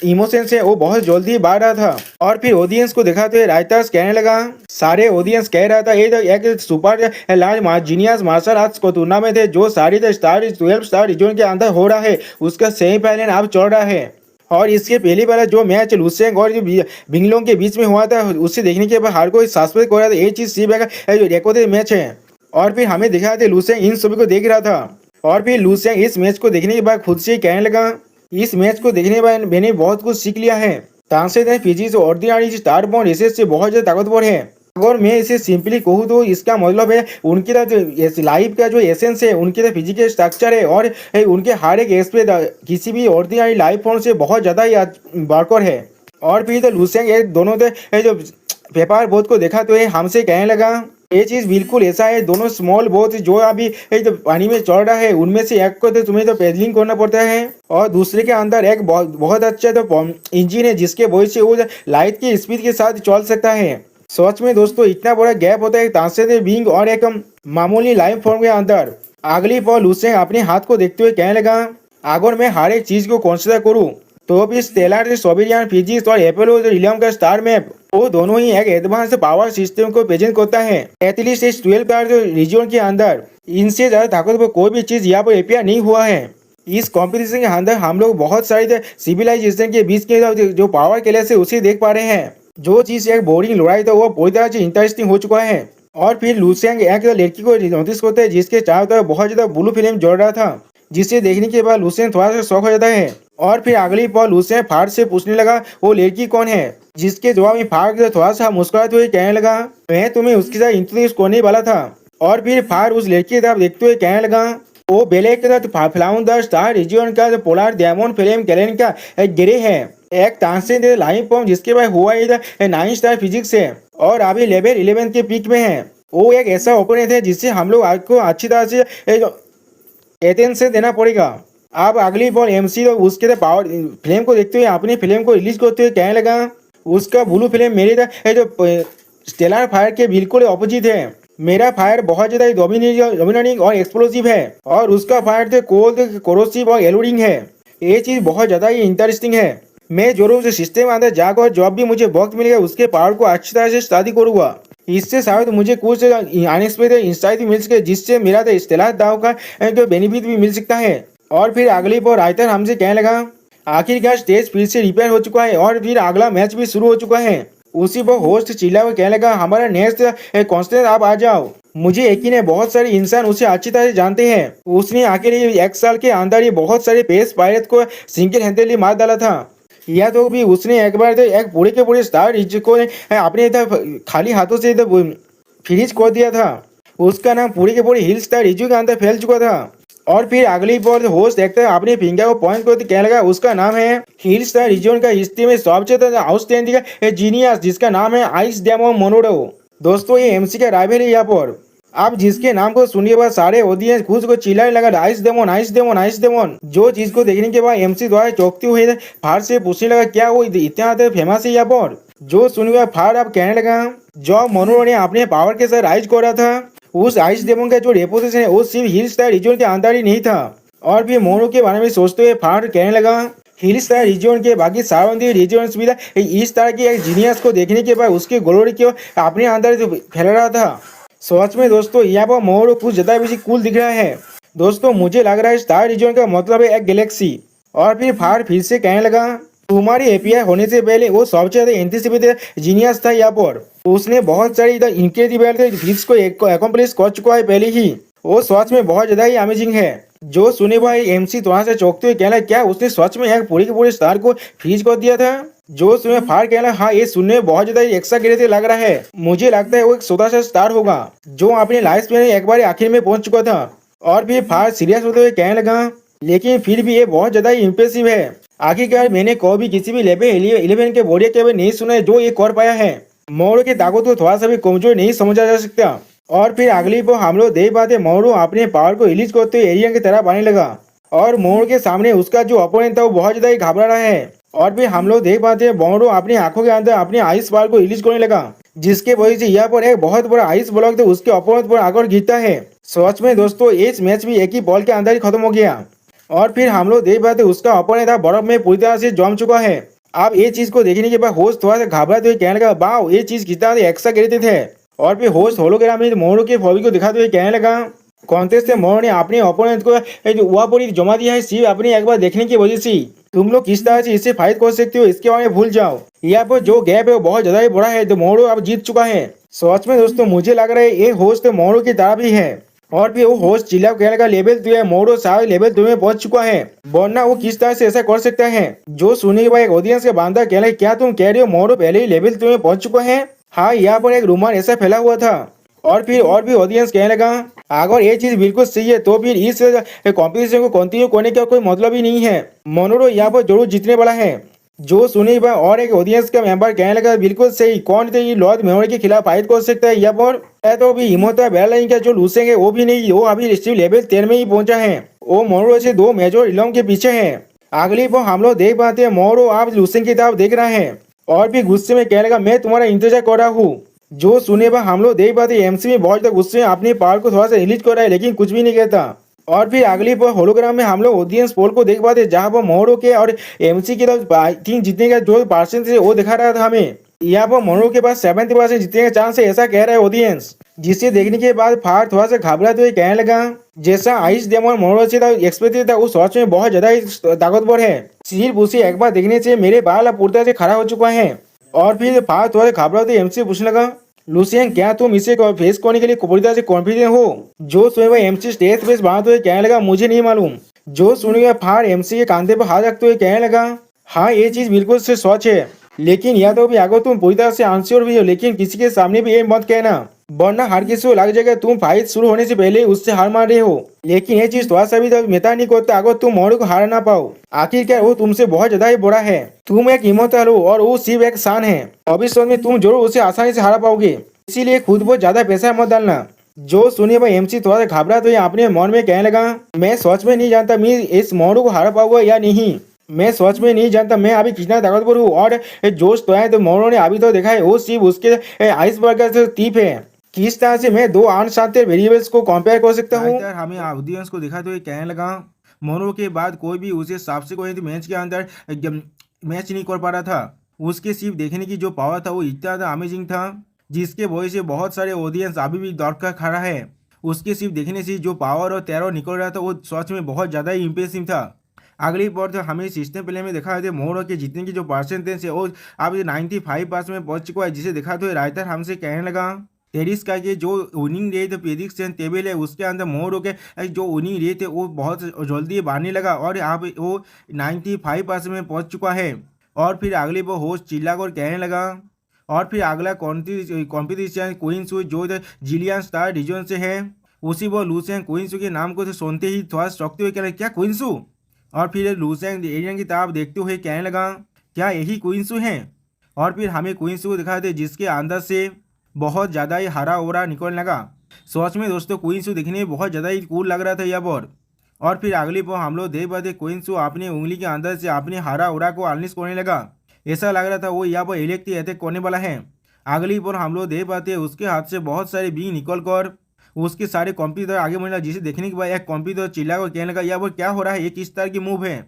इमोशंस है वो बहुत जल्दी बाहर रहा था। और फिर ऑडियंस को देखा तो रायतास कहने लगा सारे ऑडियंस कह रहा था ये तो एक super large genius martial arts को टूर्नामेंट है जो सारी 12 स्टार रीजन के अंदर हो रहा है उसका सेमीफाइनल अब चल रहा है। और इसके पहली वाला जो मैच लुसेंग और जो बिंगलोंग के बीच में हुआ था उससे देखने के बाद हर कोई सस्पेक्ट हो रहा था ये चीज सिर्फ एक रिकॉर्डेड मैच है। और फिर हमें दिखा था लुसेंग इन सभी को देख रहा था और फिर लुसेंग इस मैच को देखने के बाद खुद से कहने लगा इस मैच को देखने के बाद मैंने बहुत कुछ सीख लिया है। तानसेन physics ordinary star bond races से बहुत ज़्यादा ताकतवर है। अगर मैं इसे सिंपली कहूँ तो इसका मतलब है उनकी जो लाइफ का जो एसेंस है उनकी जो फिजिकल स्ट्रक्चर है और उनके हर एक एस्पेक्ट किसी भी ऑर्डिनरी लाइफ फॉर्म से बहुत ज़्यादा ही बारकर है। और फिर तो लुसेंग दोनों जो पेपर बोट को देखा तो हमसे कहने लगा ये चीज बिल्कुल ऐसा है दोनों स्मॉल बोट जो अभी तो पानी में चल रहा है उनमें से एक को तो तुम्हें तो पेडलिंग करना पड़ता है और दूसरे के अंदर एक बहुत अच्छा तो इंजन है जिसके वजह से वो लाइट की स्पीड के साथ चल सकता है। सच में दोस्तों इतना बड़ा गैप होता है तानसेन बीइंग और एक मामूली लाइफ फॉर्म के अंदर। अगली पल लुसेंग अपने हाथ को देखते हुए कहने लगा अगर मैं हर एक चीज को कंसिडर करूँ तो भी स्टेलर सोबिरियन फिजिक्स और एपोलो रिलियम का स्टार मैप वो दोनों ही एक एडवांस पावर सिस्टम को प्रेजेंट करता है। एटलीस्ट इस 12 का जो रीजन के अंदर इनसे ज्यादा ताकतवर कोई भी चीज यहाँ पर अपियर नहीं हुआ है। इस कंपटीशन के अंदर हम लोग बहुत सारे सिविलाइजेशन के बीच के जो पावर क्लैश है उसे देख पा रहे हैं। जो चीज एक बोरिंग लड़ाई था वो पूरी तरह से इंटरेस्टिंग हो चुका है। और फिर लुसेंग एक लड़की को नोटिस करते हैं जिसके चारों तरफ बहुत ज्यादा ब्लू फिल्म जल रहा था जिसे देखने के बाद लुसेंग थोड़ा सा शौक हो जाता है। और फिर अगली पल लुसेंग फाड़ से पूछने लगा वो लड़की कौन है जिसके जवाब में फाड़ थोड़ा सा मुस्कुराते हुए कहने लगा मैं तुम्हें उसके साथ इंट्रोड्यूस करने वाला था। और फिर फाड़ उस लड़की की तरफ देखते हुए कहने लगा वो बेलेक के साथ फ्लाउंडर स्टार रीजन का पोलर डायमंड फिल्म कैलेंड का एक गिरे है एक तानसेन लाइन फॉर्म जिसके बाद हुआ 9 स्टार फिजिक्स है और अभी लेवल 11 के पीक में है। वो एक ऐसा ओपोनेंट है जिससे हम लोग आज को अच्छी तरह से अटेंशन देना पड़ेगा। अब अगली बॉल एमसी तो उसके पावर फिल्म को देखते हुए अपनी फिल्म को रिलीज करते हुए कहने लगा उसका ब्लू फिल्म मेरे जो स्टेलर फायर के बिल्कुल ऑपोजिट है। मेरा फायर बहुत ज्यादा डोमिनेटिंग और एक्सप्लोसिव है और उसका फायर तो कोल्ड कोरोसिव और एलोडिंग है। ये चीज बहुत ज्यादा ही इंटरेस्टिंग है। मैं जरूर से सिस्टम के अंदर जाकर जब भी मुझे वक्त मिलेगा उसके पावर को अच्छी तरह से स्टडी करूंगा। इससे शायद मुझे कुछ अनएक्सपेक्टेड इंसाइट भी मिल सके जिससे मेरा तो स्टेलर दाव का जो बेनिफिट भी मिल सकता है। और फिर अगली पर राइटर हमसे कहने लगा आखिरकार स्टेज फिर से रिपेयर हो चुका है और फिर अगला मैच भी शुरू हो चुका है। उसी पर होस्ट चिल्ला हुआ कहने लगा हमारा नेक्स्ट कॉन्स्टेंट आप आ जाओ। मुझे यकीन है बहुत सारे इंसान उसे अच्छी तरह से जानते हैं। उसने आखिर एक साल के अंदर ही बहुत सारे पेस पायरेट को सिंगल हैंडेडली मार डाला था। या तो भी उसने एक बार तो एक पूरे के पूरे स्टार को अपने खाली हाथों से फिनिश कर दिया था। उसका नाम पूरे के पूरे हिल स्टार रिजू के अंदर फैल चुका था। और फिर अगली बार होस्ट देखते अपने फिंगर को पॉइंट करते कहने लगा उसका नाम है हिल स्टार रीजन का हिस्ट्री में सबसे आउटस्टैंडिंग जीनियस जिसका नाम है आइस डेमो मोनोडो। दोस्तों ये एमसी का राइवल है यहाँ पर। अब जिसके नाम को सुनने के बाद सारे ऑडियंस खुद को चिल्लाने लगा ice demon ice demon ice demon. जो चीज को देखने के बाद एमसी द्वारा चौंकते हुए फाड़ से पूछने लगा क्या वो इतना फेमस है यहाँ पर। जो सुनने फाड़ अब कहने लगा जो मोनोडो ने अपने पावर के साथ राइज कर रहा था उस आइस डेमन का जो रेपुटेशन है वो सिर्फ हिल स्टार रीजन के अंदर ही नहीं था। और फिर मोनो के बारे में सोचते हुए फाड़ कहने लगा हिल स्टार रीजन के बाकी सारे रीजन भी इस तरह के एक जीनियस को देखने के बाद उसके ग्लोरी को अपने अंदर फैल रहा था। सच में दोस्तों यहाँ पर मोनो कुछ ज्यादा भी कूल दिख रहा है। दोस्तों मुझे लग रहा है स्टार रीजन का मतलब है एक गैलेक्सी। और फिर फाड़ फिर से कहने लगा तुम्हारी एपीआई होने से पहले वो सबसे ज्यादा एंटीसिपेटेड जीनियस था यहाँ पर। उसने बहुत सारी इनक्रेडिबल फीट्स को अकम्प्लिश कर चुका है पहले ही। वो सच में बहुत ज्यादा ही अमेजिंग है। जो सुने भाई एमसी थोड़ा सा चौंकते हुए कहना क्या उसने सच में एक पूरे के पूरे स्टार को फ्रीज कर दिया था। जो सुने फाड़ कहना हाँ ये सुनने में बहुत ज्यादा एक्साग्रेटेड लग रहा है। मुझे लगता है वो एक छोटा सा स्टार होगा जो अपने लाइफ में एक बार आखिर में पहुंच चुका था। और फिर फाड़ सीरियस होते हुए कहने लगा लेकिन फिर भी ये बहुत ज्यादा ही इम्प्रेसिव है। आखिरकार मैंने कभी किसी भी लेवल 11 के वॉरियर के नहीं सुना है जो ये कर पाया है। मोरू की ताकत को थोड़ा सा भी कमजोर नहीं समझा जा सकता। और फिर अगली पर हम लोग देख पाते मोरू अपने पावर को रिलीज करते हुए एलियन की तरह आने लगा और मोरू के सामने उसका जो अपोनेंट था वो बहुत ज्यादा ही घबरा रहा है। और फिर हम लोग देख पाते हैं मोरू अपनी आंखों के अंदर अपने आइस पावर को रिलीज करने लगा, जिसके वजह से यहाँ पर एक बहुत बड़ा आइस ब्लॉक तो उसके अपोनेंट पर आकर गिरता है। सच में दोस्तों इस मैच भी एक ही बॉल के अंदर ही खत्म हो गया। और फिर हम लोग देख पाते उसका अपोनेंट था बर्फ में पूरी तरह से जम चुका है। अब ये चीज को देखने के बाद होस्ट थोड़ा सा घबराते हुए कहने लगा वाह ये चीज कितना एक्स्ट्रा गिरते थे। और फिर होस्ट होलोग्राम में मोरू के फॉबी को दिखाते हुए कहने लगा कॉन्टेस्ट से मोरू ने अपने ओपोनेंट को वहाँ पर जमा दिया है सिर्फ अपनी एक बार देखने की वजह से। तुम लोग किस तरह से इससे फाइट कर सकते हो इसके बारे में भूल जाओ। यहाँ पर जो गैप है वो बहुत ज्यादा ही बड़ा है तो मोरू अब जीत चुका है। सच में दोस्तों मुझे लग रहा है ये होस्ट मोरू की तरह भी है। और फिर वो होस्ट चिल्ला कहने का लेवल 2 है, मोरू शायद लेवल 2 में पहुंच चुका है, वरना वो किस तरह से ऐसा कर सकता है। जो सुनने के बाद एक ऑडियंस के बांधा कहला क्या तुम कह रहे हो मोरू पहले ही लेवल 2 में पहुंच चुका है। हाँ यहाँ पर एक रूमर ऐसा फैला हुआ था। और फिर और भी ऑडियंस कहने लगा अगर ये चीज बिल्कुल सही है तो फिर इस कॉम्पिटिशन को कंटिन्यू करने का कोई मतलब ही नहीं है, मोरू यहाँ पर जरूर जीतने वाला है। जो सुनी बा और एक ऑडियंस का मेंबर कहने लगा बिल्कुल सही, कौन थे ये लॉर्ड मेमोरी के खिलाफ फाइट कर सकता है यहाँ पर। तो अभी हिम्मत बेलाइन का जो लूसेंगे वो भी नहीं, वो अभी सिर्फ लेवल 13 में ही पहुंचा है। वो मोरू से 2 मेजर इलम के पीछे है। अगली पर हम लोग देख पाते हैं मोरू आप लूसेंग की तरफ देख रहे हैं और फिर गुस्से में कहने लगा मैं तुम्हारा इंतजार कर रहा हूँ। जो सुने पर हम लोग देख पाते एमसी में बहुत गुस्से में अपने पावर को थोड़ा सा रिलीज कर रहा है लेकिन कुछ भी नहीं कहता। और फिर अगली पर होलोग्राम में हम लोग ऑडियंस पोल को देख पाते जहाँ पर मोरू के और एमसी के तीन जीतने का जो परसेंट है वो दिखा रहा था हमें। यहाँ पर मोरू के पास 70% जीतने का चांस है ऐसा कह रहा है ऑडियंस, जिसे देखने के बाद फार थोड़ा सा घबराते हुए कहने लगा जैसा आइस डेमन मोरू से एक्सपेक्टेड था वो सच में बहुत ज्यादा ताकतवर है, सिर्फ उसे एक बार देखने से मेरे बाल पूर्ता से खड़ा हो चुका है। और फिर फार थोड़ा घबराते एमसी पूछने लगा लूसियन क्या तुम इसे फेस करने के लिए पूरी तरह से कॉन्फिडेंट हो। जो सुने हुए एमसी स्टेज फेस बनाते हुए कहने लगा मुझे नहीं मालूम। जो सुने हुए फार एमसी के कांधे पर हाथ रखते हुए कहने लगा हाँ ये चीज बिल्कुल से सच है, लेकिन या तो भी अगर तुम पूरी तरह से आंसर भी हो लेकिन किसी के सामने भी ये मत कहना, वरना हर किसी को लग जाएगा तुम फाइट शुरू होने से पहले उससे हार मान रहे हो। लेकिन ये चीज थोड़ा सा भी मेहता नहीं करता अगर तुम मोरू को हार ना पाओ, आखिरकार वो तुमसे बहुत ज्यादा ही बड़ा है, तुम एक इमोटल हो और वो सिर्फ एक शान है, भविष्य में तुम जरूर उसे आसानी से हरा पाओगे, इसीलिए खुद पर ज्यादा पैसा मत डालना। जो सुने भाई एमसी थोड़ा सा घबरा तो अपने मन में कहने लगा मैं सच में नहीं जानता मैं इस मोरू को हरा पाऊंगा या नहीं, मैं सच में नहीं जानता मैं अभी कितना ताकतवर हूँ। और जोश तो है तो मोरू ने अभी तो देखा है वो सिर्फ उसके आइसबर्ग से टीप है, किस तरह से मैं 2 अनशांत वेरिएबल्स को कंपेयर कर सकता हूँ। हमें ऑडियंस को दिखाते हुए कहने लगा मोरू के बाद कोई भी उसे सबसेक्वेंट मैच के अंदर मैच नहीं कर पा रहा था, उसके सिर्फ देखने की जो पावर था वो इतना ज़्यादा अमेजिंग था जिसके वजह से बहुत सारे ऑडियंस अभी भी दौड़ कर खड़ा है। उसके सिर्फ देखने से जो पावर और टेरर निकल रहा था वो सच में बहुत ज़्यादा ही इम्प्रेसिव था। अगली बार तो हमें सिस्टम प्ले में देखा थे मोरू के जीतने की जो परसेंटेज है वो अब 95% में पहुंच चुका है, जिसे देखा तो राइटर हमसे कहने लगा टेरिस का ये जो विनिंग रेट प्रेडिक्शन टेबल है उसके अंदर मोरू के जो विनिंग रेट है वो बहुत जल्दी बढ़ने लगा और अब वो 95% में पहुंच चुका है। और फिर अगली बार होस्ट चिल्ला कर कहने लगा और फिर अगला कॉम्पिटिशन क्वींसू जो जिलियन स्टार रीजन से है, उसी वो लूसेंग क्वींसू के नाम को तो सुनते ही थोड़ा चौंकते हुए कह रहे क्या क्वींसू। और फिर लूसेंग एरियन की तरफ देखते हुए कहने लगा क्या यही क्वींसू हैं। और फिर हमें क्वींसू को दिखाते जिसके अंदर से बहुत ज़्यादा ही हरा ओरा निकलने लगा। सच में दोस्तों क्वींसू दिखने में बहुत ज़्यादा ही कूल लग रहा था यहाँ पर। और फिर अगली पर हम लोग देख पाते क्वींसू अपनी उंगली के अंदर से अपने हरा ओरा को अनलिश करने लगा, ऐसा लग रहा था वो यहाँ पर इलेक्ट्रिक अटैक करने वाला है। अगली पर हम लोग देख पाते हैं उसके हाथ से बहुत सारे बीन निकल कर उसके सारे कंप्यूटर आगे बढ़ने लगा, जिसे देखने के बाद एक कंप्यूटर चिल्ला कर कहने लगा यहाँ पर क्या हो रहा है, ये किस तरह की मूव है।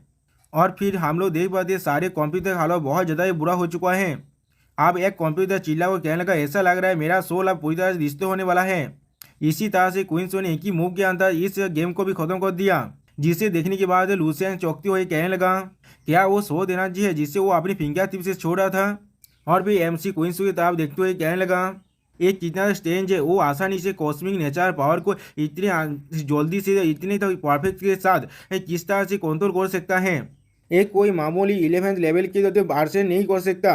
और फिर हम लोग देख पाते हैं सारे कंप्यूटर हालत बहुत ज़्यादा ही बुरा हो चुका है। अब एक कंप्यूटर चिल्ला कर कहने लगा ऐसा लग रहा है मेरा सोल अब पूरी तरह से रिश्ते होने वाला है। इसी तरह से क्वींसू ने एक ही मूव के अंदर इस गेम को भी खत्म कर दिया, जिसे देखने के बाद लूसियन चौंकते हुए कहने लगा क्या वो 100 एनर्जी है जिससे वो अपनी फिंगर टिप से छोड़ रहा था। और भी एमसी क्वींसू की तरफ देखते हुए कहने लगा एक कितना स्ट्रेंज है, वो आसानी से कॉस्मिक नेचर पावर को इतनी जल्दी से इतने तो परफेक्ट के साथ किस तरह से कंट्रोल कर सकता है, एक कोई मामूली 11th लेवल की तो बार्सर नहीं कर सकता,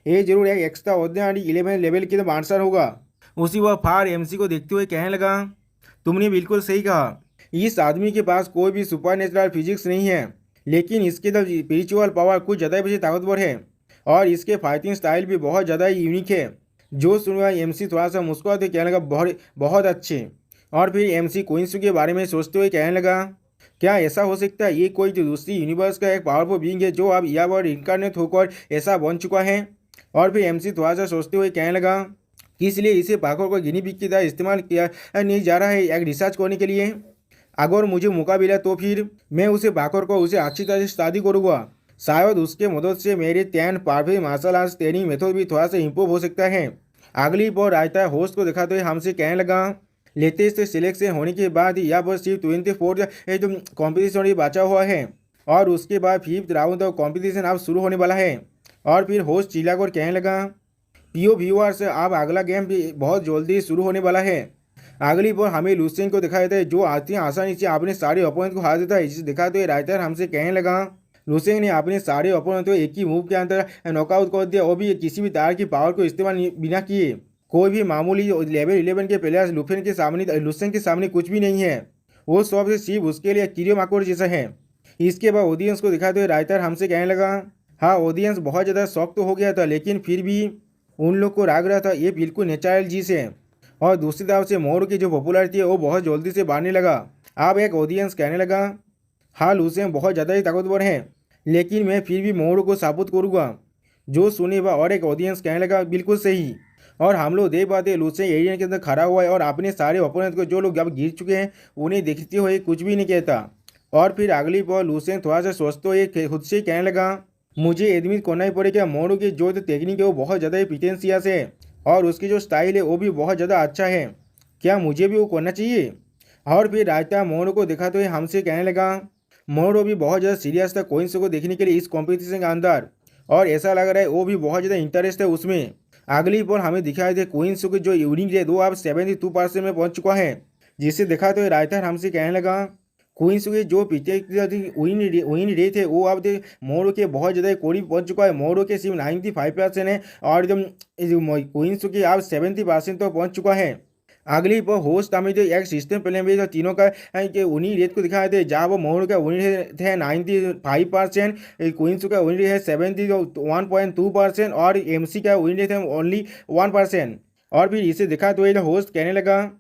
ये जरूर एक एक्स्ट्रा ऑर्डिनरी 11th लेवल की तो बार्सर होगा। उसी वह फार एमसी को देखते हुए कहने लगा तुमने बिल्कुल सही कहा, इस आदमी के पास कोई भी सुपर नेचुरल फिजिक्स नहीं है, लेकिन इसके तो स्पिरिचुअल पावर कुछ ज़्यादा ही ताकतवर है और इसके फाइटिंग स्टाइल भी बहुत ज़्यादा ही यूनिक है, जो सुनवा एमसी थोड़ा सा मुस्कुराते कहने लगा बहुत बहुत अच्छे। और फिर एमसी क्विंसू के बारे में सोचते हुए कहने लगा क्या ऐसा हो सकता है ये कोई तो दूसरी यूनिवर्स का एक पावरफुल बीइंग है जो अब यहाँ पर इनकारनेट होकर ऐसा बन चुका है। और फिर एमसी थोड़ा सा सोचते हुए कहने लगा कि इसलिए इसे पाखों को गिनी पिग की तरह इस्तेमाल किया नहीं जा रहा है एक रिसर्च करने के लिए। अगर मुझे मौका मिला तो फिर मैं उसे पाखों को उसे अच्छी तरह से शादी करूँगा। शायद उसके मदद से मेरे टैन perfect martial arts training method भी थोड़ा सा इम्प्रूव हो सकता है। अगली बार रायता होस्ट को दिखाते हुए हमसे कहने लगा लेटेस्ट सिलेक्शन होने के बाद यहाँ पर सिर्फ 24 जो कॉम्पिटिशन ही बचा हुआ है और उसके बाद 5th राउंड ऑफ कॉम्पिटिशन अब शुरू होने वाला है। और फिर होस्ट चिल्लाकर कहने लगा पीओ व्यूअर्स अब अगला गेम भी बहुत जल्दी शुरू होने वाला है। अगली बार हमें लुसेन को दिखाया जाता है जो आती आसानी से अपने सारे ओपोनेंट को हरा देता है। जिसे दिखाते हुए राइटर हमसे कहने लगा लुसेन ने अपने सारे ओपोनेंट को एक ही मूव के अंदर नॉकआउट कर दिया और भी किसी भी तरह की पावर को इस्तेमाल बिना किए। कोई भी मामूली लेवल 11 के प्लेयर्स लुसेन के सामने कुछ भी नहीं है। वो सबसे सिर्फ उसके लिए कीड़े मकोड़े जैसा है। इसके बाद ऑडियंस को दिखाते हुए राइटर हमसे कहने लगा हाँ ऑडियंस बहुत ज़्यादा शॉक तो हो गया था लेकिन फिर भी उन लोग को राग रहा था ये बिल्कुल नेचुरल चीज़ है। और दूसरी तरफ से मोर की जो पॉपुलैरिटी है वो बहुत जल्दी से बढ़ने लगा। अब एक ऑडियंस कहने लगा हाँ लुसेन बहुत ज़्यादा ही ताकतवर है लेकिन मैं फिर भी मोर को साबित करूँगा। जो सुने वह और एक ऑडियंस कहने लगा बिल्कुल सही। और हम लोग देख पाते लुसेन एरिया के अंदर खड़ा हुआ है और अपने सारे ओपोनेंट को जो लोग अब गिर चुके हैं उन्हें देखते हुए कुछ भी नहीं कहता। और फिर अगली बार लुसेन थोड़ा सा सोचते हुए खुद से कहने लगा मुझे एडमिट करना ही पड़ेगा मोरू की जो टेक्निक है वो बहुत ज़्यादा ही प्रिटेंशियस है और उसकी जो स्टाइल है वो भी बहुत ज़्यादा अच्छा है। क्या मुझे भी वो करना चाहिए। और फिर रायता मोरू को दिखाते हुए हमसे कहने लगा मोरू भी बहुत ज़्यादा सीरियस था कोइंस को देखने के लिए इस कॉम्पिटिशन के अंदर और ऐसा लग रहा है वो भी बहुत ज़्यादा इंटरेस्ट है उसमें। अगली बार हमें दिखाई दे क्वींस की जो यूनिक रेट वो अब 72% में पहुंच चुका है। जिसे देखा तो राइटर हमसे कहने लगा क्वींस की जो पीछे विन रेट है वो अब मोरो के बहुत ज़्यादा करीब पहुंच चुका है। मोरो के सिर्फ 95% है और क्वींस की अब 70% तो पहुंच चुका है। अगली पर होस्ट हमें जो एक सिस्टम प्ले में जो तीनों का उन्हीं रेट को दिखाए थे जहाँ वो मोर का विन रेट है 95%, क्वींस का विन रेट है 71.2% और एमसी का विन रेट है ओनली 1%। और फिर इसे देखा तो ये होस्ट कहने लगा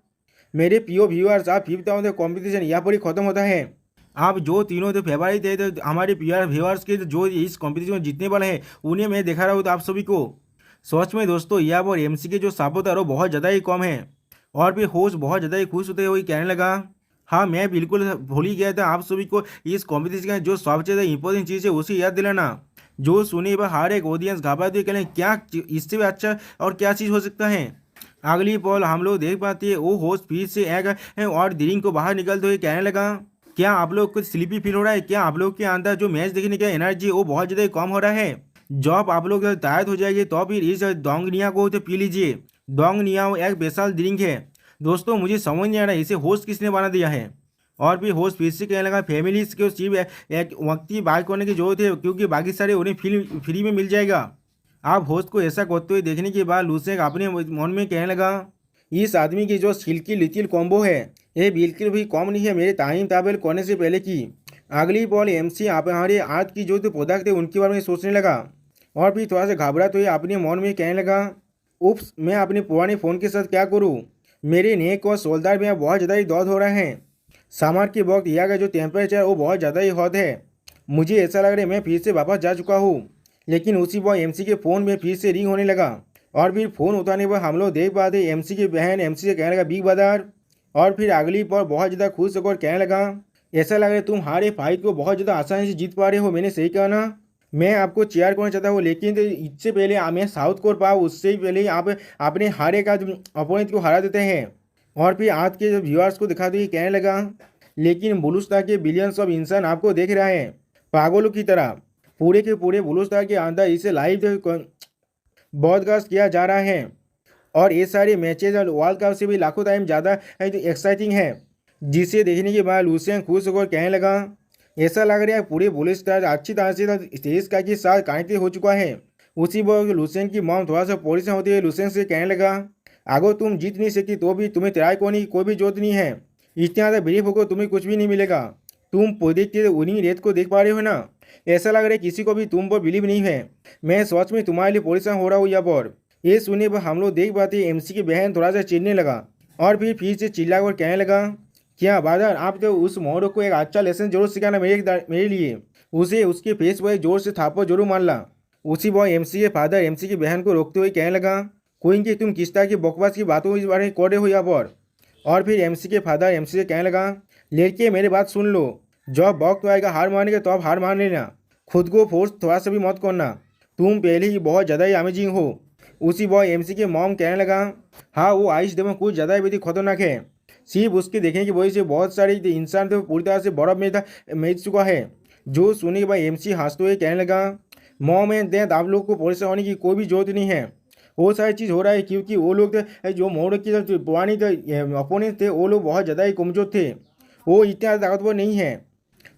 मेरे पीओ व्यूअर्स आप 5th राउंड कॉम्पिटिशन यहाँ पर ही खत्म होता है। आप जो तीनों तो फेवरेट थे तो हमारे पीआर व्यूअर्स के जो इस कॉम्पिटिशन में जीतने वाले हैं उन्हें मैं दिखा रहा हूँ तो आप सभी को। सच में दोस्तों यहाँ पर एमसी के जो सपोर्ट है वो बहुत ज़्यादा ही कम है। और भी होस्ट बहुत ज़्यादा ही खुश होते हुए कहने लगा हाँ मैं बिल्कुल भूल ही गया था आप सभी को इस कॉम्पिटिशन का जो सबसे ज़्यादा इंपॉर्टेंट चीज़ है उसे याद दिलाना। जो सुने वह हर एक ऑडियंस घबराते हुए कहने क्या इससे भी अच्छा और क्या चीज़ हो सकता है। अगली पॉल हम लोग देख पाते हैं वो होस्ट फिर से एक और ड्रिंक को बाहर निकलते हुए कहने लगा क्या आप लोग कुछ स्लीपी फील हो रहा है। क्या आप लोग के अंदर जो मैच देखने का एनर्जी है वो बहुत ज़्यादा कम हो रहा है। जब आप लोग टायर्ड हो जाएंगे तो फिर इस डोंगनिया को तो पी लीजिए। डोंगनिया एक स्पेशल ड्रिंक है। दोस्तों मुझे समझ नहीं आ रहा इसे होस्ट किसने बना दिया है। और भी होस्ट फिर से कहने लगा फैमिलीज को सिर्फ एक वक्त की बात करने की जरूरत है क्योंकि बाकी सारे उन्हें फिल्म फ्री में मिल जाएगा। आप होस्ट को ऐसा करते हुए देखने के बाद लूसेन अपने मन में कहने लगा इस आदमी की जो सिल्की लिटिल कॉम्बो है ये बिल्कुल भी कम नहीं है मेरे टाइम टेबल करने से पहले की। अगली बॉल एमसी हमारे आज की जो प्रोडक्ट है उनके बारे में सोचने लगा और फिर थोड़ा सा घबराते हुए अपने मन में कहने लगा उप्स मैं अपने पुराने फ़ोन के साथ क्या करूँ। मेरे नेक और शोल्डर में बहुत ज़्यादा ही दर्द हो रहा है। समर के वक्त यहाँ का जो टेम्परेचर वो बहुत ज़्यादा ही हॉट है। मुझे ऐसा लग रहा है मैं फिर से वापस जा चुका हूँ। लेकिन उसी वक्त एमसी के फ़ोन में फिर से रिंग होने लगा और फिर फ़ोन उठाने पर हम लोग देख पाते एमसी की बहन एमसी से कहने लगा बिग ब्रदर। और फिर अगली पर बहुत ज़्यादा खुश होकर कहने लगा ऐसा लग रहा है तुम हारे फाइट को बहुत ज़्यादा आसानी से जीत पा रहे हो। मैंने सही कहा ना। मैं आपको चेयर करना चाहता हूँ लेकिन इससे पहले मैं साउथ कोर पाऊँ उससे ही पहले आप अपने हारे का अपोनेंट को हरा देते हैं। और फिर आज के जो व्यूअर्स को दिखाते हुए कहने लगा लेकिन बुलुस्तार के बिलियंस ऑफ इंसान आपको देख रहा है पागलों की तरह। पूरे के पूरे बुलुस्तार के अंदर इसे लाइव ब्रॉडकास्ट किया जा रहा है और ये सारे मैचेज और वर्ल्ड कप से भी लाखों टाइम ज़्यादा एक्साइटिंग है। जिसे देखने के बाद लुसेन खुश होकर कहने लगा ऐसा लग रहा है पूरे बुलुस्तार अच्छी तरह से स्टेज का के साथ कनेक्टेड हो चुका है। उसी वक्त लुसेन की मॉम थोड़ा सा परेशान होती है लुसेन से कहने लगा अगर तुम जीत नहीं सकती तो भी तुम्हें ट्राई करने की कोई भी जरूरत नहीं है। इतने ज़्यादा ब्रीफ होकर तुम्हें कुछ भी नहीं मिलेगा। तुम प्रोजेक्ट विनिंग रेट को देख पा रहे हो ना। ऐसा लग रहा है किसी को भी तुम पर बिलीव नहीं है। मैं सच में तुम्हारे लिए परेशान हो रहा हूँ यहाँ पर। ये सुनने पर हम लोग देख पाते एमसी की बहन थोड़ा सा चिढ़ने लगा और फिर से चिल्ला कर कहने लगा, क्या बादल आप तो उस मोहर को एक अच्छा लेसन जरूर सिखाना मेरे लिए। उसे उसके फेस पर जोर से थापड़ जरूर मारना। उसी बॉय एमसी के फादर एमसी की बहन को रोकते हुए कहने लगा, कोई कि तुम किस तरह की बकवास की बातों इस बारे में कर रहे हो यहाँ पर। और फिर एमसी के फादर एमसी से कहने लगा, लड़के मेरी बात सुन लो, जब वक्त आएगा हार मारने का तो आप हार मान लेना, खुद को फोर्स थोड़ा सा भी मत करना, तुम पहले ही बहुत ज़्यादा ही अमेजिंग हो। उसी बॉय एमसी के मॉम कहने लगा, हाँ वो आइस डेमन कुछ ज़्यादा ही खतरनाक है, सिर्फ उसके देखने की वजह से बहुत सारे इंसान तो पूरी तरह से बर्फ में मिल चुका है। जो सुनने के बाद एमसी हंसते हुए कहने लगा, मॉम एंड डैड आप लोग को परेशान होने की कोई भी जरूरत नहीं है, वो सारी चीज़ हो रहा है क्योंकि वो लोग जो मोड़ की जो पुरानी अपोनेंट थे वो लोग बहुत ज़्यादा ही कमज़ोर थे, वो इतना ताकतवर नहीं है।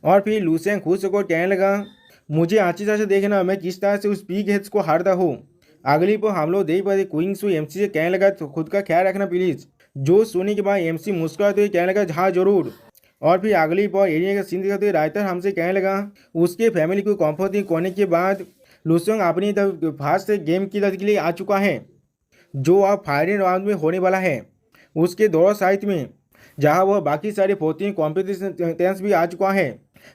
और फिर लूसेंग खुश होकर कहने लगा, मुझे अच्छी तरह से देखना मैं किस तरह से उस बिग हेड्स को हारता हूँ। अगली पर हम लोग देख पाते क्वींग सू एमसी से कहने लगा, तो खुद का ख्याल रखना प्लीज़। जो सुनने के बाद एमसी मुस्कुराते हुए कहने लगा, हाँ जरूर। और फिर अगली पर एरिया का सीन दिखाते हुए राइटर हमसे कहने लगा, उसके फैमिली को कॉम्फर्टिंग करने के बाद लूसेंग अपनी फास्ट गेम की तरफ के लिए आ चुका है, जो अब फाइनल राउंड में होने वाला है उसके दोनों साइड में, जहां वह बाकी सारे 14 कॉम्पिटिशन्स भी आ चुका है।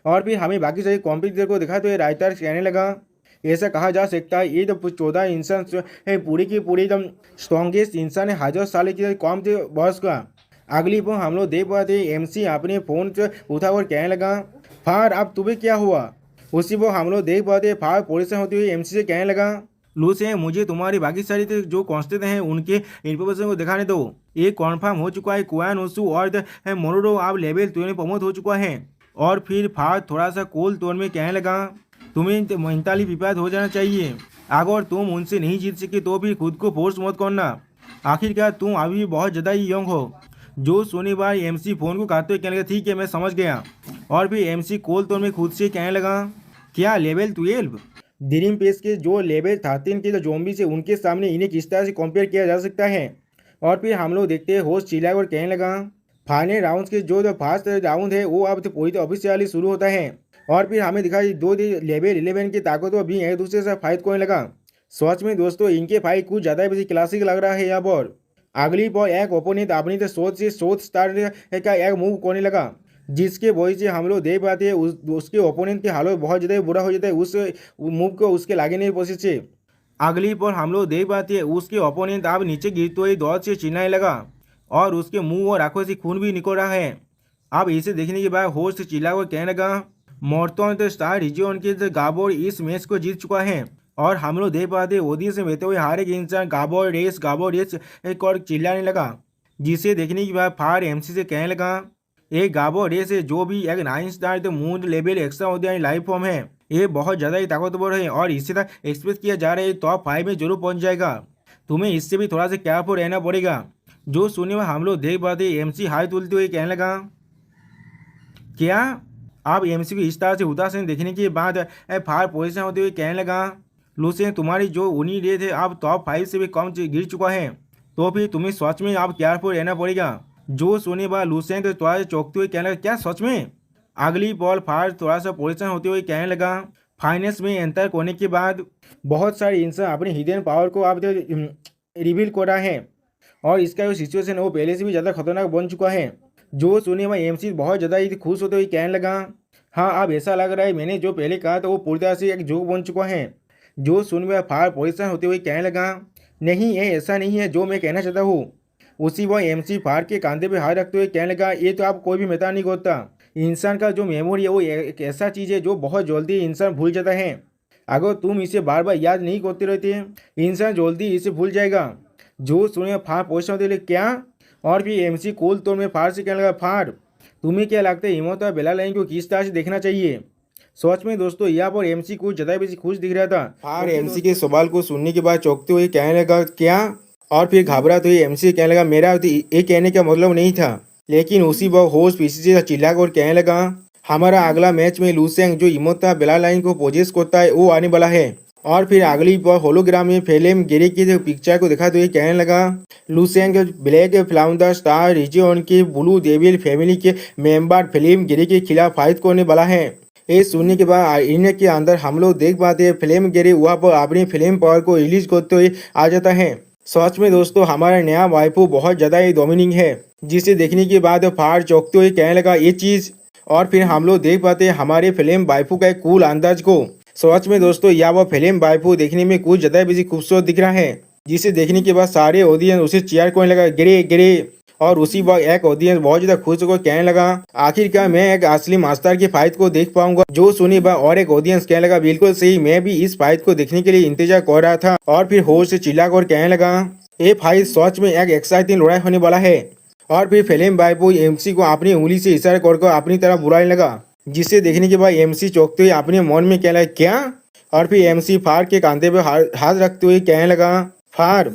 और फिर हमें बाकी सारे कॉम्पिटिटर को दिखाते हुए राइटर कहने लगा, ऐसा कहा जा सकता है ये तो 14 इंसान है पूरी की पूरी एकदम स्ट्रॉन्गेस्ट इंसान है, 1000 साल की कौम थे बॉस का। अगली पर हम लोग देख पाते एमसी अपने फ़ोन से उठाकर कहने लगा, फार अब तुम्हें क्या हुआ। उसी पर हम लोग देख पाते फार परेशान होते हुए एमसी से कहने लगा, लूसे मुझे तुम्हारी बाकी सारी जो कॉन्स्टेंट हैं उनके इन्फॉर्मेशन को दिखाने दो। ये कॉन्फर्म हो चुका है कुआन ओसू और मोरोडो अब लेवल 2 में प्रमोट हो चुका है। और फिर फार थोड़ा सा कोल टोन में कहने लगा, तुम्हें मेंटली प्रिपेयर हो जाना चाहिए, अगर तुम उनसे नहीं जीत सके तो फिर खुद को फोर्स मत करना, आखिरकार तुम अभी भी बहुत ज़्यादा ही यंग हो। जो शनिवार एमसी फ़ोन को काटते हुए कहने लगा, ठीक है मैं समझ गया। और फिर एमसी कोल टोन में खुद से कहने लगा, क्या लेवल 12 ड्रीम पेस के जो लेवल 13 के जो जोम्बी से उनके सामने इन्हें किस तरह से कंपेयर किया जा सकता है। और फिर हम लोग देखते हैं होस्ट चिल्ला और कहने लगा, फाइनल राउंड के जो फर्स्ट राउंड है वो अब तो पूरी ऑफिशियली शुरू होता है। और फिर हमें दिखाई दो लेवल 11 के ताकतवर भी एक दूसरे से फाइट करने लगा। सच में दोस्तों इनके फाइट कुछ ज़्यादा ही क्लासिक लग रहा है यहाँ पर। अगली पर एक ओपोनेंट अपनी तो सोच स्टार्ट का एक मूव करने लगा, जिसके वजह से हम लोग देख पाते हैं उसके ओपोनेंट की हालत बहुत ज़्यादा बुरा हो जाता है उस मूव को उसके लागे नहीं पहुँचे से। अगली पर हम लोग देख पाते हैं उसके ओपोनेंट अब नीचे गिरते हुए दौड़ से चिल्लाने लगा और उसके मुंह और आंखों से खून भी निकल रहा है। अब इसे देखने के बाद होस्ट चिल्ला को कहने लगा, मोर्टन स्टार रिजियन के गाबोर इस मैच को जीत चुका है। और हम लोग देख पाते ओदी से बहते हुए हर एक इंसान गाबोर रेस एक और चिल्लाने लगा, जिसे देखने के बाद फार एमसी से कहने लगा, एक गाबो रेस है जो भी एक 9 स्टार तो मून लेवल एक्स्ट्रा होता है लाइफ फॉर्म है, ये बहुत ज़्यादा ही ताकतवर है और इससे तक एक्सपेक्ट किया जा रहा है टॉप 5 में जरूर पहुंच जाएगा, तुम्हें इससे भी थोड़ा सा केयरफुल रहना पड़ेगा। जो सुनने में हम लोग देख पाते एमसी हाथ तुलते हुए कहने लगा, क्या आप एमसी को इस तरह से उदासीन देखने के बाद फार पोजिशन होते हुए कहने लगा, लूसेन तुम्हारी जो उन्हीं रेट है आप टॉप 5 से भी कम गिर चुका है, तो फिर तुम्हें सच में आप केयरफुल रहना पड़ेगा। जो सुने बाद लूसेन तो थोड़ा सा चौंकते हुए कहने लगा, क्या सच में। अगली बॉल फार थोड़ा सा पोजिशन होते हुए कहने लगा, फाइनेंस में एंटर करने के बाद बहुत सारे इंसान अपने हिडन पावर को आप रिवील कर रहा है और इसका जो सिचुएशन है वो पहले से भी ज़्यादा खतरनाक बन चुका है। जो सुने में एमसी बहुत ज़्यादा ही खुश होते हुए कहने लगा, हाँ अब ऐसा लग रहा है मैंने जो पहले कहा था वो पूरी तरह से एक जोक बन चुका है। जो सुनने फार पोजिशन होते हुए कहने लगा, नहीं ये ऐसा नहीं है जो मैं कहना चाहता हूँ। उसी वह एमसी फार के कांधे पे हाथ रखते हुए कहने लगा, ये तो आप कोई भी मैटर नहीं करता, इंसान का जो मेमोरी है वो एक ऐसा चीज़ है जो बहुत जल्दी इंसान भूल जाता है, अगर तुम इसे बार बार याद नहीं करते रहते इंसान जल्दी इसे भूल जाएगा। जो सुने फार पोजिशन होते क्या। और फिर एमसी कोल तौर में फार से कहने लगा, फार तुम्हें क्या लगता है हिम्मत और बेला लाइन को किस तरह से देखना चाहिए। सच में दोस्तों यहाँ पर एमसी कुछ ज़्यादा बेसी खुश दिख रहा था। फार एमसी के सवाल को सुनने के बाद चौंकते हुए कहने लगा, क्या। और फिर घबराते हुए एमसी कहने लगा, मेरा ये कहने का मतलब नहीं था। लेकिन उसी वक्त होस्ट पीछे से चिल्ला कर कहने लगा, हमारा अगला मैच में लूसेंग जो हिम्मत बेला लाइन को पोजेस करता है वो आने वाला है। और फिर अगली बार होलोग्राम में फिल्म गिरी की पिक्चर को दिखाते हुए कहने लगा, लूसेंग ब्लैक फ्लाउंडर स्टार रिजियन के ब्लू डेविल फैमिली के मेंबर फिल्म गिरी के खिलाफ फाइट करने वाला है। ये सुनने के बाद आईने के अंदर हम लोग देख पाते हैं फिल्म गिरी वहाँ पर अपनी फिल्म पावर को रिलीज करते हुए आ जाता है। सच में दोस्तों हमारा नया वाइफू बहुत ज़्यादा ही डोमिनिंग है, जिसे देखने के बाद फाड़ चौंकते हुए कहने लगा ये चीज़। और फिर हम लोग देख पाते हैं हमारे फिल्म वाइफू का एक कूल अंदाज को। सच में दोस्तों यह वो फिल्म वाइफू देखने में कुछ ज़्यादा बेसी खूबसूरत दिख रहा है, जिसे देखने के बाद सारे ऑडियंस उसे चीयर करने लगा गिरे गिरे। और उसी वक्त एक ऑडियंस बहुत ज्यादा खुश होकर कहने लगा आखिरकार मैं एक असली मास्टर की फाइट को देख पाऊंगा। जो सुनी बा और एक ऑडियंस कहने लगा बिल्कुल सही, मैं भी इस फाइट को देखने के लिए इंतजार कर रहा था। और फिर होश से चिल्लाकर कहने लगा ये फाइट सच में एक एक्साइटिंग लड़ाई होने वाला है। और फिर फिल्म बाइपो एमसी को अपनी उंगली से इशारा कर अपनी तरफ बुलाने लगा, जिसे देखने के बाद एमसी चौंकते हुए अपने मन में कहने लगा क्या। और फिर एमसी फार के कांधे पे हाथ रखते हुए कहने लगा फार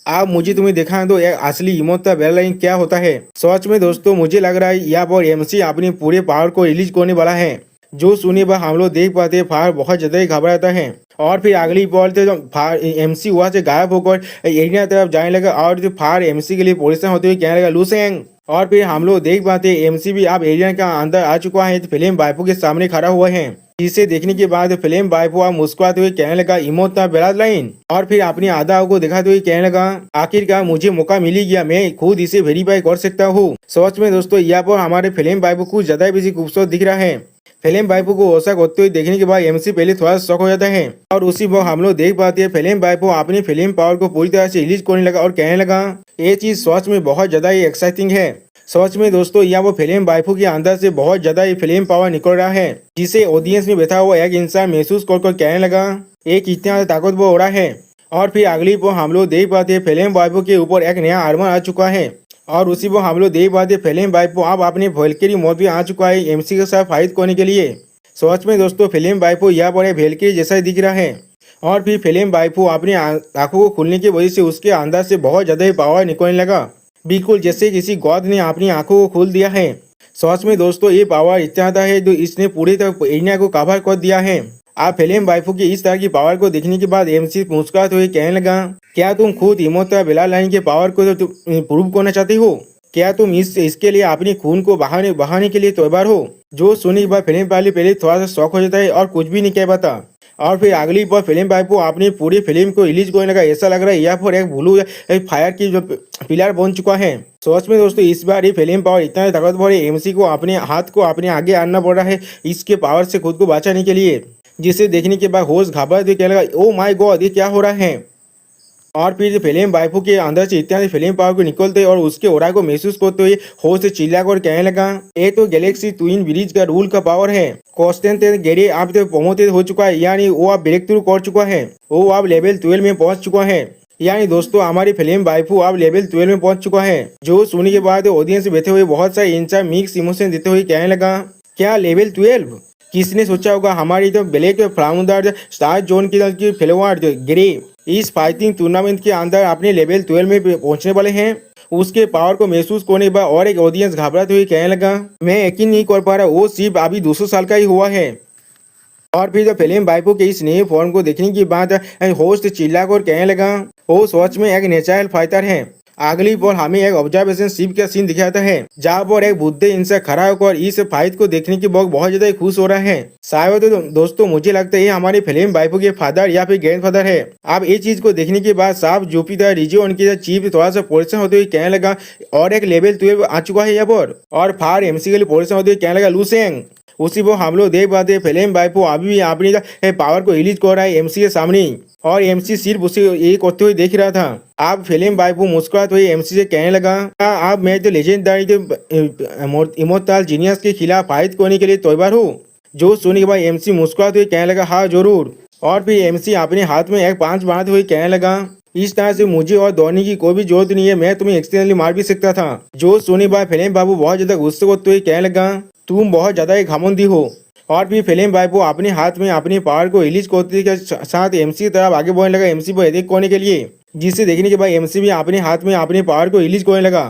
आप मुझे तुम्हें दिखाएं दो एक असली इमोता बेलाइन क्या होता है। सच में दोस्तों मुझे लग रहा है यहाँ पर एमसी अपनी पूरे पावर को रिलीज करने वाला है। जो सुने पर हम लोग देख पाते हैं फार बहुत ज्यादा ही घबराता है। और फिर अगली बॉल थे फार एमसी वहां से गायब होकर एरिया तरफ जाने लगा और जो फार एमसी के लिए परेशान होते हुए कहने लगा लूसेंग। और फिर हम लोग देख पाते हैं एमसी भी अब एरिया का अंदर आ चुका है, तो फिल्म बाइपो के सामने खड़ा हुआ है। जिसे देखने के बाद फिल्म बाइपो मुस्कुराते हुए कहने लगा इमोता बेलाद लाइन। और फिर अपनी आदाओं को दिखाते हुए कहने लगा आखिरकार मुझे मौका मिल ही गया, मैं खुद इसे वेरीफाई कर सकता हूँ। सच में दोस्तों यहाँ पर हमारे फिल्म बाइपो कुछ ज्यादा बेसी खूबसूरत दिख रहा है। फिल्म बाइपो को ऐसा करते हुए देखने के बाद एमसी पहले थोड़ा शॉक हो जाता है। और उसी वक्त हम लोग देख पाते हैं फिल्म बाइपो अपनी फिल्म पावर को पूरी तरह से रिलीज करने लगा और कहने लगा ये चीज सच में बहुत ज्यादा ही एक्साइटिंग है। सच में दोस्तों यह वो फिल्म बाइपो के अंदर से बहुत ज्यादा ही फिल्म पावर निकल रहा है, जिसे ऑडियंस में बैठा हुआ एक इंसान महसूस कर कहने लगा ये कितना ताकतवर हो रहा है। और फिर अगली पर हम लोग देख पाते हैं फिल्म बाइपो के ऊपर एक नया आर्मर आ चुका है। और उसी पर हम लोग देख पाते फिल्म बाइपो अब अपने वेलकरी मोड भी आ चुका है एमसी के साथ फाइट करने के लिए। सच में दोस्तों फिल्म बाइपो यहाँ पर वेलकरी जैसा ही दिख रहा है। और फिर फिल्म बाइपो अपनी आंखों को खुलने की वजह से उसके अंदर से बहुत ज्यादा ही पावर निकलने लगा, बिल्कुल जैसे किसी गॉड ने अपनी आंखों को खोल दिया है। सच में दोस्तों ये पावर इतना ज्यादा है जो इसने पूरी तरह एरिया को कवर कर दिया है। आप फिल्म बाइपो की इस तरह की पावर को देखने के बाद एमसी मुस्कुराते हुए कहने लगा क्या तुम खुद इमोता बेला लाइन के पावर को तो प्रूव करना चाहते हो? क्या तुम इसके लिए अपनी खून को बहाने के लिए तैयार हो? जो सुनने के बाद फिल्म वाले पहले थोड़ा सा शौक हो जाता है और कुछ भी नहीं कह पाता। और फिर अगली बार फिल्म बाइपो अपनी पूरी फिल्म को रिलीज करने लगा, ऐसा लग रहा है यहाँ पर एक ब्लू फायर की जो पिलर बन चुका है। सच में दोस्तों इस बार ये फिल्म पावर इतना ताकतवर है एमसी को अपने हाथ को अपने आगे आना पड़ रहा है इसके पावर से खुद को बचाने के लिए, जिसे देखने के बाद होश घबराते कहने लगा ओ माय गॉड ये क्या हो रहा है। और फिर फिल्म बाइपो के अंदर से इत्यादि फिल्म पावर को निकलते और उसके ओरा को महसूस करते हुए होश से चिल्लाकर कहने लगा ये तो गैलेक्सी ट्विन ब्रिज का रूल का पावर है। कॉन्स्टेंट गेरी आप तो प्रोमोटेड हो चुका है, यानी वो आप ब्रेक थ्रू कर चुका है, वो आप लेवल 12 में पहुंच चुका है। यानी दोस्तों हमारी फिल्म बाइपो अब लेवल 12 में पहुंच चुका है। जो सुनने के बाद ऑडियंस बैठे हुए बहुत सारे इंसान मिक्स इमोशन देते हुए कहने लगा क्या लेवल 12? किसने सोचा होगा हमारी तो ब्लैक फ्लाउंडर स्टार जोन की फिलवार ग्रे इस फाइटिंग टूर्नामेंट के अंदर अपने लेवल 12 में पहुंचने वाले हैं। उसके पावर को महसूस करने के बाद और एक ऑडियंस घबराते हुए कहने लगा मैं यकीन नहीं कर पा रहा, वो सिर्फ अभी 200 साल का ही हुआ है। और फिर जब फिल्म बाइपो के इस नए फॉर्म को देखने के बाद होस्ट चिल्लाकर कहने लगा वो सच में एक नेचुरल फाइटर है। अगली बार हमें एक ऑब्जर्वेशन शिप का सीन दिखाता है जहाँ पर एक बुद्ध इंसान खड़ा होकर इस फाइट को देखने के बाद बहुत ज्यादा खुश हो रहा है। शायद तो दोस्तों मुझे लगता है ये हमारे फिल्म बाइपो के फादर या फिर ग्रैंडफादर है। अब ये चीज को देखने के बाद साफ जुपिटर रिजियो उनके चीफ थोड़ा सा परेशान होते हुए कहने लगा और एक लेवल 12 आ चुका है यहाँ पर। और फार एमसी के लिए परेशान होते हुए कहने लगा लूसेंग। उसी वो हम लोग देख पाते फिल्म बाइपो अभी भी अपनी पावर को रिलीज कर रहा है एमसी के सामने और एमसी सिर्फ उसे ये करते हुए देख रहा था। आप फिल्म बाइपो मुस्कुराते हुए एमसी से कहने लगा आप मैं तो लेजेंडरी इमोर्टल जीनियस के खिलाफ फाइट करने के लिए तैयार हूँ। जो सुनने के बाद एमसी मुस्कुराते हुए कहने लगा हाँ जरूर। और फिर एमसी अपने हाथ में एक पांच बनाते हुए कहने लगा इस तरह से मुझे और दौड़ने की कोई भी जरूरत नहीं है, मैं तुम्हें एक्सीडेंटली मार भी सकता था। जो सुनने बाद फिल्म बाबू बहुत ज्यादा गुस्से करते हुए कहने लगा तुम बहुत ज्यादा ही घमंडी हो। और फिर फिल्म बाइपो अपने हाथ में अपनी पावर को रिलीज करते के साथ एमसी की तरफ आगे बढ़ने लगा एमसी को अटैक करने के लिए, जिसे देखने के बाद एमसी भी अपने हाथ में अपनी पावर को रिलीज करने लगा।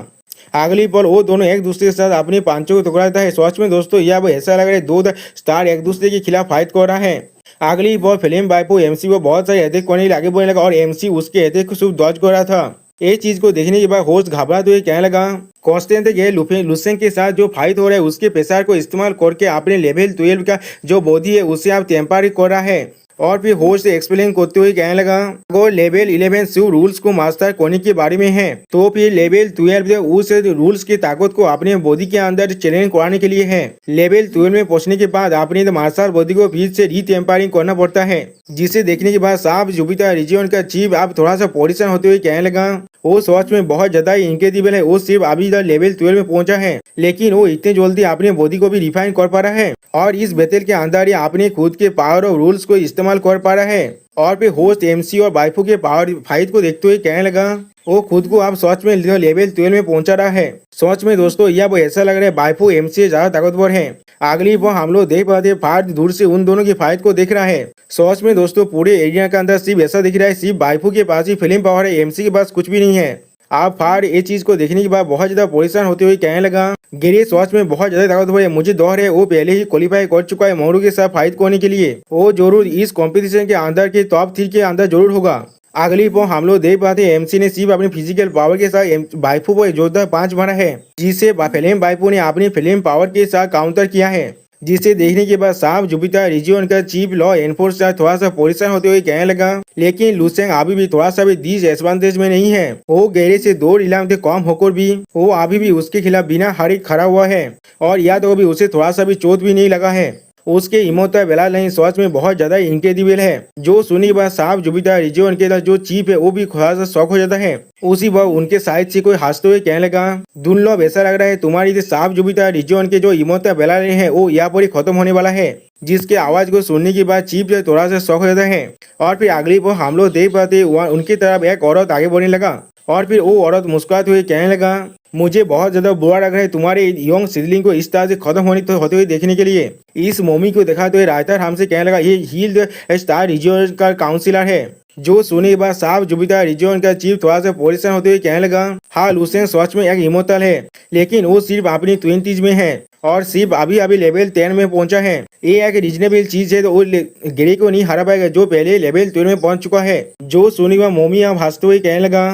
अगली पर वो दोनों एक दूसरे के साथ अपने पांचों को टुकड़ा देता है। सच में दोस्तों यह ऐसा लग रहा है दो स्टार एक दूसरे के खिलाफ फाइट कर रहा है। अगली बार फिल्म बाइपो एमसी को बहुत सारे अटैक करने के लिए आगे बढ़ने लगा और एमसी उसके अटैक को सिर्फ डॉज कर रहा था। ये चीज को देखने के बाद होस्ट घबराते हुए कहने लगा कॉन्स्टेंट ये लुसेंग के साथ जो फाइट हो रहा है उसके प्रेशर को इस्तेमाल करके अपने लेवल 12 का जो बॉडी है उसे आप टेम्परिंग कर रहा है। और फिर होस्ट एक्सप्लेन करते हुए कहने लगा अगर लेवल 11 सिर्फ रूल्स को मास्टर करने के बारे में है तो फिर लेवल 12 उस रूल्स की ताकत को अपने बॉडी के अंदर चैलेंज कराने के लिए है। लेवल 12 में पहुंचने के बाद अपने मार्शल बॉडी को फिर से रीटेम्परिंग करना पड़ता है, जिसे देखने के बाद साफ जुपिटर रीजन का चीफ आप थोड़ा सा पॉजिशन होते हुए कहने लगा वो सच में बहुत ज्यादा इनक्रेडिबल है। वो सिर्फ अभी इधर लेवल 12 में पहुंचा है लेकिन वो इतने जल्दी अपने बॉडी को भी रिफाइन कर पा रहा है और इस बैटल के अंदर ही अपने खुद के पावर और रूल्स को इस्तेमाल कर पा रहा है। और फिर होस्ट एमसी और वाइफू के पावर फाइट को देखते हुए कहने लगा वो खुद को आप सच में लेवल 12 में पहुंचा रहा है। सच में दोस्तों यह वो ऐसा लग रहा है वाइफू एमसी से ज्यादा ताकतवर है। अगली वो हम लोग देख पाते फाट दूर से उन दोनों की फाइट को देख रहा है। सच में दोस्तों पूरे एरिया के अंदर सिर्फ ऐसा दिख रहा है सिर्फ वाइफू के पास ही फिल्म पावर है, एमसी के पास कुछ भी नहीं है। आप फाड़ ये चीज को देखने के बाद बहुत ज्यादा परेशान होते हुए कहने लगा गिरी सच में बहुत ज्यादा ताकतवर है, मुझे दौर है वो पहले ही क्वालिफाई कर चुका है मोरू के साथ फाइट करने के लिए। वो जरूर इस कंपटीशन के अंदर के टॉप 3 के अंदर जरूर होगा। अगली पो हम लोग देख पाते हैं एमसी ने सिर्फ अपनी फिजिकल पावर के साथ वाइफू को जोरदार 5 मारा है, जिसे फिल्म वाइफू ने अपनी फिल्म पावर के साथ काउंटर किया है, जिसे देखने के बाद साफ जुपिटर रीजन का चीफ लॉ एनफोर्सर थोड़ा सा परेशान होते हुए कहने लगा लेकिन लुसेंग अभी भी थोड़ा सा भी डिसएडवांटेज में नहीं है। वो गहरे से 2 इलाम कम होकर भी वो अभी भी उसके खिलाफ बिना हारे खड़ा हुआ है और या तो अभी उसे थोड़ा सा भी चोट भी नहीं लगा है। उसके इमोता बेला लाइन सच में बहुत ज्यादा इनक्रेडिबल है। जो सुनी के बाद साफ जुपिटर रीजन के जो चीफ है वो भी थोड़ा सा शौक हो जाता है। उसी वक्त उनके साइड से कोई हंसते हुए कहने लगा दुनलोब ऐसा लग रहा है तुम्हारी साफ जुपिटर रीजन के जो इमोता बेला लाइन है वो यहाँ पर ही खत्म होने वाला है, जिसके आवाज को सुनने के बाद चीफ जो थोड़ा सा शौक हो जाता है। और फिर अगली वो हम लोग देख पाते उनकी तरफ एक औरत आगे बढ़ने लगा और फिर वो औरत मुस्कुराते हुए कहने लगा मुझे बहुत ज्यादा बुरा लग रहा है तुम्हारे यंग सिडलिंग को इस तरह से खत्म होते हुए देखने के लिए। इस मोमी को दिखाते हुए राइटर हमसे कहने लगा ये हील स्टार रीजन का काउंसिलर है। जो सुने के बाद साफ जुपिटर रीजन का चीफ थोड़ा सा परेशान होते हुए कहने लगा हाँ लुसेंग सच में एक इमोर्टल है लेकिन वो सिर्फ अपनी 20s में है और सिर्फ अभी लेवल 10 में पहुंचा है। ये एक रीजनेबल चीज है तो वो गिरी को नहीं हरा पाएगा जो पहले लेवल 12 में पहुंच चुका है। जो सुने के बाद मोमी अब हंसते हुए कहने लगा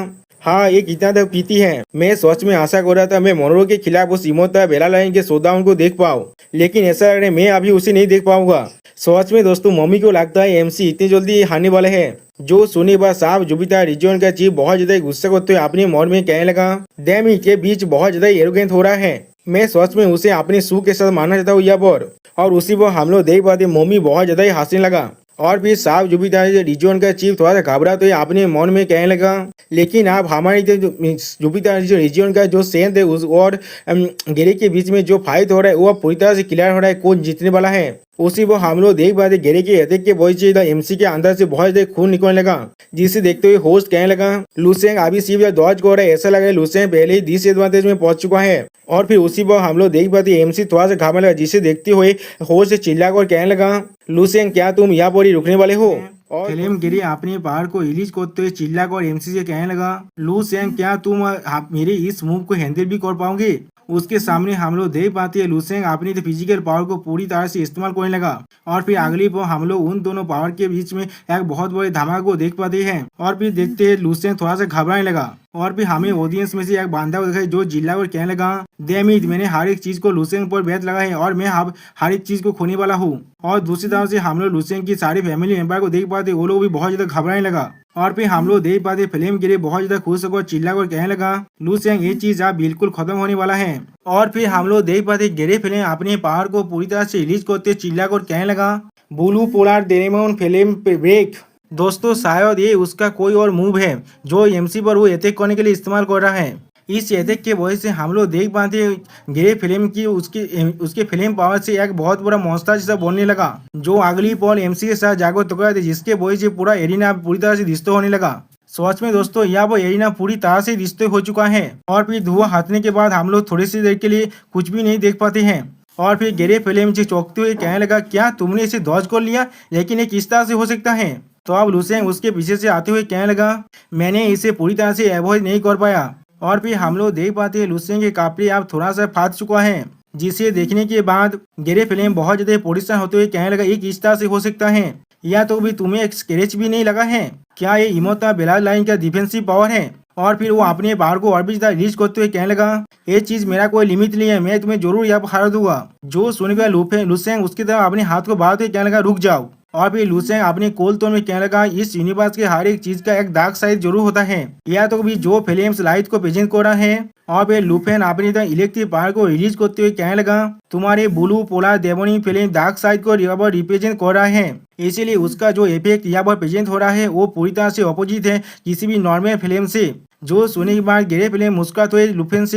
हाँ ये कितना तक पीती है। मैं सच में आशा कर रहा था मैं मोनोरो के खिलाफ उस इमोता बेला लाइन के शोडाउन को देख पाऊँ, लेकिन ऐसा लग रहा है मैं अभी उसे नहीं देख पाऊंगा। सच में दोस्तों मम्मी को लगता है एमसी इतनी जल्दी हारने वाले हैं। जो सुने बाद साफ जुपिटर रीजन का चीफ बहुत ज्यादा गुस्सा करते हुए अपने मन में कहने लगा डैम के बीच बहुत ज्यादा एरोगेंट हो रहा है। मैं सच में उसे अपने सू के साथ मानना चाहता हूँ यहाँ पर। और उसी पर हम लोग देख पाते मम्मी बहुत ज्यादा ही हंसने लगा और फिर साफ जुपिटर रीजन का चीफ थोड़ा सा घबरा तो अपने मन में कहने लगा लेकिन आप हमारी जुपिटर रीजन का जो सेंथ है उस और गेरे के बीच में जो फाइट हो रहा है वो पूरी तरह से क्लियर हो रहा है कौन जीतने वाला है। उसी वो हम लोग देख पाते गेरे के अटैक के वजह से एमसी के अंदर से बहुत ज्यादा खून निकलने लगा, जिसे देखते हुए होस्ट कहने लगा लुसेंग अभी सिर्फ दौड़ कर रहा है, ऐसा लगा है लुसेंग पहले ही डिसएडवांटेज में पहुंच चुका है। और फिर उसी पर हम लोग देख पाते एमसी थोड़ा सा घबराने लगा, जिसे देखते हुए होस्ट चिल्लाकर कहने लगा लुसेंग क्या तुम यहाँ पर ही रुकने वाले हो। और फिल्म गिरी अपने पहाड़ को रिलीज करते हुए चिल्लाकर एमसी से कहने लगा लुसेंग क्या तुम मेरे इस मूव को हैंडल भी कर पाओगे। उसके सामने हम लोग देख पाते हैं लुसेंग अपनी फिजिकल पावर को पूरी तरह से इस्तेमाल करने लगा और फिर अगली पर हम लोग उन दोनों पावर के बीच में एक बहुत बड़े धमाके को देख पाते हैं। और फिर देखते हैं लुसेंग थोड़ा सा घबराने लगा और फिर हमें ऑडियंस में से एक बांधा को दिखाई जो जिला और कहने लगा देमित मैंने हर एक चीज को लुसेंग पर बेत लगा है और मैं अब हर एक चीज को खोने वाला हूँ। और दूसरी तरफ से हम लोग लुसेंग की सारी फैमिली मेंबर को देख पाते वो लोग भी बहुत ज्यादा घबराने लगा। और फिर हम लोग देख पाते फिल्म के लिए बहुत ज्यादा खुश होकर चिल्लाकर कहने लगा लुसेंग ये चीज अब बिल्कुल खत्म होने वाला है। और फिर हम लोग देख पाते गेरे फिल्म अपने पावर को पूरी तरह से रिलीज करते चिल्लाकर कहने लगा ब्लू पोलर डेरेमोन फिल्म ब्रेक। दोस्तों शायद ये उसका कोई और मूव है जो एमसी पर वो अटैक करने के लिए इस्तेमाल कर रहा है। इस अटैक के वजह से हम लोग देख पाते गिरे फिल्म की उसके फिल्म पावर से एक बहुत बड़ा मॉन्स्टर जैसा बनने लगा जो अगली पॉल एमसी के साथ जाकर टकरा थे, जिसके वजह से पूरा एरिना पूरी तरह से डिस्ट्रॉय होने लगा। सच में दोस्तों यहाँ पर एरिना पूरी तरह से डिस्ट्रॉय हो चुका है और फिर धुआं हटने के बाद हम लोग थोड़ी सी देर के लिए कुछ भी नहीं देख पाते हैं। और फिर गेरे फिल्म से चौंकते हुए कहने लगा क्या तुमने इसे डॉज कर लिया, लेकिन ये किस तरह से हो सकता है। तो अब लुसेंग उसके पीछे से आते हुए कहने लगा मैंने इसे पूरी तरह से अवॉइड नहीं कर पाया। और फिर हम लोग देख पाते हैं लुसेंग के कापड़ी अब थोड़ा सा फाट चुका है, जिसे देखने के बाद गेरे फिल्म बहुत ज्यादा परेशान होते हुए कहने लगा ये किस तरह से हो सकता है, या तो भी तुम्हें एक स्क्रैच भी नहीं लगा है क्या ये इमोता बेला लाइन का डिफेंसिव पावर है। और फिर वो अपने पावर को और भी ज्यादा रिलीज करते हुए कहने लगा, ये चीज मेरा कोई लिमिट नहीं है, मैं तुम्हें जरूर यहाँ पर हरा दूंगा। जो सुनकर लुसेंग उसकी तरफ अपने हाथ को बढ़ाते हुए कहने लगा, रुक जाओ। और फिर लुसेंग अपने कोल टोन में कहने लगा, इस यूनिवर्स के हर एक चीज का एक डार्क साइड जरूर होता है, या तो भी जो फिल्म्स लाइट को प्रेजेंट कर रहा है। और फिर लुफेन अपनी तरह इलेक्ट्रिक पावर को रिलीज करते हुए कहने लगा, तुम्हारे blue polar demonic film dark side को रिप्रेजेंट कर रहा है, इसीलिए उसका जो इफेक्ट यहाँ पर प्रेजेंट हो रहा है वो पूरी तरह से अपोजिट है किसी भी नॉर्मल फिल्म से। जो सुनने के बाद गेरे फिल्म मुस्कुराते हुए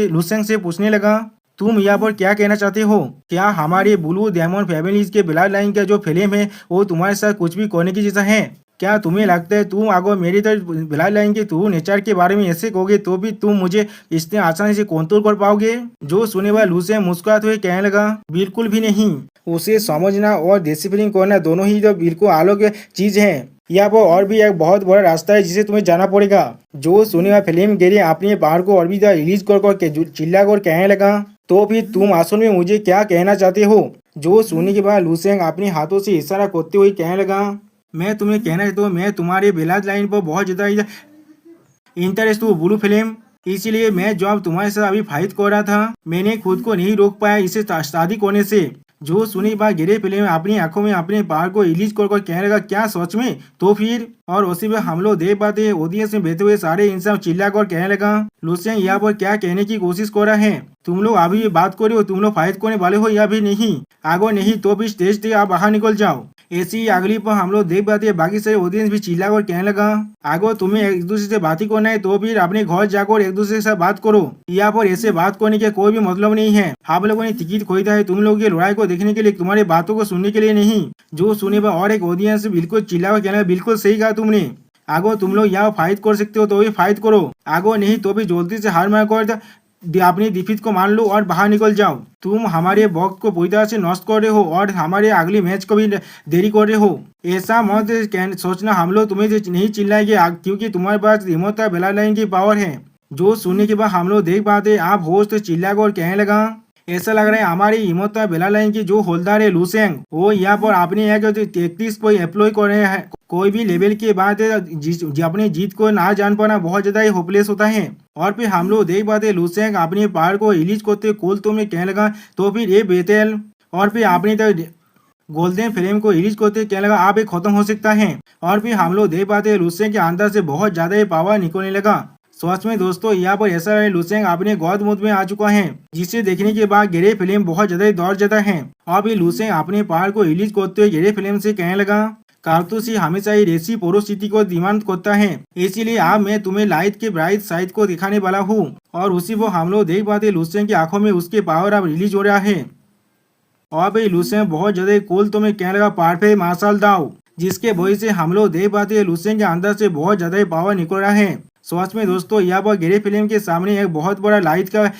लुसेंग से पूछने लगा, तुम यहाँ पर क्या कहना चाहते हो? क्या हमारे ब्लू डेमन फैमिलीज के ब्लड लाइन का जो फिल्म है वो तुम्हारे साथ कुछ भी करने की जैसा है? क्या तुम्हें लगता है तुम अगर मेरी तरह ब्लड लाइन के थ्रू नेचर के बारे में ऐसे कहोगे तो भी तुम मुझे इतने आसानी से कंट्रोल कर पाओगे? जो सुने वाला लुसेंग मुस्कुराते हुए कहने लगा, बिल्कुल भी नहीं। उसे समझना और डिसिप्लिन करना दोनों ही तो बिल्कुल अलग चीज है। यहाँ पर और भी एक बहुत बड़ा रास्ता है जिसे तुम्हें जाना पड़ेगा। जो सुने वाला फिल्म गेरी अपने पावर को और भी रिलीज कर चिल्ला कर कहने लगा, तो फिर तुम असल में मुझे क्या कहना चाहते हो? जो सुनने के बाद लुसेंग अपने हाथों से इशारा करते हुए कहने लगा, मैं तुम्हें कहना चाहता हूँ मैं तुम्हारे ब्लड लाइन पर बहुत ज्यादा इंटरेस्ट हूँ ब्लू फिल्म, इसीलिए मैं जब तुम्हारे साथ अभी फाइट कर रहा था मैंने खुद को नहीं रोक पाया इसे शादी करने से। जो सुनी बात गिरे फिल्म अपनी आंखों में अपने पावर को रिलीज कर कहने लगा, क्या सच में? तो फिर और उसी में हम लोग देख पाते हैं ऑडियंस में बैठे हुए सारे इंसान चिल्ला कर कहने लगा, लुसेंग यहाँ पर क्या कहने की कोशिश कर रहा है? तुम लोग अभी बात करो हो, तुम लोग फाइट करने वाले हो या भी नहीं? अगर नहीं तो भी स्टेज से आप बाहर निकल जाओ। ऐसी ही अगली पर हम लोग देख पाते हैं बाकी सारे ऑडियंस भी चिल्ला कर कहने लगा, अगर तुम्हें एक दूसरे से बात करना है तो फिर अपने घर जाकर एक दूसरे के साथ बात करो, यहाँ पर ऐसे बात करने के कोई भी मतलब नहीं है। हम लोगों ने टिकट खरीदा है तुम लोगों की लड़ाई को देखने के लिए, तुम्हारी बातों को सुनने के लिए नहीं। जो सुने पर और एक ऑडियंस बिल्कुल चिल्ला कर कहने लगा, बिल्कुल सही कहा तुमने, अगर तुम लोग यहाँ फाइट कर सकते हो तो भी फाइट करो, अगर नहीं तो भी जल्दी से हार मार कर अपनी डिफीट को मान लो और बाहर निकल जाओ। तुम हमारे वक्त को पूरी तरह से नष्ट कर रहे हो और हमारे अगले मैच को भी देरी कर रहे हो। ऐसा मत सोचना हम लोग तुम्हें नहीं चिल्लाएंगे क्योंकि तुम्हारे पास रिमोट का ब्लड लाइन की पावर है। जो सुनने के बाद हम लोग देख पाते आप होस्ट चिल्ला कर कहने लगा, ऐसा लग रहा है हमारी हिम्मत बेला लाइन की जो होल्डर है लुसेंग वो यहाँ पर अपने एक टैक्टिक्स को एप्लॉय कर रहे हैं। कोई भी लेवल के बाद अपनी जीत को ना जान पाना बहुत ज्यादा होपलेस होता है। और फिर हम लोग देख पाते लुसेंग अपने पावर को रिलीज करते कोल तो में कहने लगा, तो फिर ये बेतेल और फिर अपनी गोल्डन फ्लेम को रिलीज करते कहने लगा, आप ये खत्म हो सकता है। और फिर हम लोग देख पाते लुसेंग के अंदर से बहुत ज्यादा पावर निकलने लगा। सच में दोस्तों यहाँ पर ऐसा है लुसेंग अपने गौद मुद में आ चुका है, जिसे देखने के बाद गेरे फिल्म बहुत ज्यादा दौड़ जाता है। अब ये लुसेंग अपने पावर को रिलीज करते हुए गेरे फिल्म से कहने लगा, कारतूसी हमेशा ही रेसी पोरोसिटी को डिमांड करता है, इसीलिए अब मैं तुम्हें लाइट के ब्राइट साइड को दिखाने वाला हूँ। और उसी वो हम लोग देख पाते लुसेंग की आंखों में उसके पावर अब रिलीज हो रहा है। और भाई लुसेंग बहुत ज्यादा कोल तो मैं कहने लगा परफेक्ट मार्शल दाव, जिसके वजह से हम लोग देख पाते हैं लुसेंग के अंदर से बहुत ज्यादा पावर निकल रहा है। सच में दोस्तों यहाँ पर गेरे फिल्म के सामने एक बहुत बड़ा लाइट का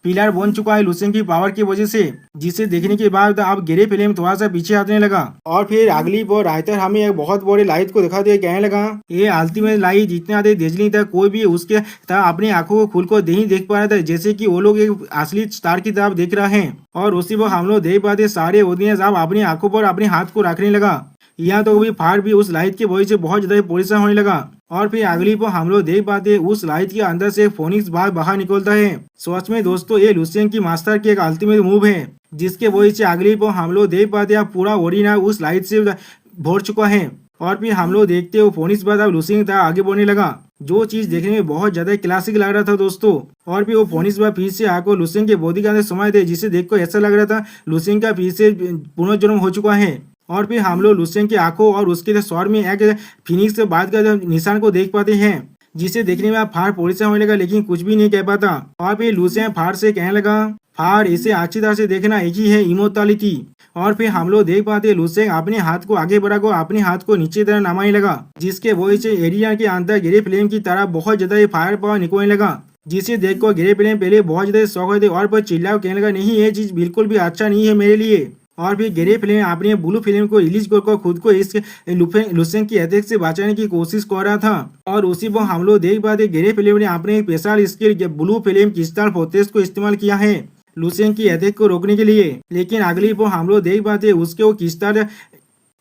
पिलर बन चुका है लुसेंग की पावर की वजह से, जिसे देखने के बाद अब गेरे फिल्म थोड़ा सा पीछे हटने लगा। और फिर अगली बार राइटर हमें एक बहुत बड़ी लाइट को दिखा दिया, कहने लगा ये अल्टीमेट लाइट जितना डेजलिंग था कोई भी उसके अपनी आंखों को खुल को नहीं देख पा रहा था, जैसे कि वो लोग एक असली स्टार की तरफ देख रहा है। और उसी पर हम लोग देख पाते सारे ऑडियंस अब अपनी आंखों पर अपने हाथ को रखने लगा। यहाँ तो भी फायर भी उस लाइट की वजह से बहुत ज्यादा परेशान होने लगा। और फिर अगली पर हम लोग देख पाते उस लाइट के अंदर से फोनिक्स बाहर निकलता है। सच में दोस्तों ये लुसेंग की मास्टर की एक अल्टीमेट मूव है, जिसके वजह से अगली पर हम लोग देख पाते अब पूरा ओरिना उस लाइट से भर चुका है। और फिर हम लोग देखते हो फोनिक्स बाद अब लुसेंग था आगे बढ़ने लगा, जो चीज देखने में बहुत ज्यादा क्लासिक लग रहा था दोस्तों। और फिर वो फोनिक्स बाद फिर से आकर लुसेंग के बॉडी के अंदर समय थे, जिसे देखकर ऐसा लग रहा था लुसेंग का फिर से पुनर्जन्म हो चुका है। और फिर हम लोग लुसेंग की आंखों और उसके स्वर में एक फिनिक्स के बाद का निशान को देख पाते हैं, जिसे देखने में आप फार परेशान होने लगा लेकिन कुछ भी नहीं कह पाता। और फिर लुसेंग फार से कहने लगा, फार इसे अच्छी तरह से देखना एक ही है इमोर्टैलिटी। और फिर हम लोग देख पाते लुसेंग अपने हाथ को आगे बढ़ाकर अपने हाथ को नीचे तरह नमाने लगा, जिसके वजह से एरिया के अंदर गेरे फ्लेम की तरह बहुत ज्यादा फायर पावर निकलने लगा, जिसे देखकर गेरे फ्लेम पहले बहुत ज्यादा शौक हुए थे। और फिर चिल्ला कहने लगा, नहीं ये चीज बिल्कुल भी अच्छा नहीं है मेरे लिए। और फिर गेरे फिल्म अपने ब्लू फिल्म को रिलीज कर खुद को इस लुसेंग की अटैक से बचाने की कोशिश कर रहा था। और उसी पर हम लोग देख पाते गेरे फिल्म ने अपने special skill blue film crystal fortress को इस्तेमाल किया है लुसेंग की अटैक को रोकने के लिए। लेकिन अगली पर हम लोग देख पाते उसके वो क्रिस्टल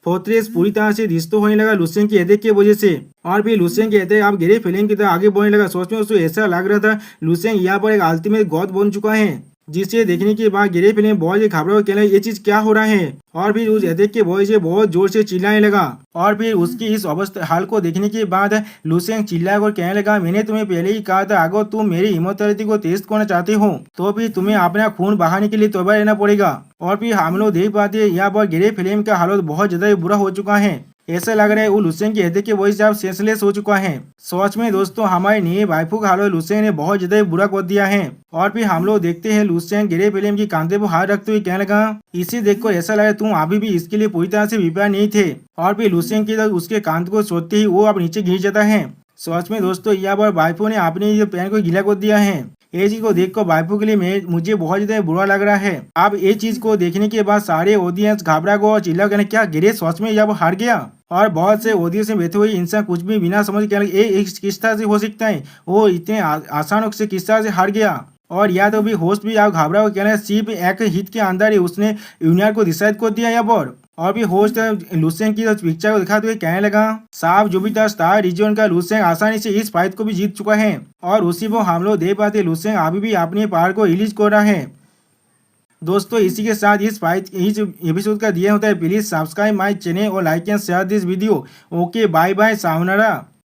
फोर्ट्रेस पूरी तरह से डिस्ट्रॉय होने लगा लुसेन की अटैक की वजह से। और फिर लुसेन की अटैक अब गहरी फिल्म की तरह आगे बढ़ने लगा। सोच में उसको ऐसा लग रहा था लुसेन यहाँ पर एक अल्टीमेट गॉड बन चुका है, जिसे देखने के बाद गहरी फिल्म बहुत ही घबराहट के ये चीज क्या हो रहा है। और फिर उस अटैक के वजह से बहुत जोर से चिल्लाने लगा। और फिर उसकी इस अवस्था हाल को देखने के बाद लुसेन चिल्ला कर कहने लगा, मैंने तुम्हें पहले ही कहा था अगर तुम मेरी इमोर्टैलिटी को टेस्ट करना चाहते हो तो फिर तुम्हें अपना खून बहाने के लिए तैयार रहना पड़ेगा। और फिर हम लोग देख पाते हैं यहाँ पर गहरी फिल्म का हालत बहुत ज्यादा बुरा हो चुका है। ऐसा लग रहा है वो लुसेन की हत्या की वजह से अब सेंसलेस हो चुका है। सच में दोस्तों हमारे नए वाइफू का हालत लुसेन ने बहुत ज्यादा बुरा कर दिया है। और फिर हम लोग देखते हैं लुसेन गहरे फिल्म की कांधे पर हाथ रखते हुए कहने लगा, इसे देखकर ऐसा लगा तुम अभी भी इसके लिए पूरी तरह से प्रिपेयर नहीं थे। और फिर लुसेन की उसके कांध को सोचते ही वो अब नीचे गिर जाता है। सच में दोस्तों यहाँ पर वाइफू ने अपने ये पैन को गीला कर दिया है। ये चीज को देखकर वाइफू के लिए मुझे बहुत ज्यादा बुरा लग रहा है। अब ये चीज को देखने के बाद सारे ऑडियंस घबरा गए और चिल्ला गए, क्या गिरे सच में यहाँ हार गया। और बहुत से ऑडियंस में बैठे हुए इंसान कुछ भी बिना समझ के ये किस तरह से हो सकता है, वो इतने आसानों से किस तरह से हार गया। और या तो भी होस्ट भी आप घबरा हो कहना सिर्फ एक हिट के अंदर ही उसने यूनियन को डिसाइड कर दिया यहाँ पर। और भी होस्ट लुसेन की पिक्चर को दिखाते हुए कहने लगा, साफ जो भी था स्टार रीजन का लुसेन आसानी से इस फाइट को भी जीत चुका है। और उसी को हम लोग देख पाते लुसेन अभी भी अपने पावर को रिलीज कर रहा है। दोस्तों इसी के साथ इस एपिसोड का दिया होता है। प्लीज सब्सक्राइब माय चैनल और like and share this video. Okay bye bye सावनारा।